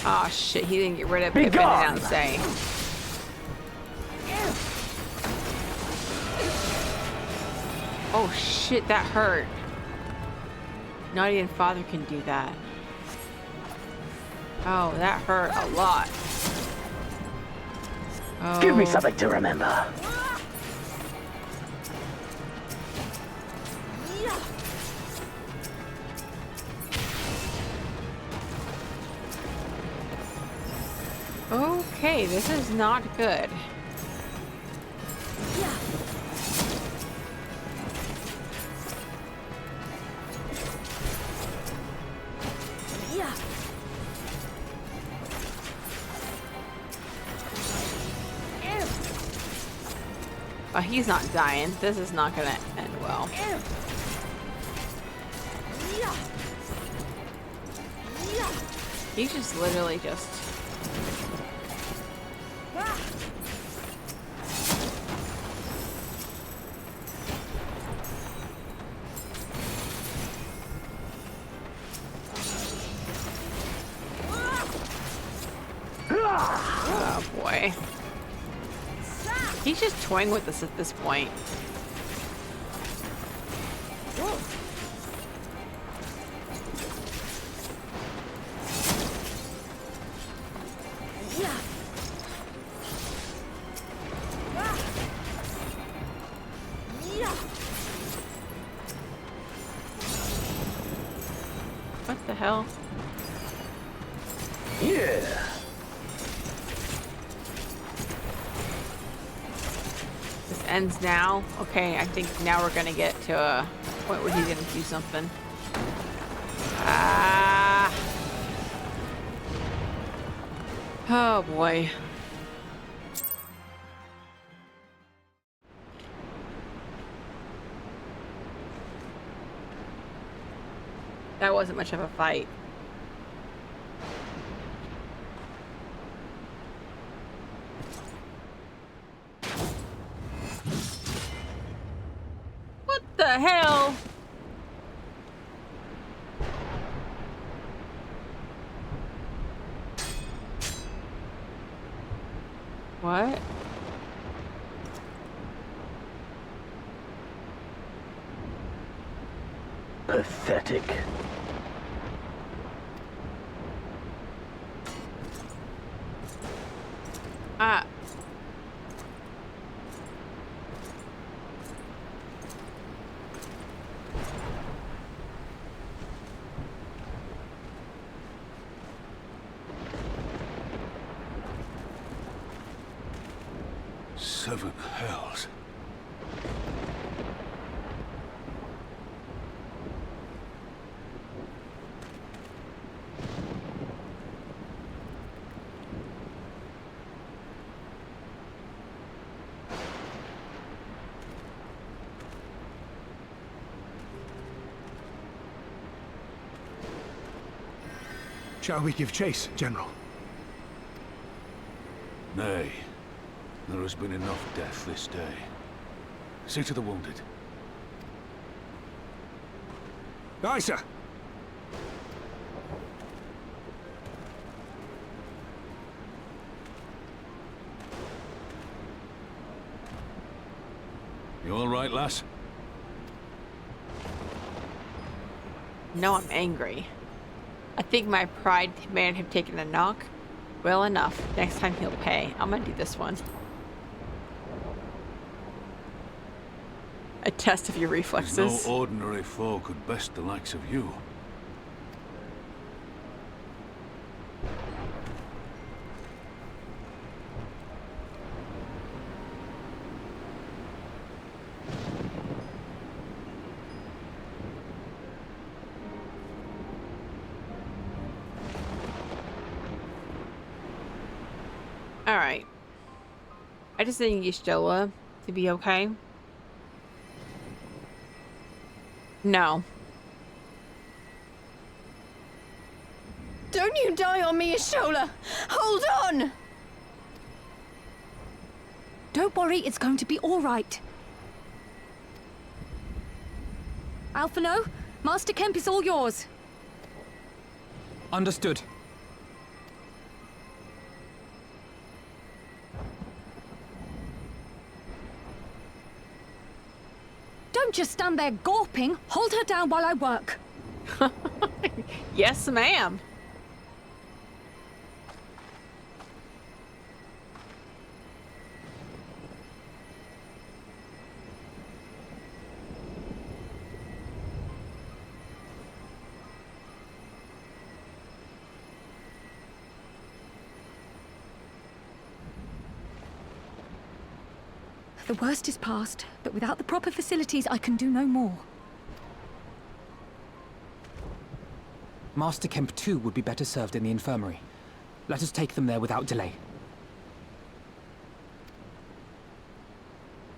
Oh shit, he didn't get rid of it, but I didn't say. Oh shit, that hurt. Not even father can do that. Oh, that hurt a lot. Oh. Give me something to remember. Okay, this is not good. Oh, he's not dying. This is not gonna end well. He's just literally just... Oh boy. He's just toying with us at this point. What the hell? Yeah. This ends now. Okay, I think now we're gonna get to a point where he's gonna do something. Ah. Oh boy. That wasn't much of a fight. What the hell? What? Pathetic. Ah. Seven hells. Shall we give chase, General? Nay. There has been enough death this day. See to the wounded. Aye, sir. You all right, lass? No, I'm angry. I think my pride may have taken a knock. Well enough. Next time he'll pay. I'm gonna do this one. A test of your reflexes. There's no ordinary foe could best the likes of you. Alright. I just need Y'shtola to be okay. No. Don't you die on me, Y'shtola! Hold on! Don't worry, it's going to be all right. Alphino, Master Kemp is all yours. Understood. Don't just stand there gawping. Hold her down while I work. Yes, ma'am. The worst is past, but without the proper facilities, I can do no more. Master Kemp too would be better served in the infirmary. Let us take them there without delay.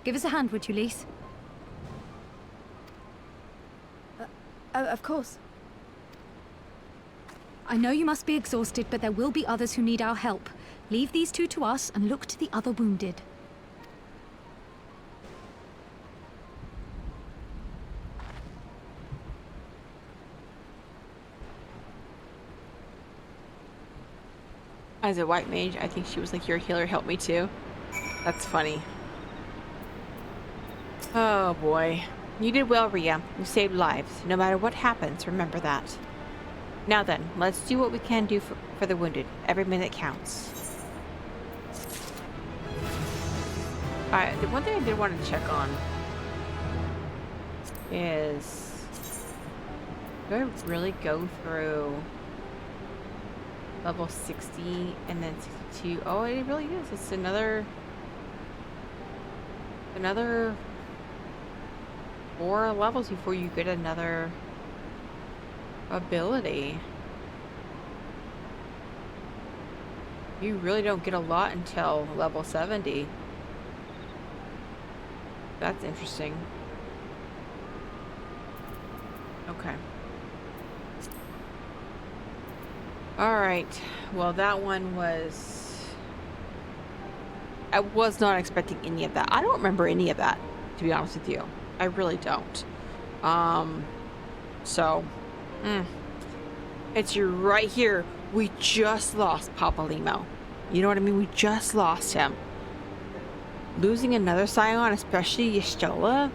Give us a hand, would you, Lise? Of course. I know you must be exhausted, but there will be others who need our help. Leave these two to us and look to the other wounded. As a white mage, I think she was like, your healer, help me too. That's funny. Oh boy. You did well, Rhea. You saved lives. No matter what happens, remember that. Now then, let's do what we can do for the wounded. Every minute counts. Alright, the one thing I did want to check on is... do I really go through level 60 and then 62? Oh, it really is. It's another 4 levels before you get another ability. You really don't get a lot until level 70. That's interesting. Okay. Alright, well that one was... I was not expecting any of that. I don't remember any of that, to be honest with you. I really don't. It's right here. We just lost Papa Limo. You know what I mean? We just lost him. Losing another Scion, especially Y'shtola?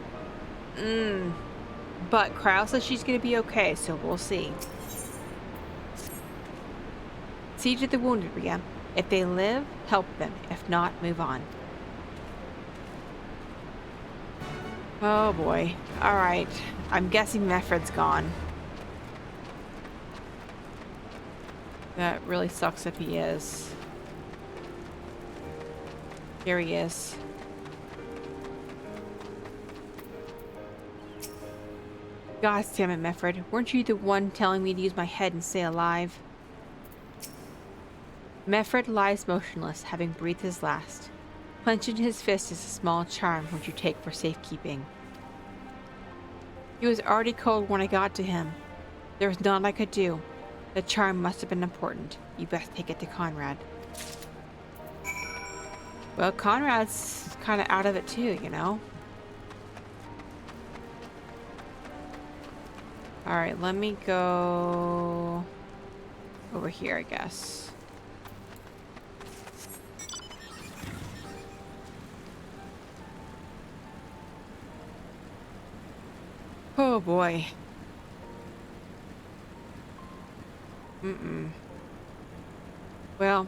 But Krau says she's gonna be okay, so we'll see. See to the wounded, Rhea. If they live, help them. If not, move on. Oh boy. Alright. I'm guessing Meffred's gone. That really sucks if he is. Here he is. God damn it, Meffred. Weren't you the one telling me to use my head and stay alive? Meffred lies motionless, having breathed his last. Clenching his fist is a small charm which you take for safekeeping. He was already cold when I got to him. There was naught I could do. The charm must have been important. You best take it to Conrad. Well, Conrad's kind of out of it too, you know? Alright, let me go over here, I guess. Oh boy. Well,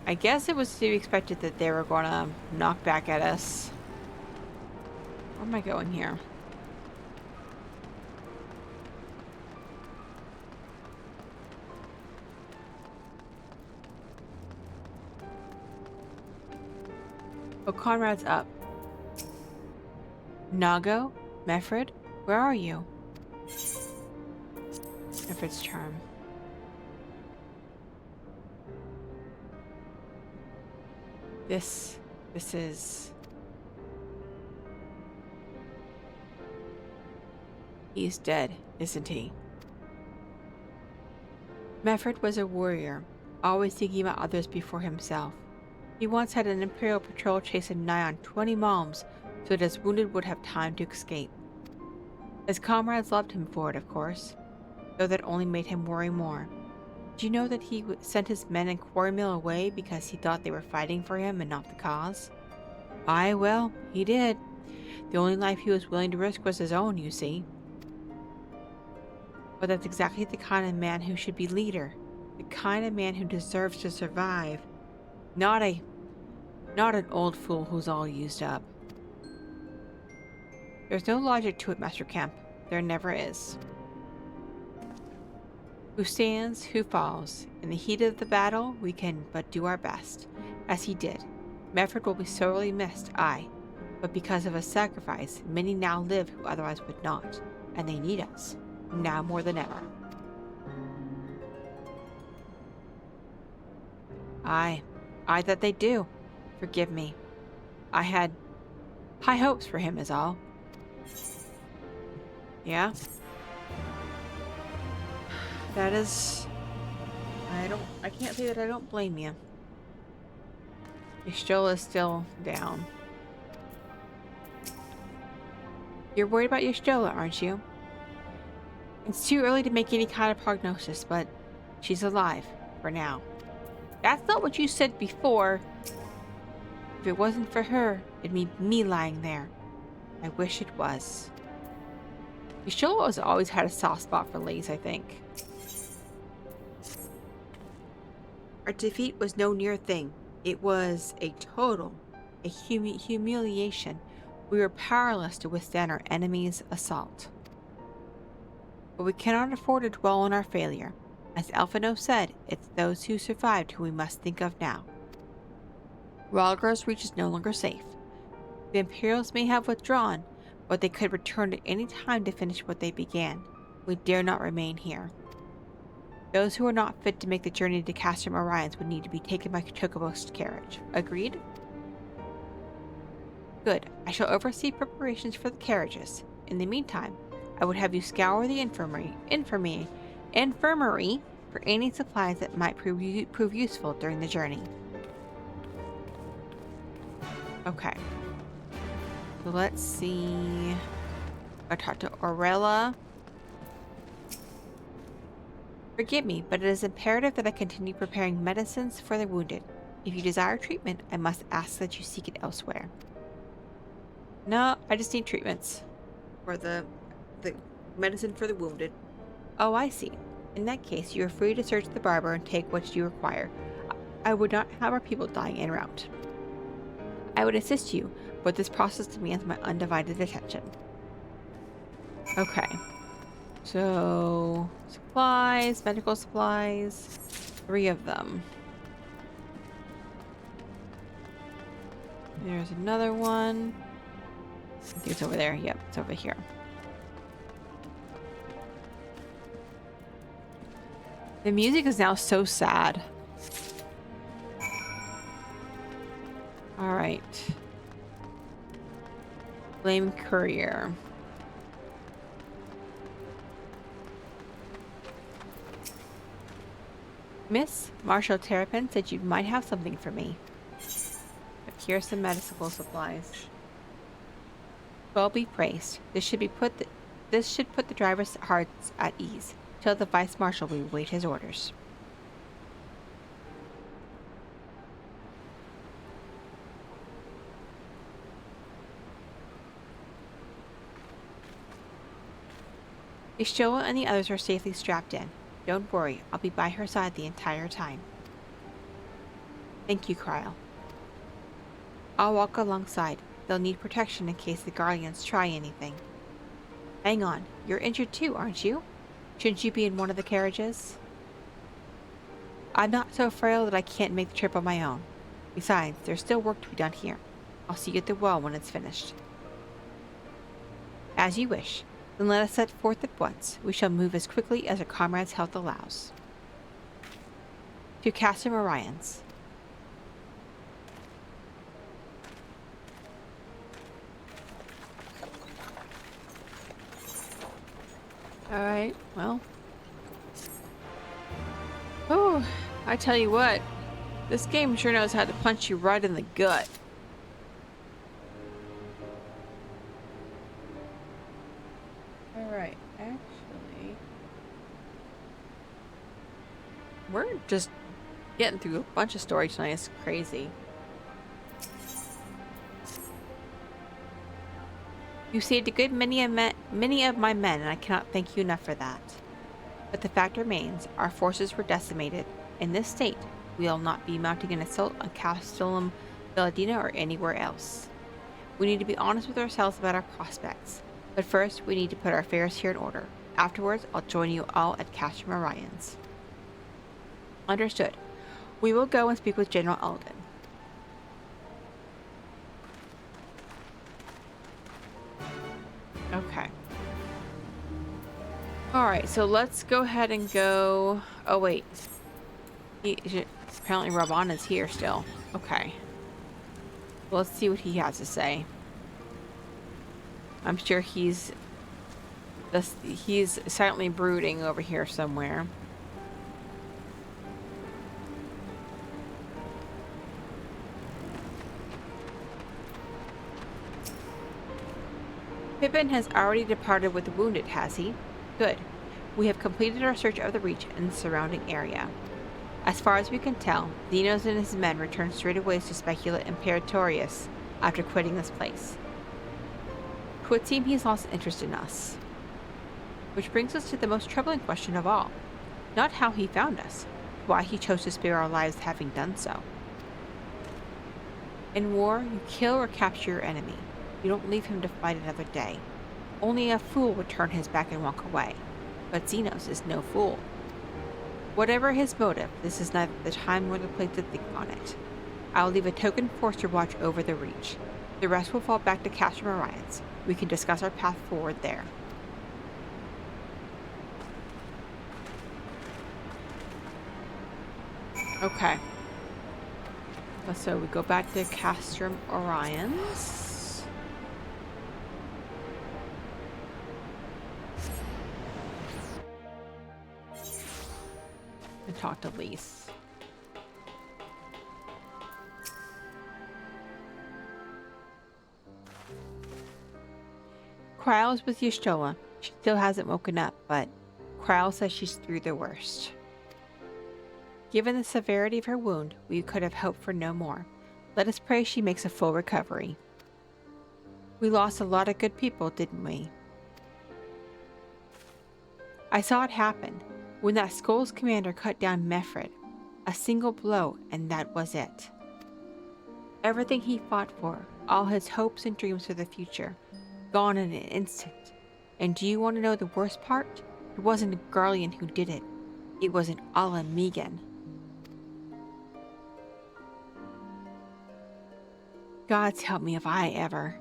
I guess it was to be expected that they were gonna knock back at us. Where am I going here? Oh, Conrad's up. Nago? Meffred? Where are you? Meffred's charm. This is... He's dead, isn't he? Meffred was a warrior, always thinking about others before himself. He once had an Imperial patrol chase him nigh on 20 malms so that his wounded would have time to escape. His comrades loved him for it, of course, though that only made him worry more. Did you know that he sent his men and quarry mill away because he thought they were fighting for him and not the cause? Aye, well, he did. The only life he was willing to risk was his own, you see. But that's exactly the kind of man who should be leader. The kind of man who deserves to survive. Not an old fool who's all used up. There's no logic to it, Master Kemp. There never is. Who stands, who falls. In the heat of the battle, we can but do our best. As he did. Medford will be sorely missed, aye. But because of his sacrifice, many now live who otherwise would not. And they need us. Now more than ever. Aye. Aye that they do. Forgive me. I had high hopes for him is all. Yeah? That is... I can't say that I don't blame you. Y'shtola is still down. You're worried about Y'shtola, aren't you? It's too early to make any kind of prognosis, but she's alive, for now. That's not what you said before. If it wasn't for her, it'd be me lying there. I wish it was. Y'shtola has always had a soft spot for ladies, I think. Our defeat was no near thing. It was a total, humiliation. We were powerless to withstand our enemy's assault. But we cannot afford to dwell on our failure. As Elfino said, it's those who survived who we must think of now. Rhalgr's reach is no longer safe. The Imperials may have withdrawn, but they could return at any time to finish what they began. We dare not remain here. Those who are not fit to make the journey to Castrum Orions would need to be taken by Chocobo's carriage. Agreed? Good. I shall oversee preparations for the carriages. In the meantime, I would have you scour the infirmary for any supplies that might prove useful during the journey. Okay. So let's see. I talked to Aurela. Forgive me, but it is imperative that I continue preparing medicines for the wounded. If you desire treatment, I must ask that you seek it elsewhere. No, I just need treatments. For the medicine for the wounded. Oh, I see. In that case, you are free to search the barber and take what you require. I would not have our people dying en route. I would assist you, but this process demands my undivided attention. Okay. So, supplies, medical supplies, 3 of them. There's another one. I think it's over there. Yep, it's over here. The music is now so sad. Alright. Flame Courier. Miss, Marshal Terrapin said you might have something for me. But here's some medical supplies. Well, be praised. This should put the driver's hearts at ease. Tell the Vice Marshal we await his orders. Y'shtola and the others are safely strapped in. Don't worry, I'll be by her side the entire time. Thank you, Kryle. I'll walk alongside. They'll need protection in case the Garleans try anything. Hang on, you're injured too, aren't you? Shouldn't you be in one of the carriages? I'm not so frail that I can't make the trip on my own. Besides, there's still work to be done here. I'll see you at the well when it's finished. As you wish. Then let us set forth at once. We shall move as quickly as our comrades' health allows. To Castrum Orions. Alright, well. Oh, I tell you what. This game sure knows how to punch you right in the gut. Alright, actually... we're just getting through a bunch of story tonight. It's crazy. You saved a good many of my men, and I cannot thank you enough for that. But the fact remains, our forces were decimated. In this state, we will not be mounting an assault on Castellum Belladina or anywhere else. We need to be honest with ourselves about our prospects. But first, we need to put our affairs here in order. Afterwards, I'll join you all at Castrum Orion's. Understood. We will go and speak with General Alden. Okay. Alright, so let's go ahead and go... Oh, wait. Apparently Raban is here still. Okay. Well, let's see what he has to say. I'm sure he's silently brooding over here somewhere. Pippin has already departed with the wounded, has he? Good. We have completed our search of the Reach and the surrounding area. As far as we can tell, Zenos and his men returned straight away to Specula Imperatorius after quitting this place. It would seem he's lost interest in us. Which brings us to the most troubling question of all. Not how he found us, why he chose to spare our lives having done so. In war, you kill or capture your enemy. You don't leave him to fight another day. Only a fool would turn his back and walk away. But Zenos is no fool. Whatever his motive, this is neither the time nor the place to think on it. I will leave a token force to watch over the Reach. The rest will fall back to Castrum Orion's. We can discuss our path forward there. Okay. So we go back to Castrum Orion's. And talk to Lise. Kryl is with Y'shtola. She still hasn't woken up, but Kryl says she's through the worst. Given the severity of her wound, we could have hoped for no more. Let us pray she makes a full recovery. We lost a lot of good people, didn't we? I saw it happen. When that Skull's commander cut down Mefred, a single blow, and that was it. Everything he fought for, all his hopes and dreams for the future, gone in an instant. And do you want to know the worst part? It wasn't a Garlean who did it. It was an Ala Mhigan. Gods help me if I ever...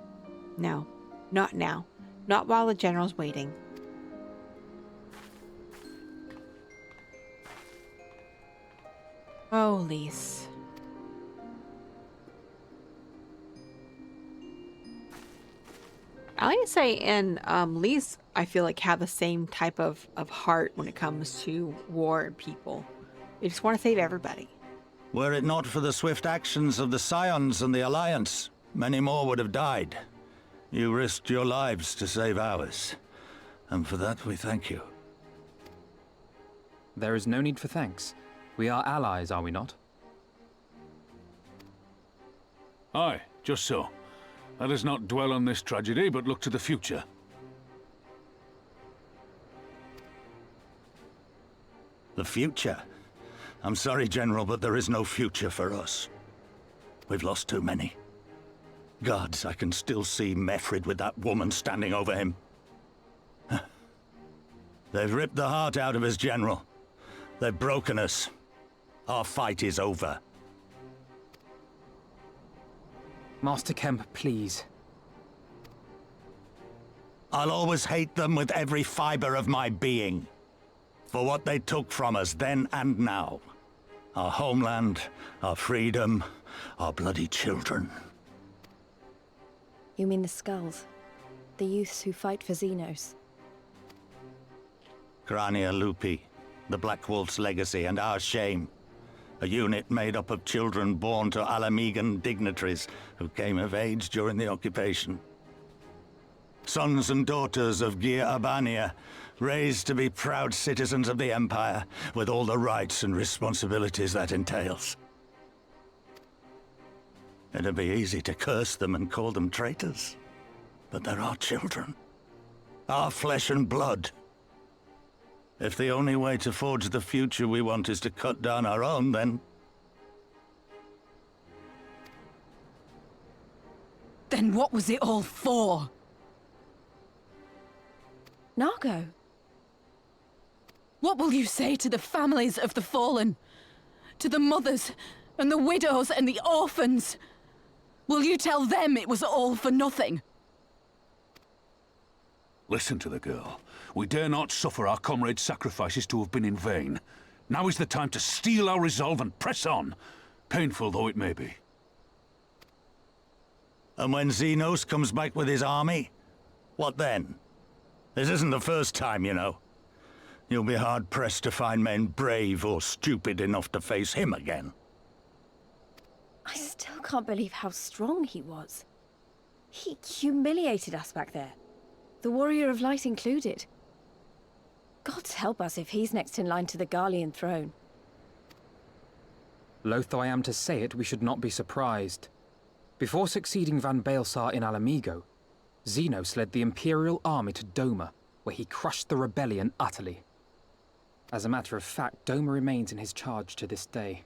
No, not now. Not while the general's waiting. Oh, Lise. I like to say, and Lise, I feel like have the same type of heart when it comes to war and people. They just want to save everybody. Were it not for the swift actions of the Scions and the Alliance, many more would have died. You risked your lives to save ours, and for that we thank you. There is no need for thanks. We are allies, are we not? Aye, just so. Let us not dwell on this tragedy, but look to the future. The future? I'm sorry, General, but there is no future for us. We've lost too many. Gods, I can still see Mefred with that woman standing over him. They've ripped the heart out of us, General. They've broken us. Our fight is over. Master Kemp, please. I'll always hate them with every fiber of my being. For what they took from us then and now. Our homeland, our freedom, our bloody children. You mean the Skulls? The youths who fight for Zenos? Grania Lupi, the Black Wolf's legacy and our shame. A unit made up of children born to Ala Mhigan dignitaries who came of age during the occupation. Sons and daughters of Gir Abania, raised to be proud citizens of the Empire, with all the rights and responsibilities that entails. It'd be easy to curse them and call them traitors. But they're our children. Our flesh and blood. If the only way to forge the future we want is to cut down our own, then... Then what was it all for? Nargo. What will you say to the families of the fallen? To the mothers, and the widows, and the orphans? Will you tell them it was all for nothing? Listen to the girl. We dare not suffer our comrades' sacrifices to have been in vain. Now is the time to steel our resolve and press on, painful though it may be. And when Xenos comes back with his army, what then? This isn't the first time, you know. You'll be hard-pressed to find men brave or stupid enough to face him again. I still can't believe how strong he was. He humiliated us back there. The Warrior of Light included. God help us if he's next in line to the Garlean throne. Loath though I am to say it, we should not be surprised. Before succeeding Van Baelsar in Ala Mhigo, Xenos led the Imperial army to Doma, where he crushed the rebellion utterly. As a matter of fact, Doma remains in his charge to this day.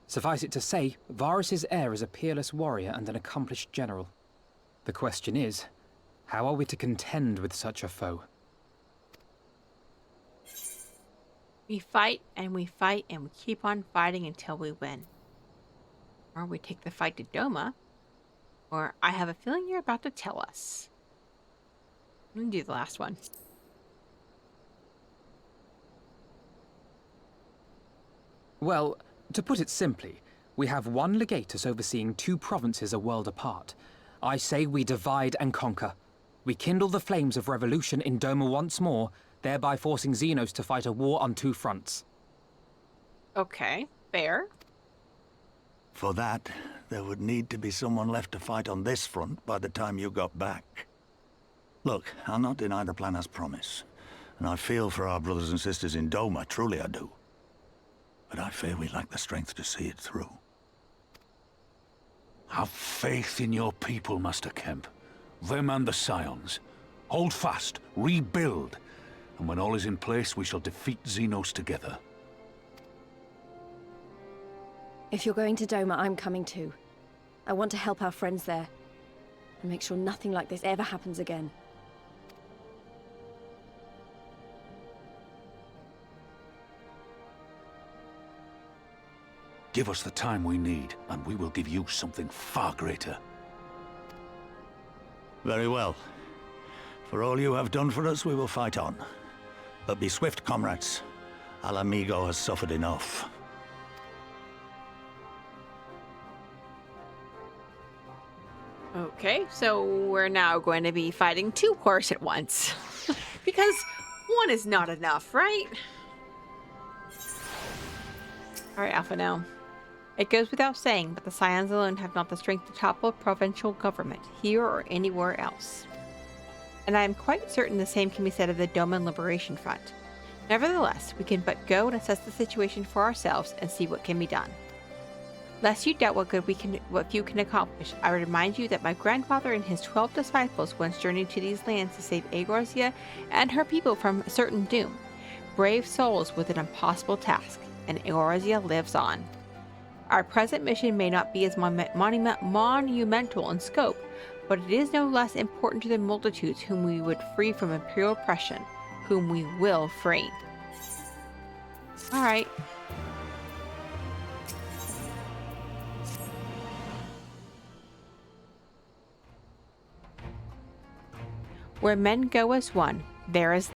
Suffice it to say, Varys' heir is a peerless warrior and an accomplished general. The question is, how are we to contend with such a foe? We fight and we fight and we keep on fighting until we win. Or we take the fight to Doma, or I have a feeling you're about to tell us. I'm gonna do the last one. Well, to put it simply, we have one legatus overseeing two provinces a world apart. I say we divide and conquer. We kindle the flames of revolution in Doma once more, thereby forcing Xenos to fight a war on two fronts. Okay, fair. For that, there would need to be someone left to fight on this front by the time you got back. Look, I'll not deny the plan as promised, and I feel for our brothers and sisters in Doma, truly I do. But I fear we lack the strength to see it through. Have faith in your people, Master Kemp. Them and the Scions. Hold fast, rebuild, and when all is in place, we shall defeat Xenos together. If you're going to Doma, I'm coming too. I want to help our friends there, and make sure nothing like this ever happens again. Give us the time we need, and we will give you something far greater. Very well. For all you have done for us, we will fight on. But be swift, comrades. Ala Mhigo has suffered enough. Okay, so we're now going to be fighting two wars at once. Because one is not enough, right? Alright, Alpha now. It goes without saying, but the Scions alone have not the strength to topple provincial government, here or anywhere else. And I am quite certain the same can be said of the Doman Liberation Front. Nevertheless, we can but go and assess the situation for ourselves and see what can be done. Lest you doubt what few can accomplish, I would remind you that my grandfather and his 12 disciples once journeyed to these lands to save Eorzea and her people from certain doom. Brave souls with an impossible task, and Eorzea lives on. Our present mission may not be as monumental in scope, but it is no less important to the multitudes whom we would free from imperial oppression, whom we will free. Alright. Where men go as one, there is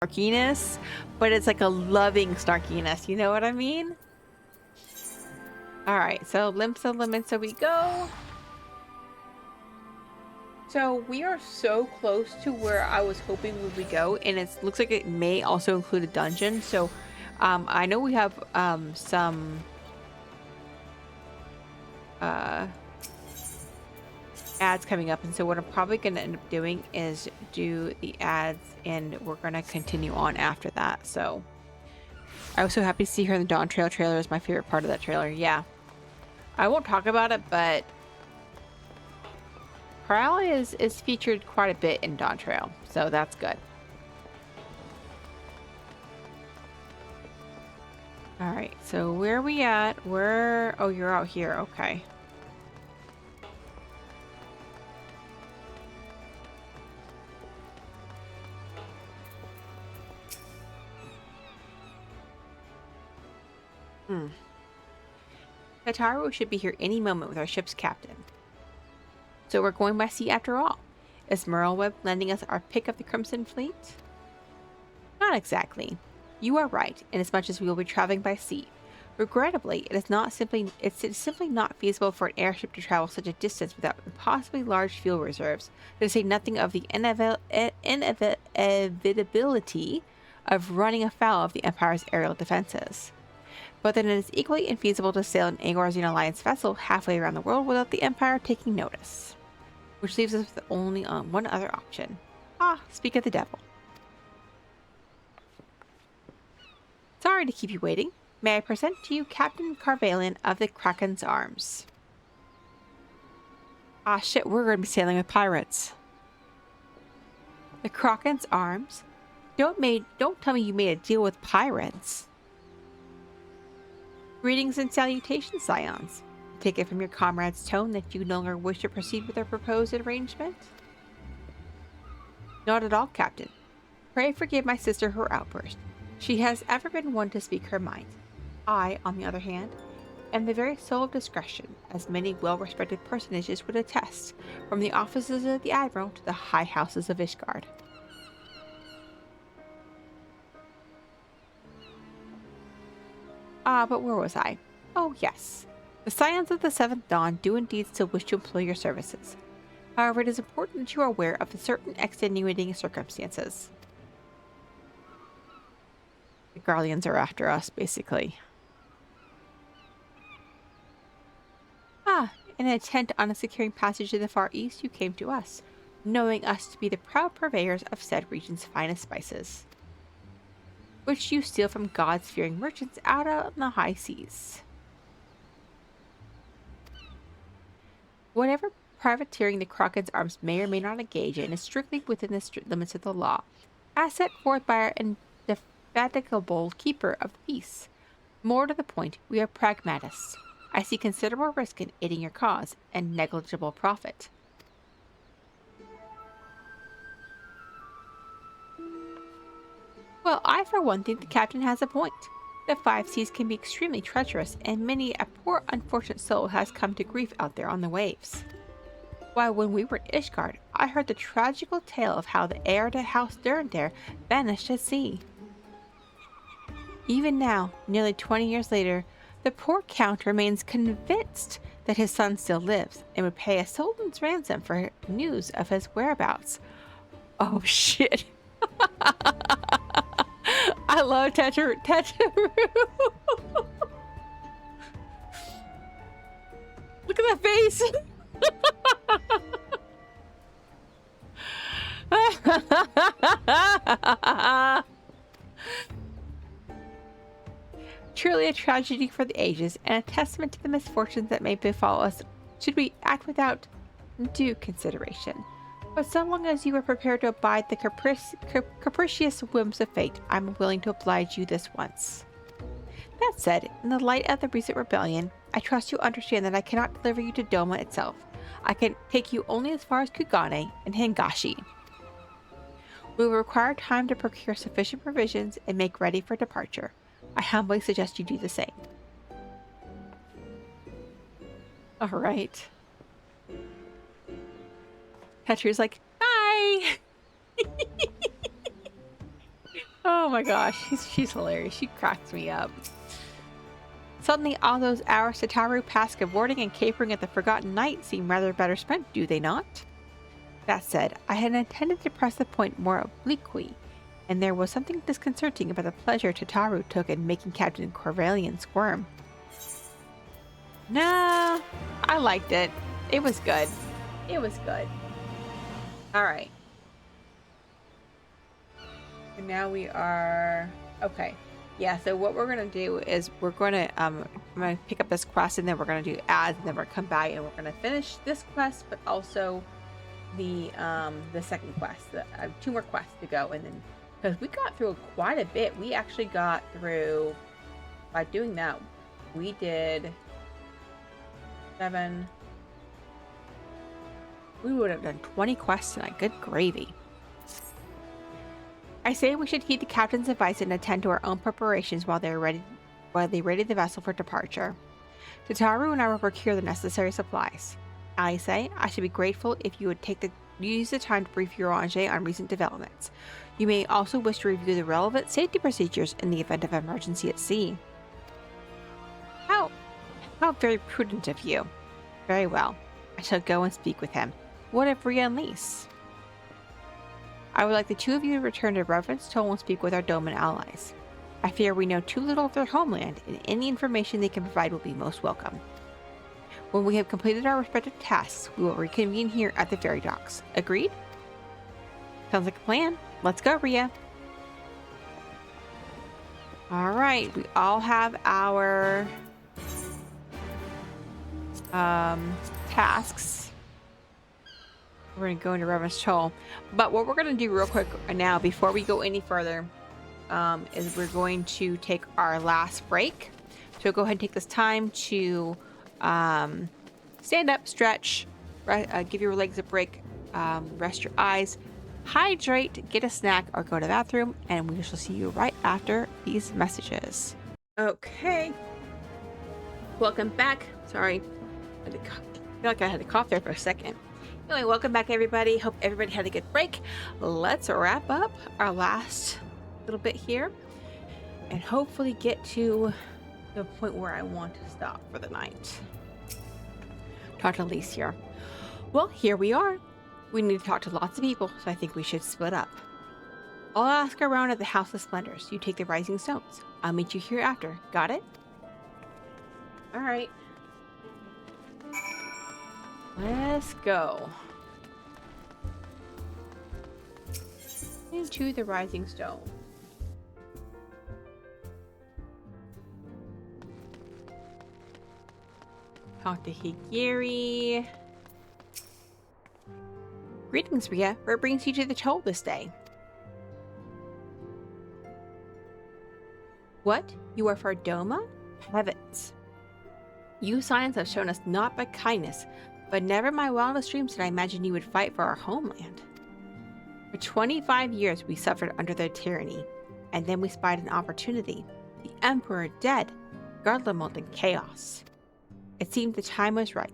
snarkiness, but it's like a loving snarkiness. You know what I mean? All right, so Limsa Limsa we go. So we are so close to where I was hoping we would go, and it looks like it may also include a dungeon. So I know we have some ads coming up, and so what I'm probably going to end up doing is do the ads, and we're going to continue on after that. So I was so happy to see her in the Dawn Trail trailer. Is my favorite part of that trailer. Yeah, I won't talk about it, but Corral is featured quite a bit in Dawn Trail, so that's good. All right, so where are we at? Where? Oh, you're out here. Okay. Kataru should be here any moment with our ship's captain. So we're going by sea after all. Is Merlweb lending us our pick of the Crimson Fleet? Not exactly. You are right, inasmuch as we will be traveling by sea. Regrettably, it's simply not feasible for an airship to travel such a distance without impossibly large fuel reserves, to say nothing of the inevitability of running afoul of the Empire's aerial defenses. But then it is equally infeasible to sail an Agorzian Alliance vessel halfway around the world without the Empire taking notice. Which leaves us with only one other option. Ah, speak of the devil. Sorry to keep you waiting. May I present to you Captain Garlean of the Kraken's Arms. Ah shit, we're going to be sailing with pirates. The Kraken's Arms? Don't tell me you made a deal with pirates. Greetings and salutations, Scions. Take it from your comrade's tone that you no longer wish to proceed with our proposed arrangement? Not at all, Captain. Pray forgive my sister her outburst. She has ever been one to speak her mind. I, on the other hand, am the very soul of discretion, as many well-respected personages would attest, from the offices of the Admiral to the high houses of Ishgard. Ah, but where was I? Oh, yes. The Scions of the Seventh Dawn do indeed still wish to employ your services. However, it is important that you are aware of the certain extenuating circumstances. The Garleans are after us, basically. Ah, in an attempt on a securing passage to the Far East, you came to us, knowing us to be the proud purveyors of said region's finest spices, which you steal from God-fearing merchants out on the high seas. Whatever privateering the Kraken's Arms may or may not engage in is strictly within the limits of the law, as set forth by our indefatigable keeper of the peace. More to the point, we are pragmatists. I see considerable risk in aiding your cause, and negligible profit. Well, I for one think the captain has a point. The five seas can be extremely treacherous, and many a poor unfortunate soul has come to grief out there on the waves. Why, when we were at Ishgard, I heard the tragical tale of how the heir to House Durandare vanished at sea. Even now, nearly 20 years later, the poor count remains convinced that his son still lives, and would pay a sultan's ransom for news of his whereabouts. Oh shit. I love Tetru. Look at that face. Truly a tragedy for the ages, and a testament to the misfortunes that may befall us should we act without due consideration. But so long as you are prepared to abide the capricious whims of fate, I'm willing to oblige you this once. That said, in the light of the recent rebellion, I trust you understand that I cannot deliver you to Doma itself. I can take you only as far as Kugane and Hingashi. We will require time to procure sufficient provisions and make ready for departure. I humbly suggest you do the same. Alright. Tetru's like, hi! Oh my gosh, she's hilarious. She cracks me up. Suddenly, all those hours Tataru passed cavorting and capering at the Forgotten Night seem rather better spent, do they not? That said, I had intended to press the point more obliquely, and there was something disconcerting about the pleasure Tataru took in making Captain Corvellian squirm. No, I liked it. It was good. It was good. Alright. And now we are... Okay. Yeah, so what we're going to do is we're going to... I'm going to pick up this quest, and then we're going to do ads, and then we're going to come back, and we're going to finish this quest, but also the second quest. Two more quests to go, and then... Because we got through quite a bit. We actually got through... By doing that, we did... 7... We would have done 20 quests tonight. Good gravy. I say we should heed the captain's advice and attend to our own preparations while they ready the vessel for departure. Tataru and I will procure the necessary supplies. I say I should be grateful if you would use the time to brief Uranger on recent developments. You may also wish to review the relevant safety procedures in the event of emergency at sea. How very prudent of you. Very well. I shall go and speak with him. What of Rhea and Lise? I would like the two of you to return to Reverence Toll and speak with our Doman allies. I fear we know too little of their homeland, and any information they can provide will be most welcome. When we have completed our respective tasks, we will reconvene here at the ferry docks. Agreed? Sounds like a plan. Let's go, Rhea. Alright, we all have our tasks. We're going to go into Reverence Toll. But what we're going to do real quick now, before we go any further, is we're going to take our last break. So go ahead and take this time to stand up, stretch, give your legs a break, rest your eyes, hydrate, get a snack, or go to the bathroom, and we shall see you right after these messages. Okay. Welcome back. Sorry. I feel like I had to cough there for a second. Anyway, welcome back, everybody. Hope everybody had a good break. Let's wrap up our last little bit here and hopefully get to the point where I want to stop for the night. Talk to Lise here. Well, here we are. We need to talk to lots of people, so I think we should split up. I'll ask around at the House of Splendors. You take the Rising Stones. I'll meet you here after. Got it? All right. Let's go into the Rising Stone. Talk to Higiri. Greetings, Rhea. What brings you to the Toll this day? What? You are for Doma? Heavens. You Scions have shown us naught but kindness, but never in my wildest dreams did I imagine you would fight for our homeland. For 25 years we suffered under their tyranny, and then we spied an opportunity. The Emperor dead, Garlean in chaos. It seemed the time was ripe.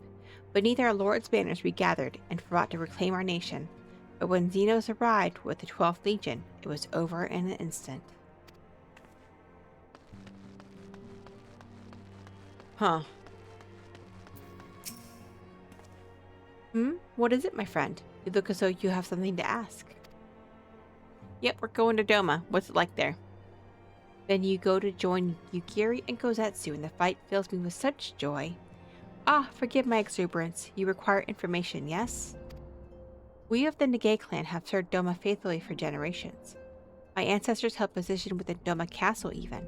Beneath our Lord's banners we gathered and fought to reclaim our nation. But when Xenos arrived with the 12th Legion, it was over in an instant. Huh. What is it, my friend? You look as though you have something to ask. Yep, we're going to Doma. What's it like there? Then you go to join Yukiri and Kozetsu, and the fight fills me with such joy. Ah, forgive my exuberance. You require information, yes? We of the Nage clan have served Doma faithfully for generations. My ancestors held position within Doma Castle even.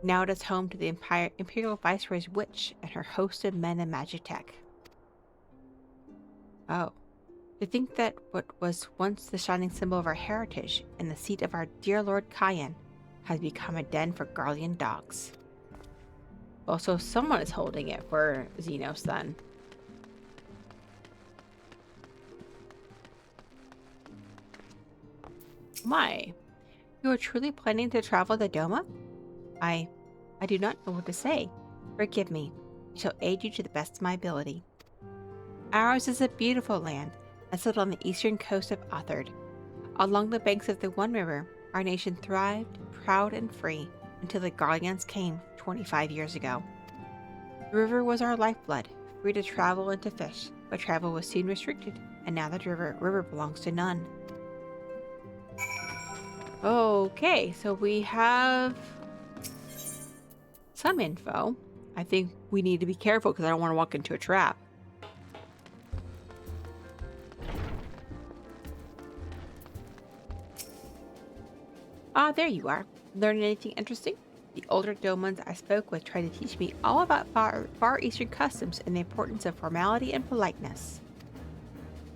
Now it is home to the Imperial Viceroy's witch and her host of men and magic tech. Oh. To think that what was once the shining symbol of our heritage and the seat of our dear Lord Cayenne has become a den for Garlean dogs. Well, so someone is holding it for Xenos then. My, you are truly planning to travel to Doma? I do not know what to say. Forgive me. I shall aid you to the best of my ability. Ours is a beautiful land, nestled on the eastern coast of Othard. Along the banks of the One River, our nation thrived, proud and free, until the Garleans came 25 years ago. The river was our lifeblood, free to travel and to fish, but travel was soon restricted, and now the river belongs to none. Okay, so we have some info. I think we need to be careful because I don't want to walk into a trap. Ah, there you are. Learning anything interesting? The older Domans I spoke with tried to teach me all about Far Eastern customs and the importance of formality and politeness.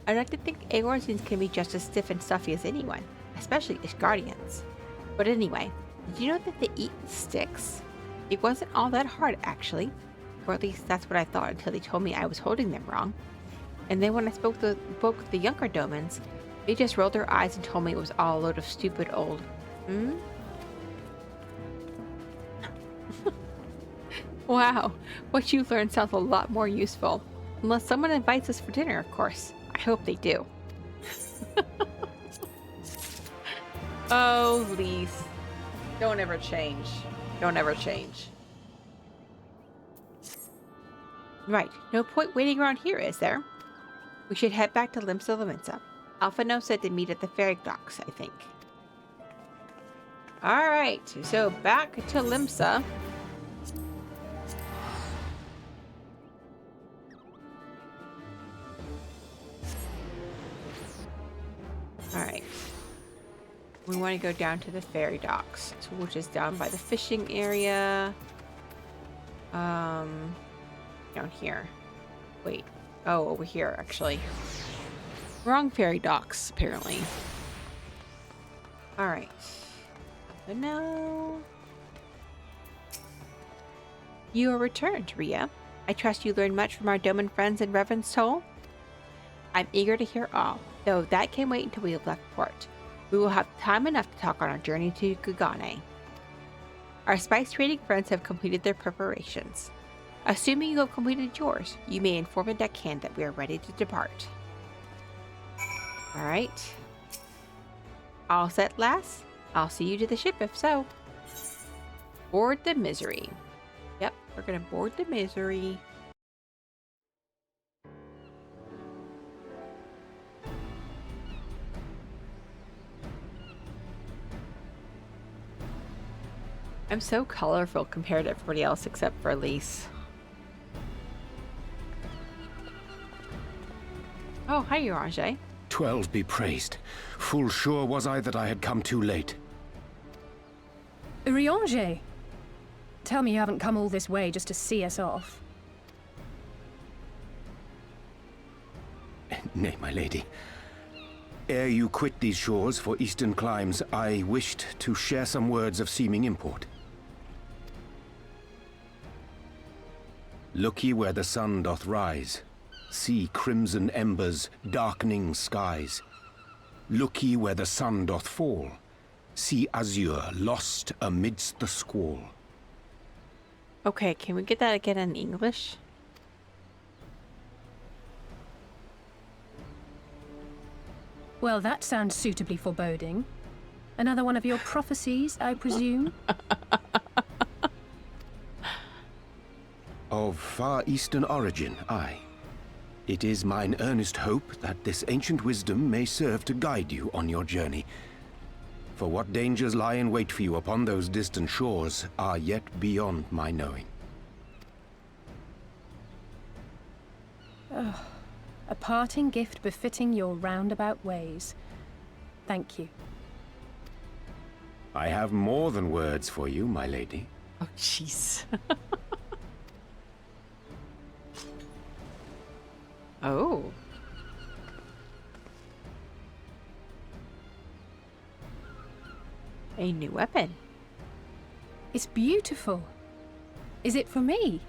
I'd like to think Eorzeans can be just as stiff and stuffy as anyone, especially Ishgardians. But anyway, did you know that they eat sticks? It wasn't all that hard, actually. Or at least that's what I thought until they told me I was holding them wrong. And then when I spoke with the younger Domans, they just rolled their eyes and told me it was all a load of stupid old... Wow, what you learned sounds a lot more useful. Unless someone invites us for dinner, of course. I hope they do. Oh, Lise. Don't ever change. Don't ever change. Right, no point waiting around here, is there? We should head back to Limsa Lominsa. Alphino said to meet at the ferry docks, I think. Alright, so back to Limsa. Alright. We want to go down to the ferry docks, which is down by the fishing area. Down here. Wait. Oh, over here, actually. Wrong ferry docks, apparently. Alright. So now... You are returned, Ria. I trust you learned much from our Doman friends in Revan's Toll? I'm eager to hear all, though that can wait until we have left port. We will have time enough to talk on our journey to Gugane. Our spice trading friends have completed their preparations. Assuming you have completed yours, you may inform the deckhand that we are ready to depart. Alright. All set, lass? I'll see you to the ship if so. Board the Misery. Yep, we're gonna board the Misery. I'm so colorful compared to everybody else except for Elise. Oh, hi, Uranger. 12 be praised. Full sure was I that I had come too late. Urianger, tell me you haven't come all this way just to see us off. Nay, my lady. Ere you quit these shores for eastern climes, I wished to share some words of seeming import. Look ye where the sun doth rise. See crimson embers, darkening skies. Look ye where the sun doth fall. See azure lost amidst the squall. Okay, can we get that again in English? Well, that sounds suitably foreboding. Another one of your prophecies, I presume? Of far eastern origin, aye. It is mine earnest hope that this ancient wisdom may serve to guide you on your journey. For what dangers lie in wait for you upon those distant shores are yet beyond my knowing. Oh, a parting gift befitting your roundabout ways. Thank you. I have more than words for you, my lady. Oh, jeez. Oh. A new weapon. It's beautiful. Is it for me?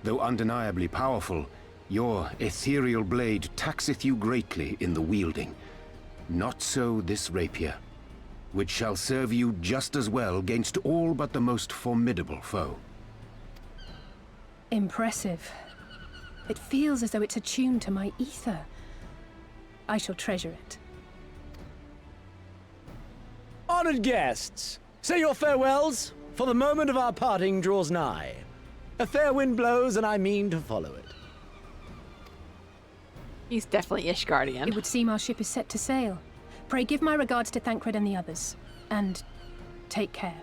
Though undeniably powerful, your ethereal blade taxeth you greatly in the wielding. Not so this rapier, which shall serve you just as well against all but the most formidable foe. Impressive. It feels as though it's attuned to my ether. I shall treasure it. Honored guests, say your farewells, for the moment of our parting draws nigh. A fair wind blows, and I mean to follow it. He's definitely Ishgardian. It would seem our ship is set to sail. Pray give my regards to Thancred and the others. And take care.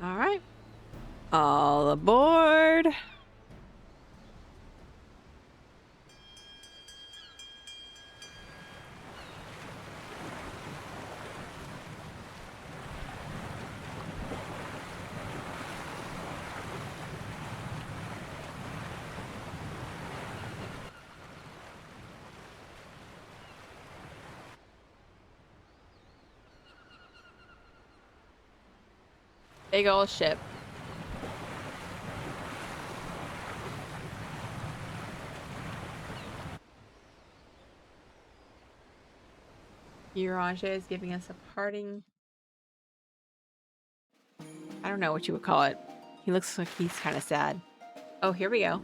All right. All aboard. Big old ship. Urange is giving us a parting. I don't know what you would call it. He looks like he's kind of sad. Oh, here we go.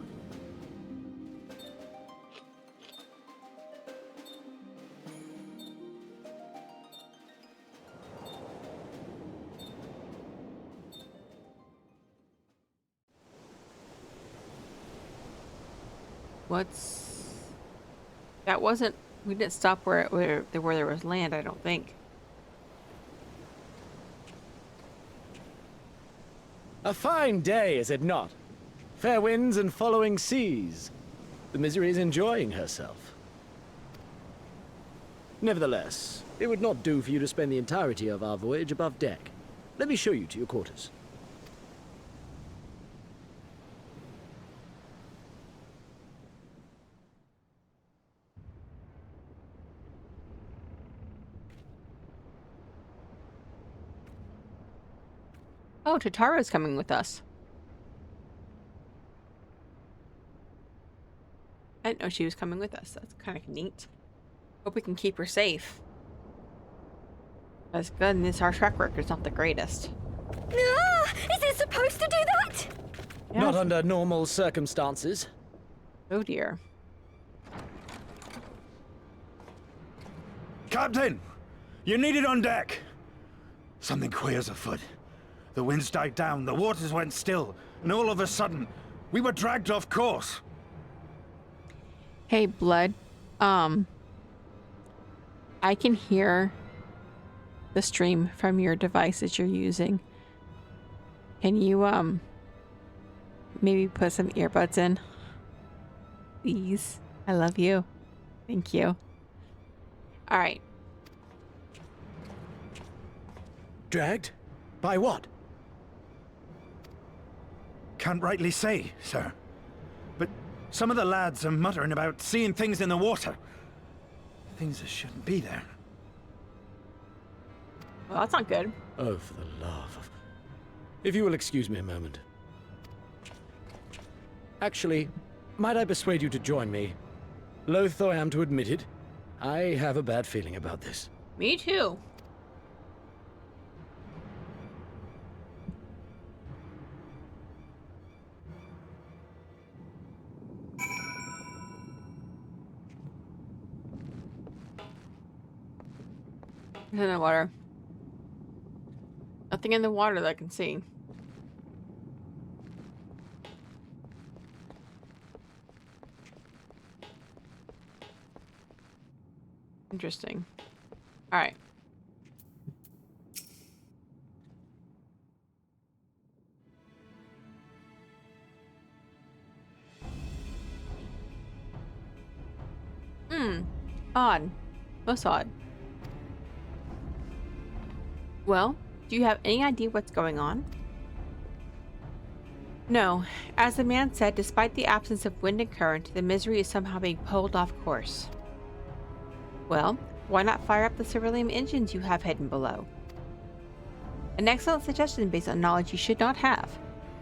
What's... That wasn't... We didn't stop where there was land, I don't think. A fine day, is it not? Fair winds and following seas. The Misery is enjoying herself. Nevertheless, it would not do for you to spend the entirety of our voyage above deck. Let me show you to your quarters. Oh, Tataro's coming with us. I didn't know she was coming with us. That's kind of neat. Hope we can keep her safe. As good as our track record's not the greatest. Ah, is it supposed to do that? Yeah. Not under normal circumstances. Oh dear. Captain! You're needed on deck! Something queer's afoot. The winds died down, the waters went still, and all of a sudden, we were dragged off course. Hey, Blood. I can hear the stream from your device that you're using. Can you, maybe put some earbuds in? Please. I love you. Thank you. Alright. Dragged? By what? Can't rightly say, sir. But some of the lads are muttering about seeing things in the water. Things that shouldn't be there. Well, that's not good. Oh, for the love of... If you will excuse me a moment. Actually, might I persuade you to join me? Loath though I am to admit it, I have a bad feeling about this. Me too. Nothing in the water. Nothing in the water that I can see. Interesting. All right. Odd. Most odd. Well, do you have any idea what's going on? No. As the man said, despite the absence of wind and current, the Misery is somehow being pulled off course. Well, why not fire up the ceruleum engines you have hidden below? An excellent suggestion based on knowledge you should not have.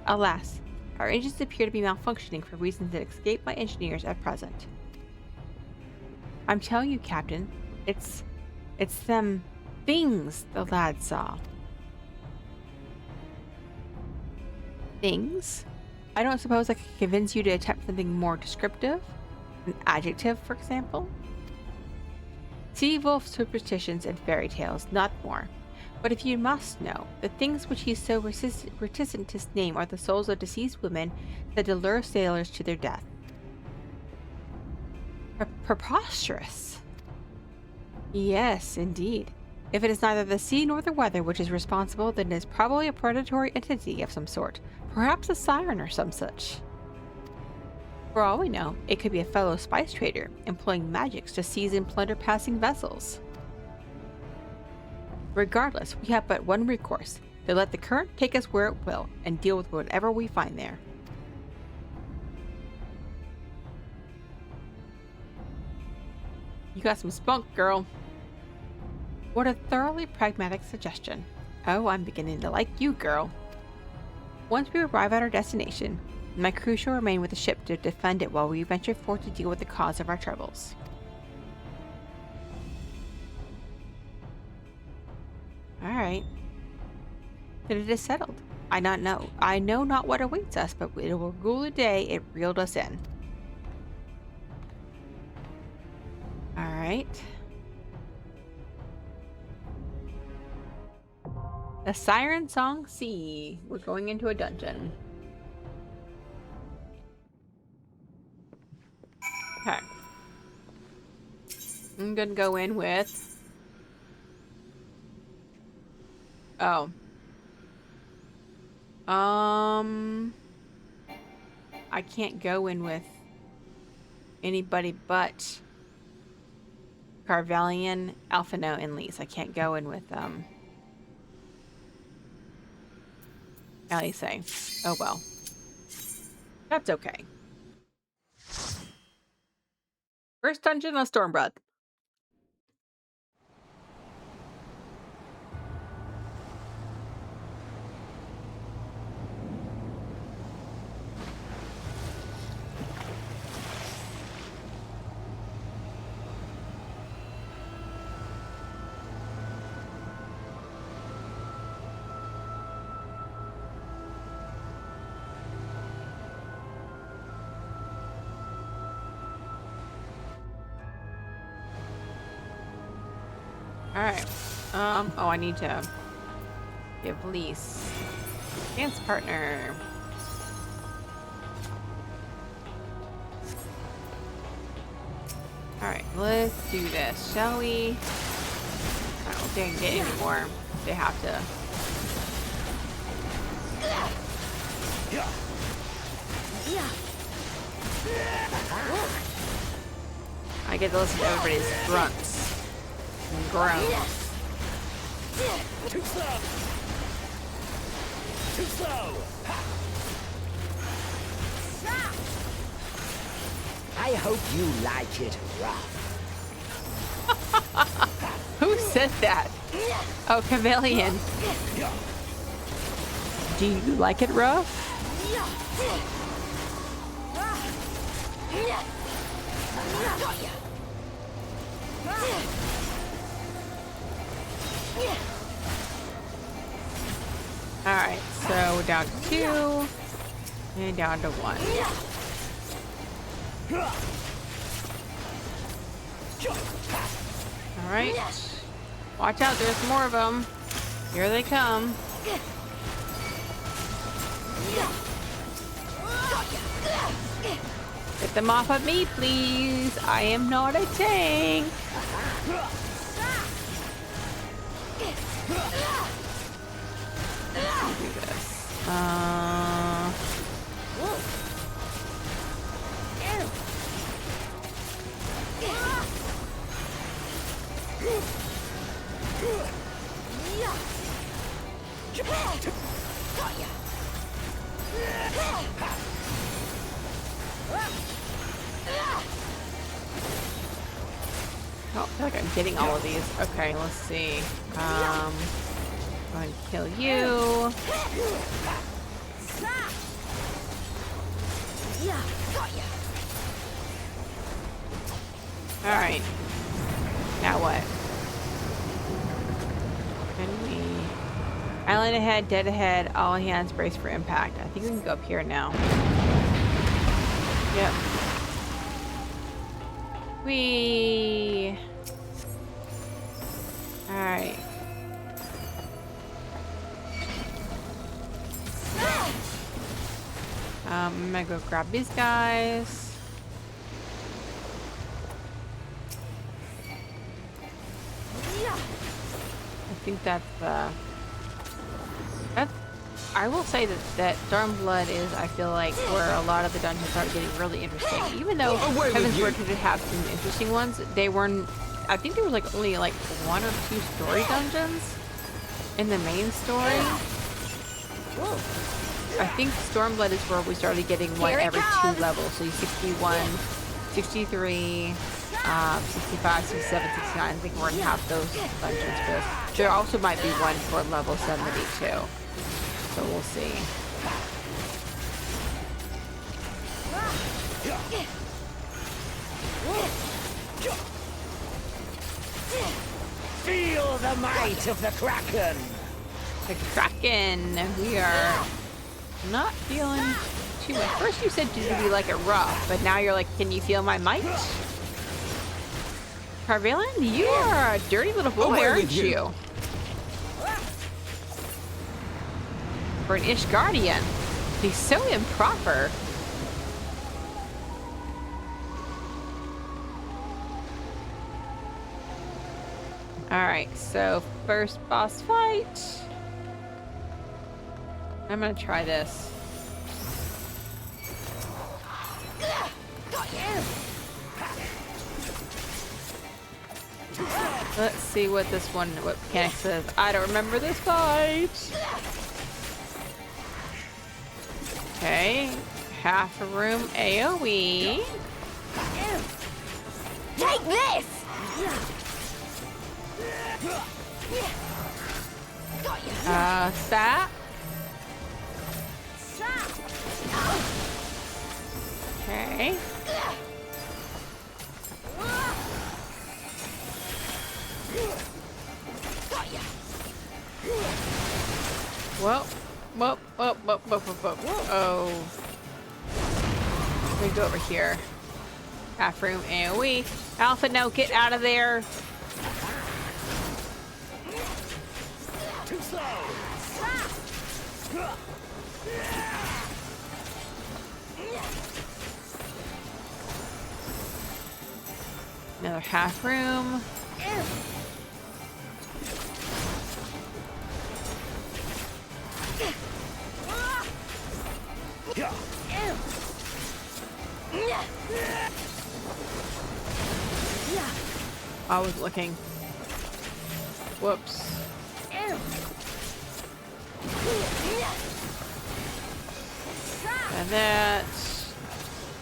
Alas, our engines appear to be malfunctioning for reasons that escape my engineers at present. I'm telling you, Captain, it's them things the lad saw. Things? I don't suppose I could convince you to attempt something more descriptive? An adjective, for example? Sea wolf superstitions and fairy tales, not more. But if you must know, the things which he is so reticent to name are the souls of deceased women that allure sailors to their death. Preposterous. Yes, indeed. If it is neither the sea nor the weather which is responsible, then it is probably a predatory entity of some sort. Perhaps a siren or some such. For all we know, it could be a fellow spice trader, employing magics to seize and plunder passing vessels. Regardless, we have but one recourse, to let the current take us where it will, and deal with whatever we find there. You got some spunk, girl. What a thoroughly pragmatic suggestion. Oh, I'm beginning to like you, girl. Once we arrive at our destination, my crew shall remain with the ship to defend it while we venture forth to deal with the cause of our troubles. Alright. Then it is settled. I know not what awaits us, but it will rule the day it reeled us in. Alright. The Siren Song C. We're going into a dungeon. Okay. I'm gonna go in with... Oh. I can't go in with anybody but Garlean, Alphino, and Lise. I can't go in with, Alice. Oh well. That's okay. First dungeon on Stormblood. Alright. Oh, I need to give Lise dance partner. Alright, let's do this, shall we? I don't think I can get any more. They have to. I get to listen to everybody's grunts. Gross. Too slow. Too slow. I hope you like it rough. Who said that? Oh, Garlean. Do you like it rough? Alright, so we're down to 2 and down to 1. Alright. Watch out, there's more of them. Here they come. Get them off of me, please. I am not a tank. Do this. I don't feel like I'm getting all of these. Okay, let's see. Go ahead and kill you. Alright. Now what? Can we... I Garlean ahead, dead ahead, all hands brace for impact. I think we can go up here now. Yep. Whee! Alright. I'm gonna go grab these guys. I think that's I will say that Stormblood is, I feel like, where a lot of the dungeons started getting really interesting. Even though Heavensward did have some interesting ones, they weren't. I think there was like only like 1 or 2 story dungeons in the main story. I think Stormblood is where we started getting one every 2 levels. So you 61, 63, 65, 67, 69. I think we're gonna have those dungeons for this. There also might be one for level 72. So we'll see. Feel the might of the Kraken! The Kraken! We are not feeling too much. First you said you like it rough, but now you're like, can you feel my might? Carvelan, you are a dirty little boy, aren't you? For an Ishgardian. He's so improper. Alright, so first boss fight. I'm gonna try this. Let's see what mechanic says. I don't remember this fight. Okay, half a room AoE. Take this! Sap. Okay. Whoa. Whoa. Oh. Let me go over here. Half room AoE. Alpha, no, get out of there. Too slow. Another half room. I was looking. Whoops. And that.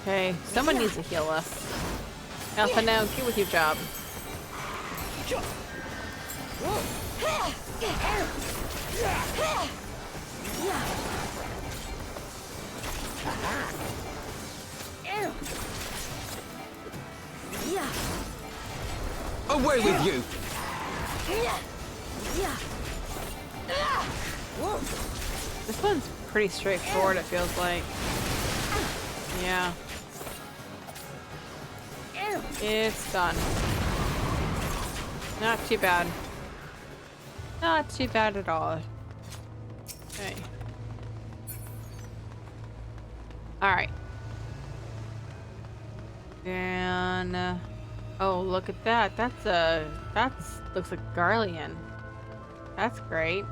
Okay, someone needs to heal us. Alpha, now get with your job. Away with you! This one's pretty straightforward, it feels like. Yeah. It's done. Not too bad. Not too bad at all. Okay. Alright. And oh, look at that. That's looks like Garlean. That's great.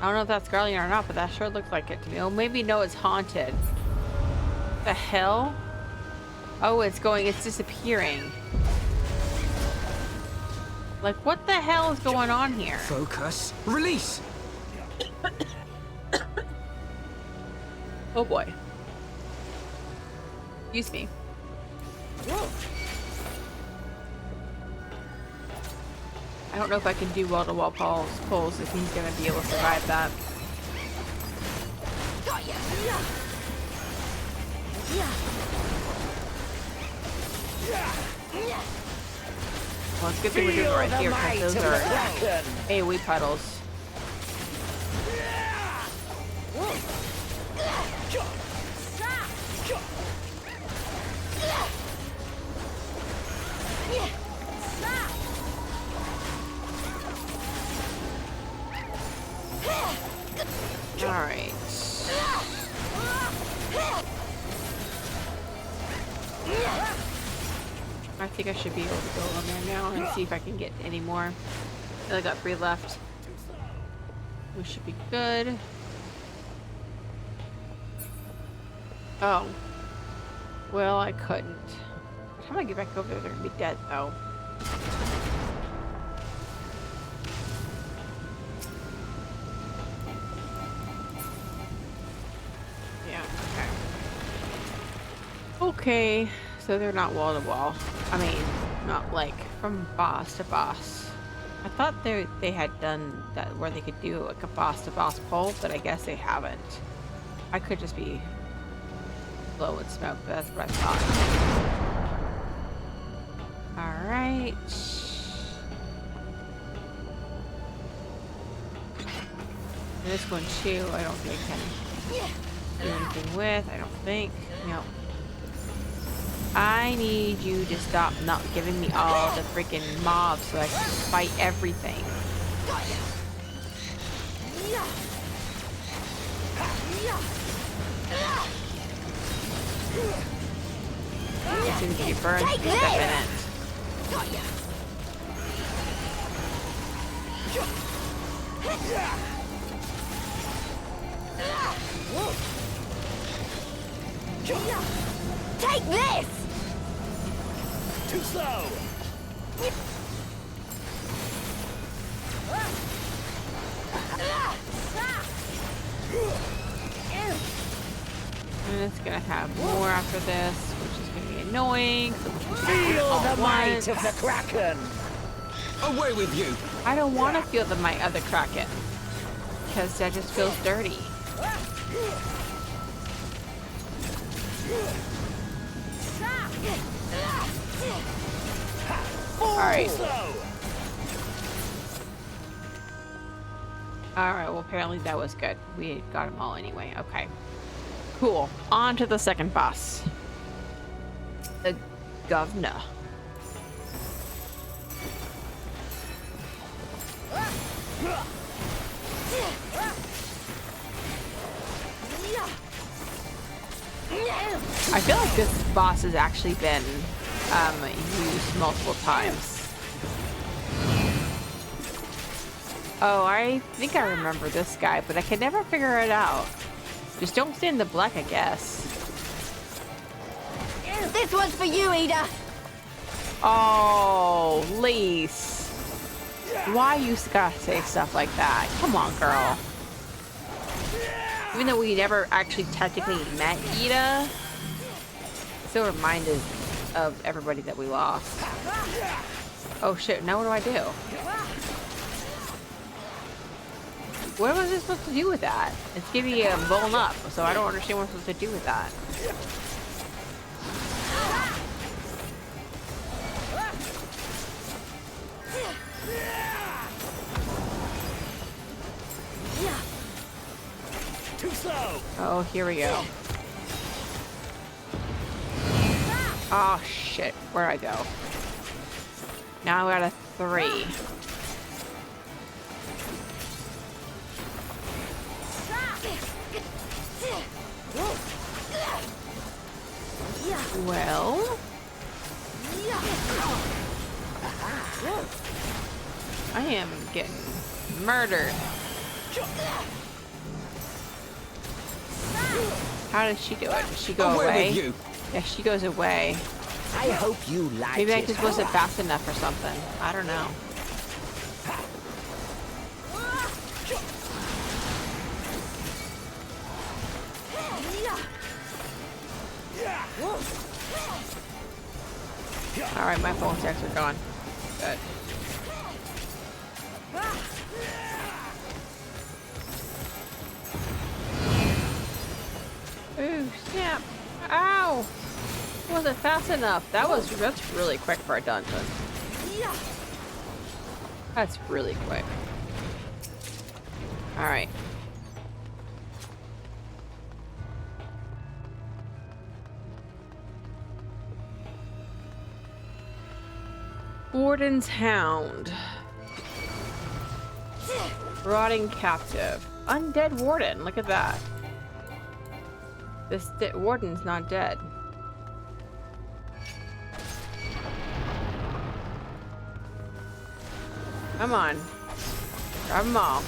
I don't know if that's Garlean or not, but that sure looks like it to me. Oh, maybe no, it's haunted. The hell? Oh, it's disappearing. Like, what the hell is going on here? Focus. Release! Oh boy. Excuse me. I don't know if I can do wall-to-wall pulls if he's gonna be able to survive that. Well, it's good thing we're doing it right here because those are AoE puddles. Alright. I think I should be able to go on there now and see if I can get any more. I got 3 left. We should be good. Oh. Well, I couldn't. By the time I get back over there, they're gonna be dead, though. Yeah, okay. Okay, so they're not wall to wall. I mean, not like from boss to boss. I thought they had done that where they could do like a boss to boss pull, but I guess they haven't. I could just be blowing smoke, but that's what I thought. Alright. This one too, I don't think I can do anything with. I don't think. No. I need you to stop not giving me all the freaking mobs so I can fight everything. As soon as you burn, step in it. Take this! Too slow! And it's gonna have more after this, which is gonna be annoying. So feel the might of the Kraken! Away with you! I don't want to feel the might of the Kraken. Because that just feels dirty. Alright. Alright, well apparently that was good. We got them all anyway. Okay. Cool. On to the second boss. The governor. I feel like this boss has actually been used multiple times. Oh, I think I remember this guy, but I can never figure it out. Just don't stay in the black, I guess. This one's for you, Ida! Oh, Lise. Why you gotta say stuff like that? Come on, girl. Even though we never actually technically met Ida, still reminded of everybody that we lost. Oh shit, now what do I do? What was I supposed to do with that? It's giving me a bone up, so I don't understand what I'm supposed to do with that. Too slow. Oh, here we go. Oh shit, where'd I go? Now I got a 3. Well, I am getting murdered. How does she do it? Does she go away? Yeah, she goes away. I hope you like Maybe I it. just wasn't fast enough or something. I don't know. Alright, my phone attacks are gone. Good. Ooh, snap. Ow! Wasn't fast enough. That's really quick for a dungeon. That's really quick. All right. Warden's Hound. Rotting Captive. Undead Warden. Look at that. This Warden's not dead. Come on. Grab them all.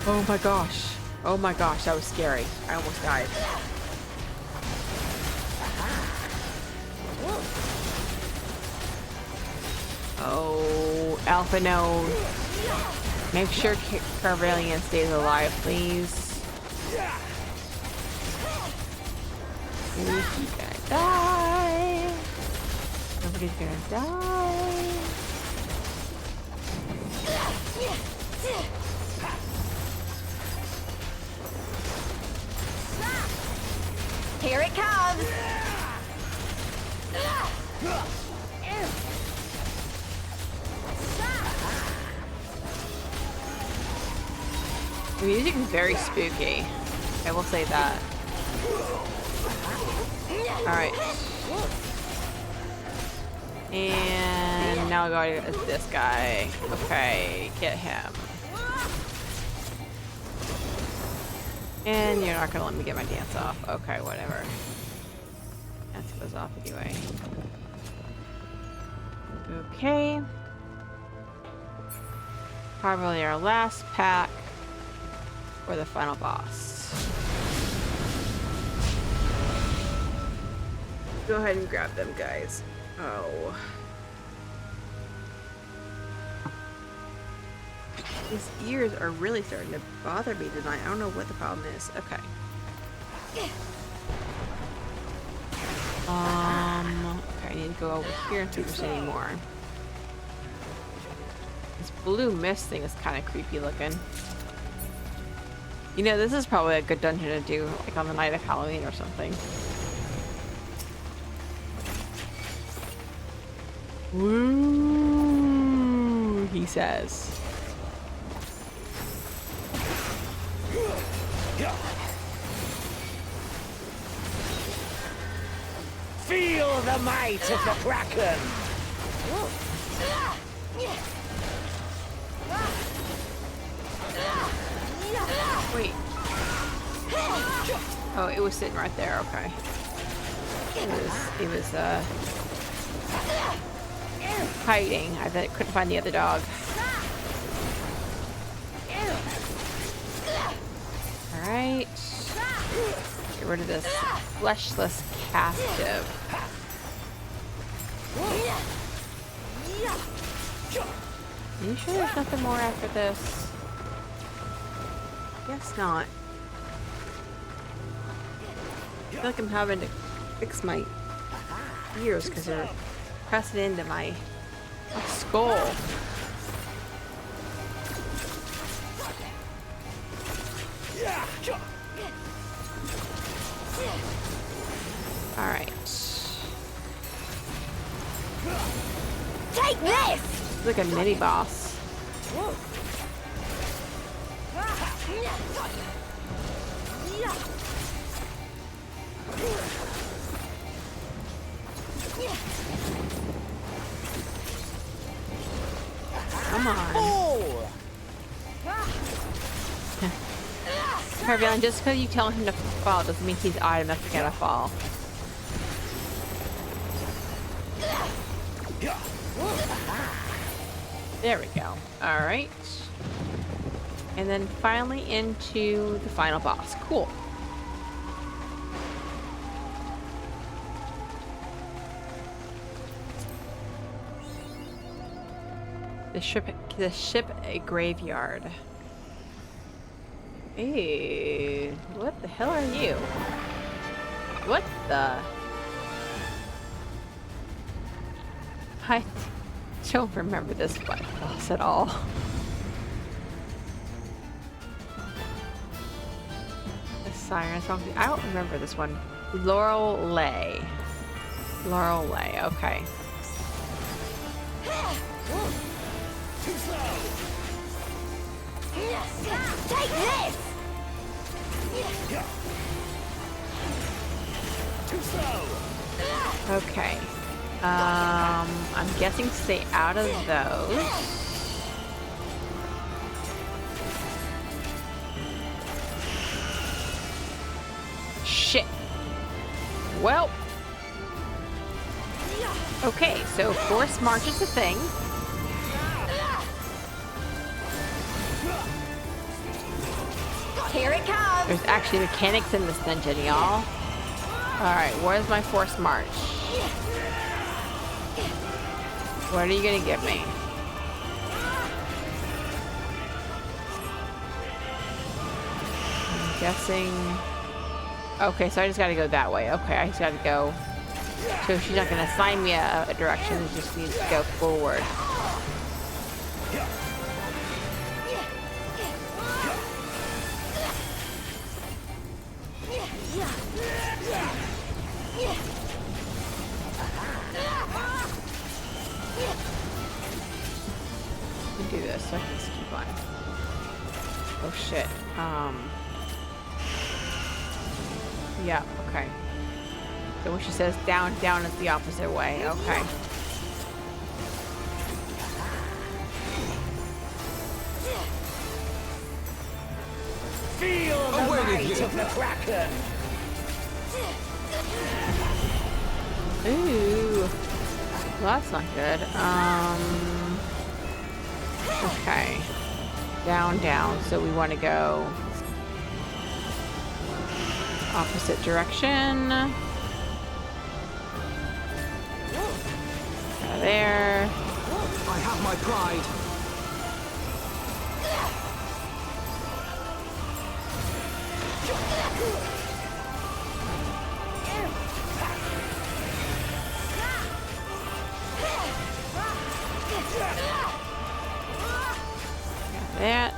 Oh my gosh. Oh my gosh, that was scary. I almost died. Oh, Alpha no. Make sure Garlean stays alive, please. He's gonna die. Nobody's gonna die. Here it comes! The music is very spooky. I will say that. Alright. And now I go to this guy. Okay, get him. And you're not gonna let me get my dance off. Okay, whatever. Dance goes off anyway. Okay. Probably our last pack for the final boss. Go ahead and grab them, guys. Oh. These ears are really starting to bother me tonight. I don't know what the problem is. Okay. Okay, I need to go over here and see if there's any more. This blue mist thing is kind of creepy looking. You know, this is probably a good dungeon to do, like on the night of Halloween or something. Woo, he says. Feel the might of the Kraken! Wait. Oh, it was sitting right there. Okay. It was hiding. I couldn't find the other dog. All right. Get rid of this fleshless captive. Are you sure there's nothing more after this? Guess not. I feel like I'm having to fix my ears because they're pressing into my skull. Alright. Take this! It's like a mini boss. Come on. Garlean, just because you tell him to fall doesn't mean he's automatically gonna fall. There we go. Alright. And then finally into the final boss. Cool. The ship a graveyard. Hey, what the hell are you? What the? I don't remember this boss at all. The Siren song. I don't remember this one Laurel Lay. Laurel Lay, okay. Too slow. Take this. Too slow. Okay. I'm guessing stay out of those. Shit. Well. Okay, so force march is a thing. Here it comes! There's actually mechanics in this dungeon, y'all. Alright, where's my force march? What are you gonna give me? I'm guessing... Okay, so I just gotta go that way. Okay, I just gotta go... So she's not gonna assign me a direction, it just needs to go forward. Do this so I can just keep on. Oh shit. Yeah, okay. So when she says down, down is the opposite way. Okay. Feel the might of the Kraken. Ooh. Well, that's not good. Okay. Down, down. So we want to go opposite direction. There. I have my pride. That.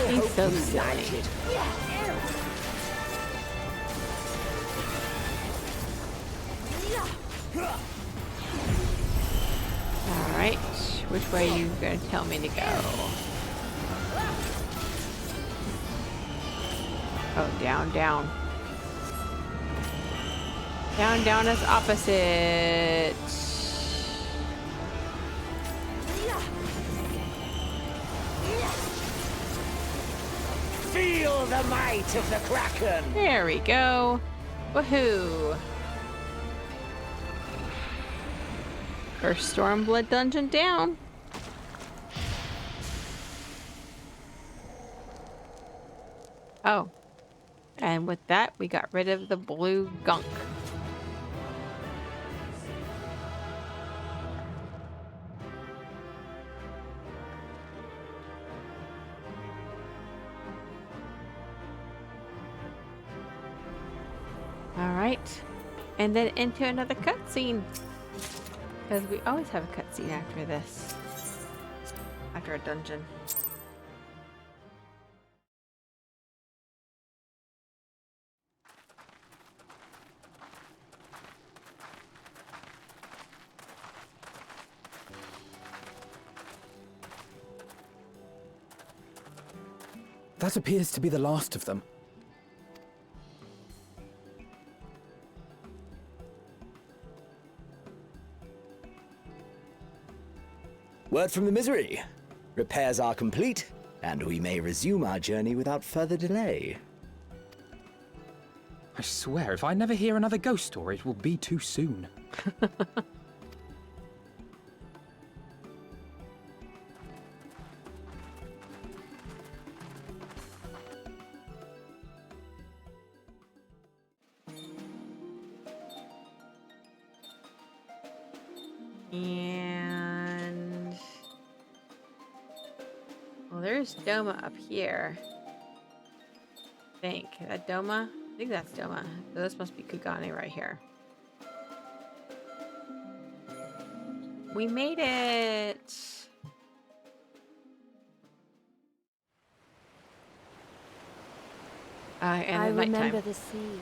He's so silly. Alright, which way are you gonna tell me to go? Oh, down, down. Down, down is opposite. Feel the might of the Kraken. There we go. Woohoo. First Stormblood dungeon down. Oh. And with that, we got rid of the blue gunk. Alright. And then into another cutscene. Because we always have a cutscene after this. After a dungeon. That appears to be the last of them. Word from the Misery. Repairs are complete, and we may resume our journey without further delay. I swear, if I never hear another ghost story, it will be too soon. And well, there's Doma up here. I think that Doma. I think that's Doma. So this must be Kugane right here. We made it. And I the nighttime. remember the sea,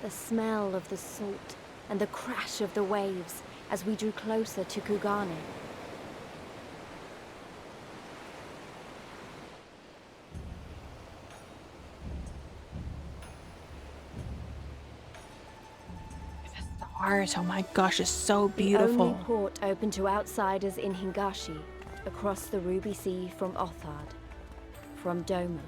the smell of the salt, and the crash of the waves as we drew closer to Kugane. Stars, oh my gosh, it's so The beautiful. only port open to outsiders in Hingashi, across the Ruby Sea from Othard, from Doma.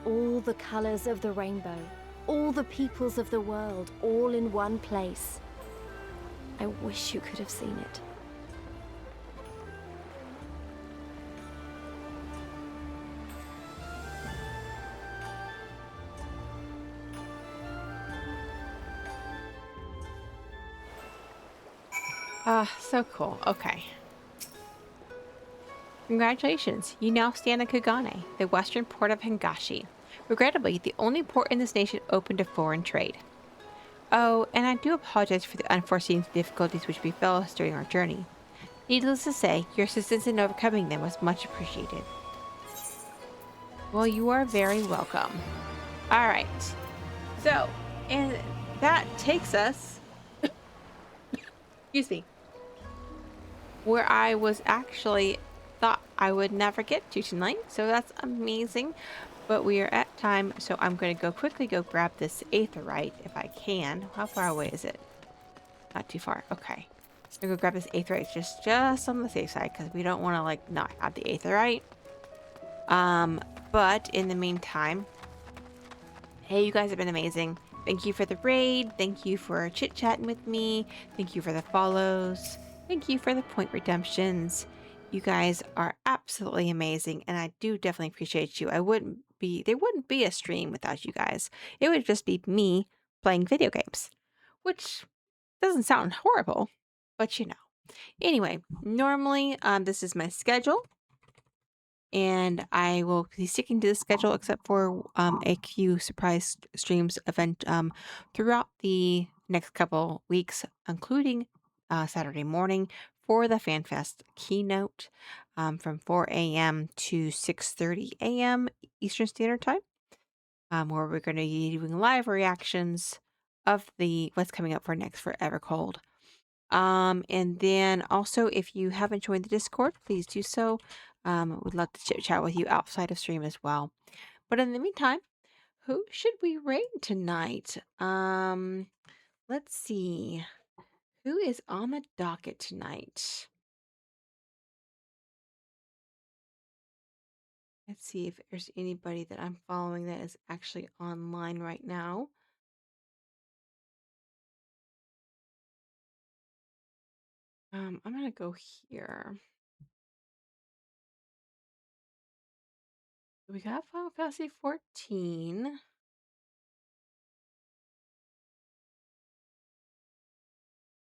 All the colors of the rainbow, all the peoples of the world, all in one place. I wish you could have seen it. So cool. Okay. Congratulations, you now stand at Kugane, the western port of Hingashi. Regrettably, the only port in this nation open to foreign trade. Oh, and I do apologize for the unforeseen difficulties which befell us during our journey. Needless to say, your assistance in overcoming them was much appreciated. Well, you are very welcome. Alright. So, and that takes us... excuse me. Where I was actually thought I would never get to tonight. So that's amazing. But we are at time, so I'm going to quickly go grab this aetherite if I can. How far away is it? Not too far. Okay. I'm going to go grab this aetherite just on the safe side because we don't want to like not have the aetherite. But in the meantime, hey, you guys have been amazing. Thank you for the raid. Thank you for chit-chatting with me. Thank you for the follows. Thank you for the point redemptions. You guys are absolutely amazing, and I do definitely appreciate you. There wouldn't be a stream without you guys. It would just be me playing video games, which doesn't sound horrible, but you know. Anyway, normally this is my schedule, and I will be sticking to the schedule except for AQ surprise streams event throughout the next couple weeks, including Saturday morning for the FanFest keynote from 4 a.m. to 6:30 a.m. Eastern Standard Time, where we're going to be doing live reactions of what's coming up for next for Evercold. And then also, if you haven't joined the Discord, please do so. Would love to chit chat with you outside of stream as well. But in the meantime, who should we raid tonight? Let's see. Who is on the docket tonight? Let's see if there's anybody that I'm following that is actually online right now. I'm gonna go here. We got Final Fantasy 14.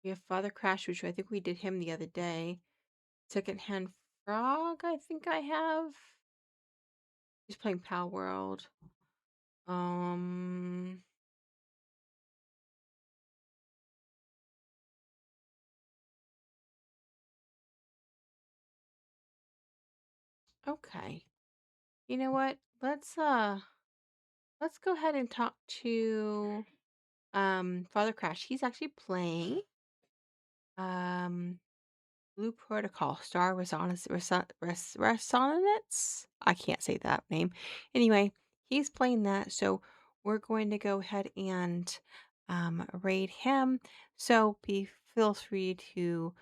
We have Father Crash, which I think we did him the other day. Secondhand Frog, I think I have. He's playing Pal World. Okay. You know what? Let's go ahead and talk to Father Crash. He's actually playing Blue Protocol, Star Resonance. I can't say that name. Anyway, he's playing that, so we're going to go ahead and raid him. So feel free to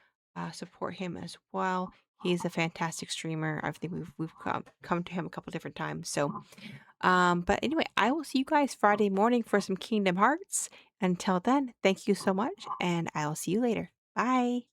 support him as well. He's a fantastic streamer. I think we've come to him a couple different times. So, but anyway, I will see you guys Friday morning for some Kingdom Hearts. Until then, thank you so much, and I'll see you later. Bye.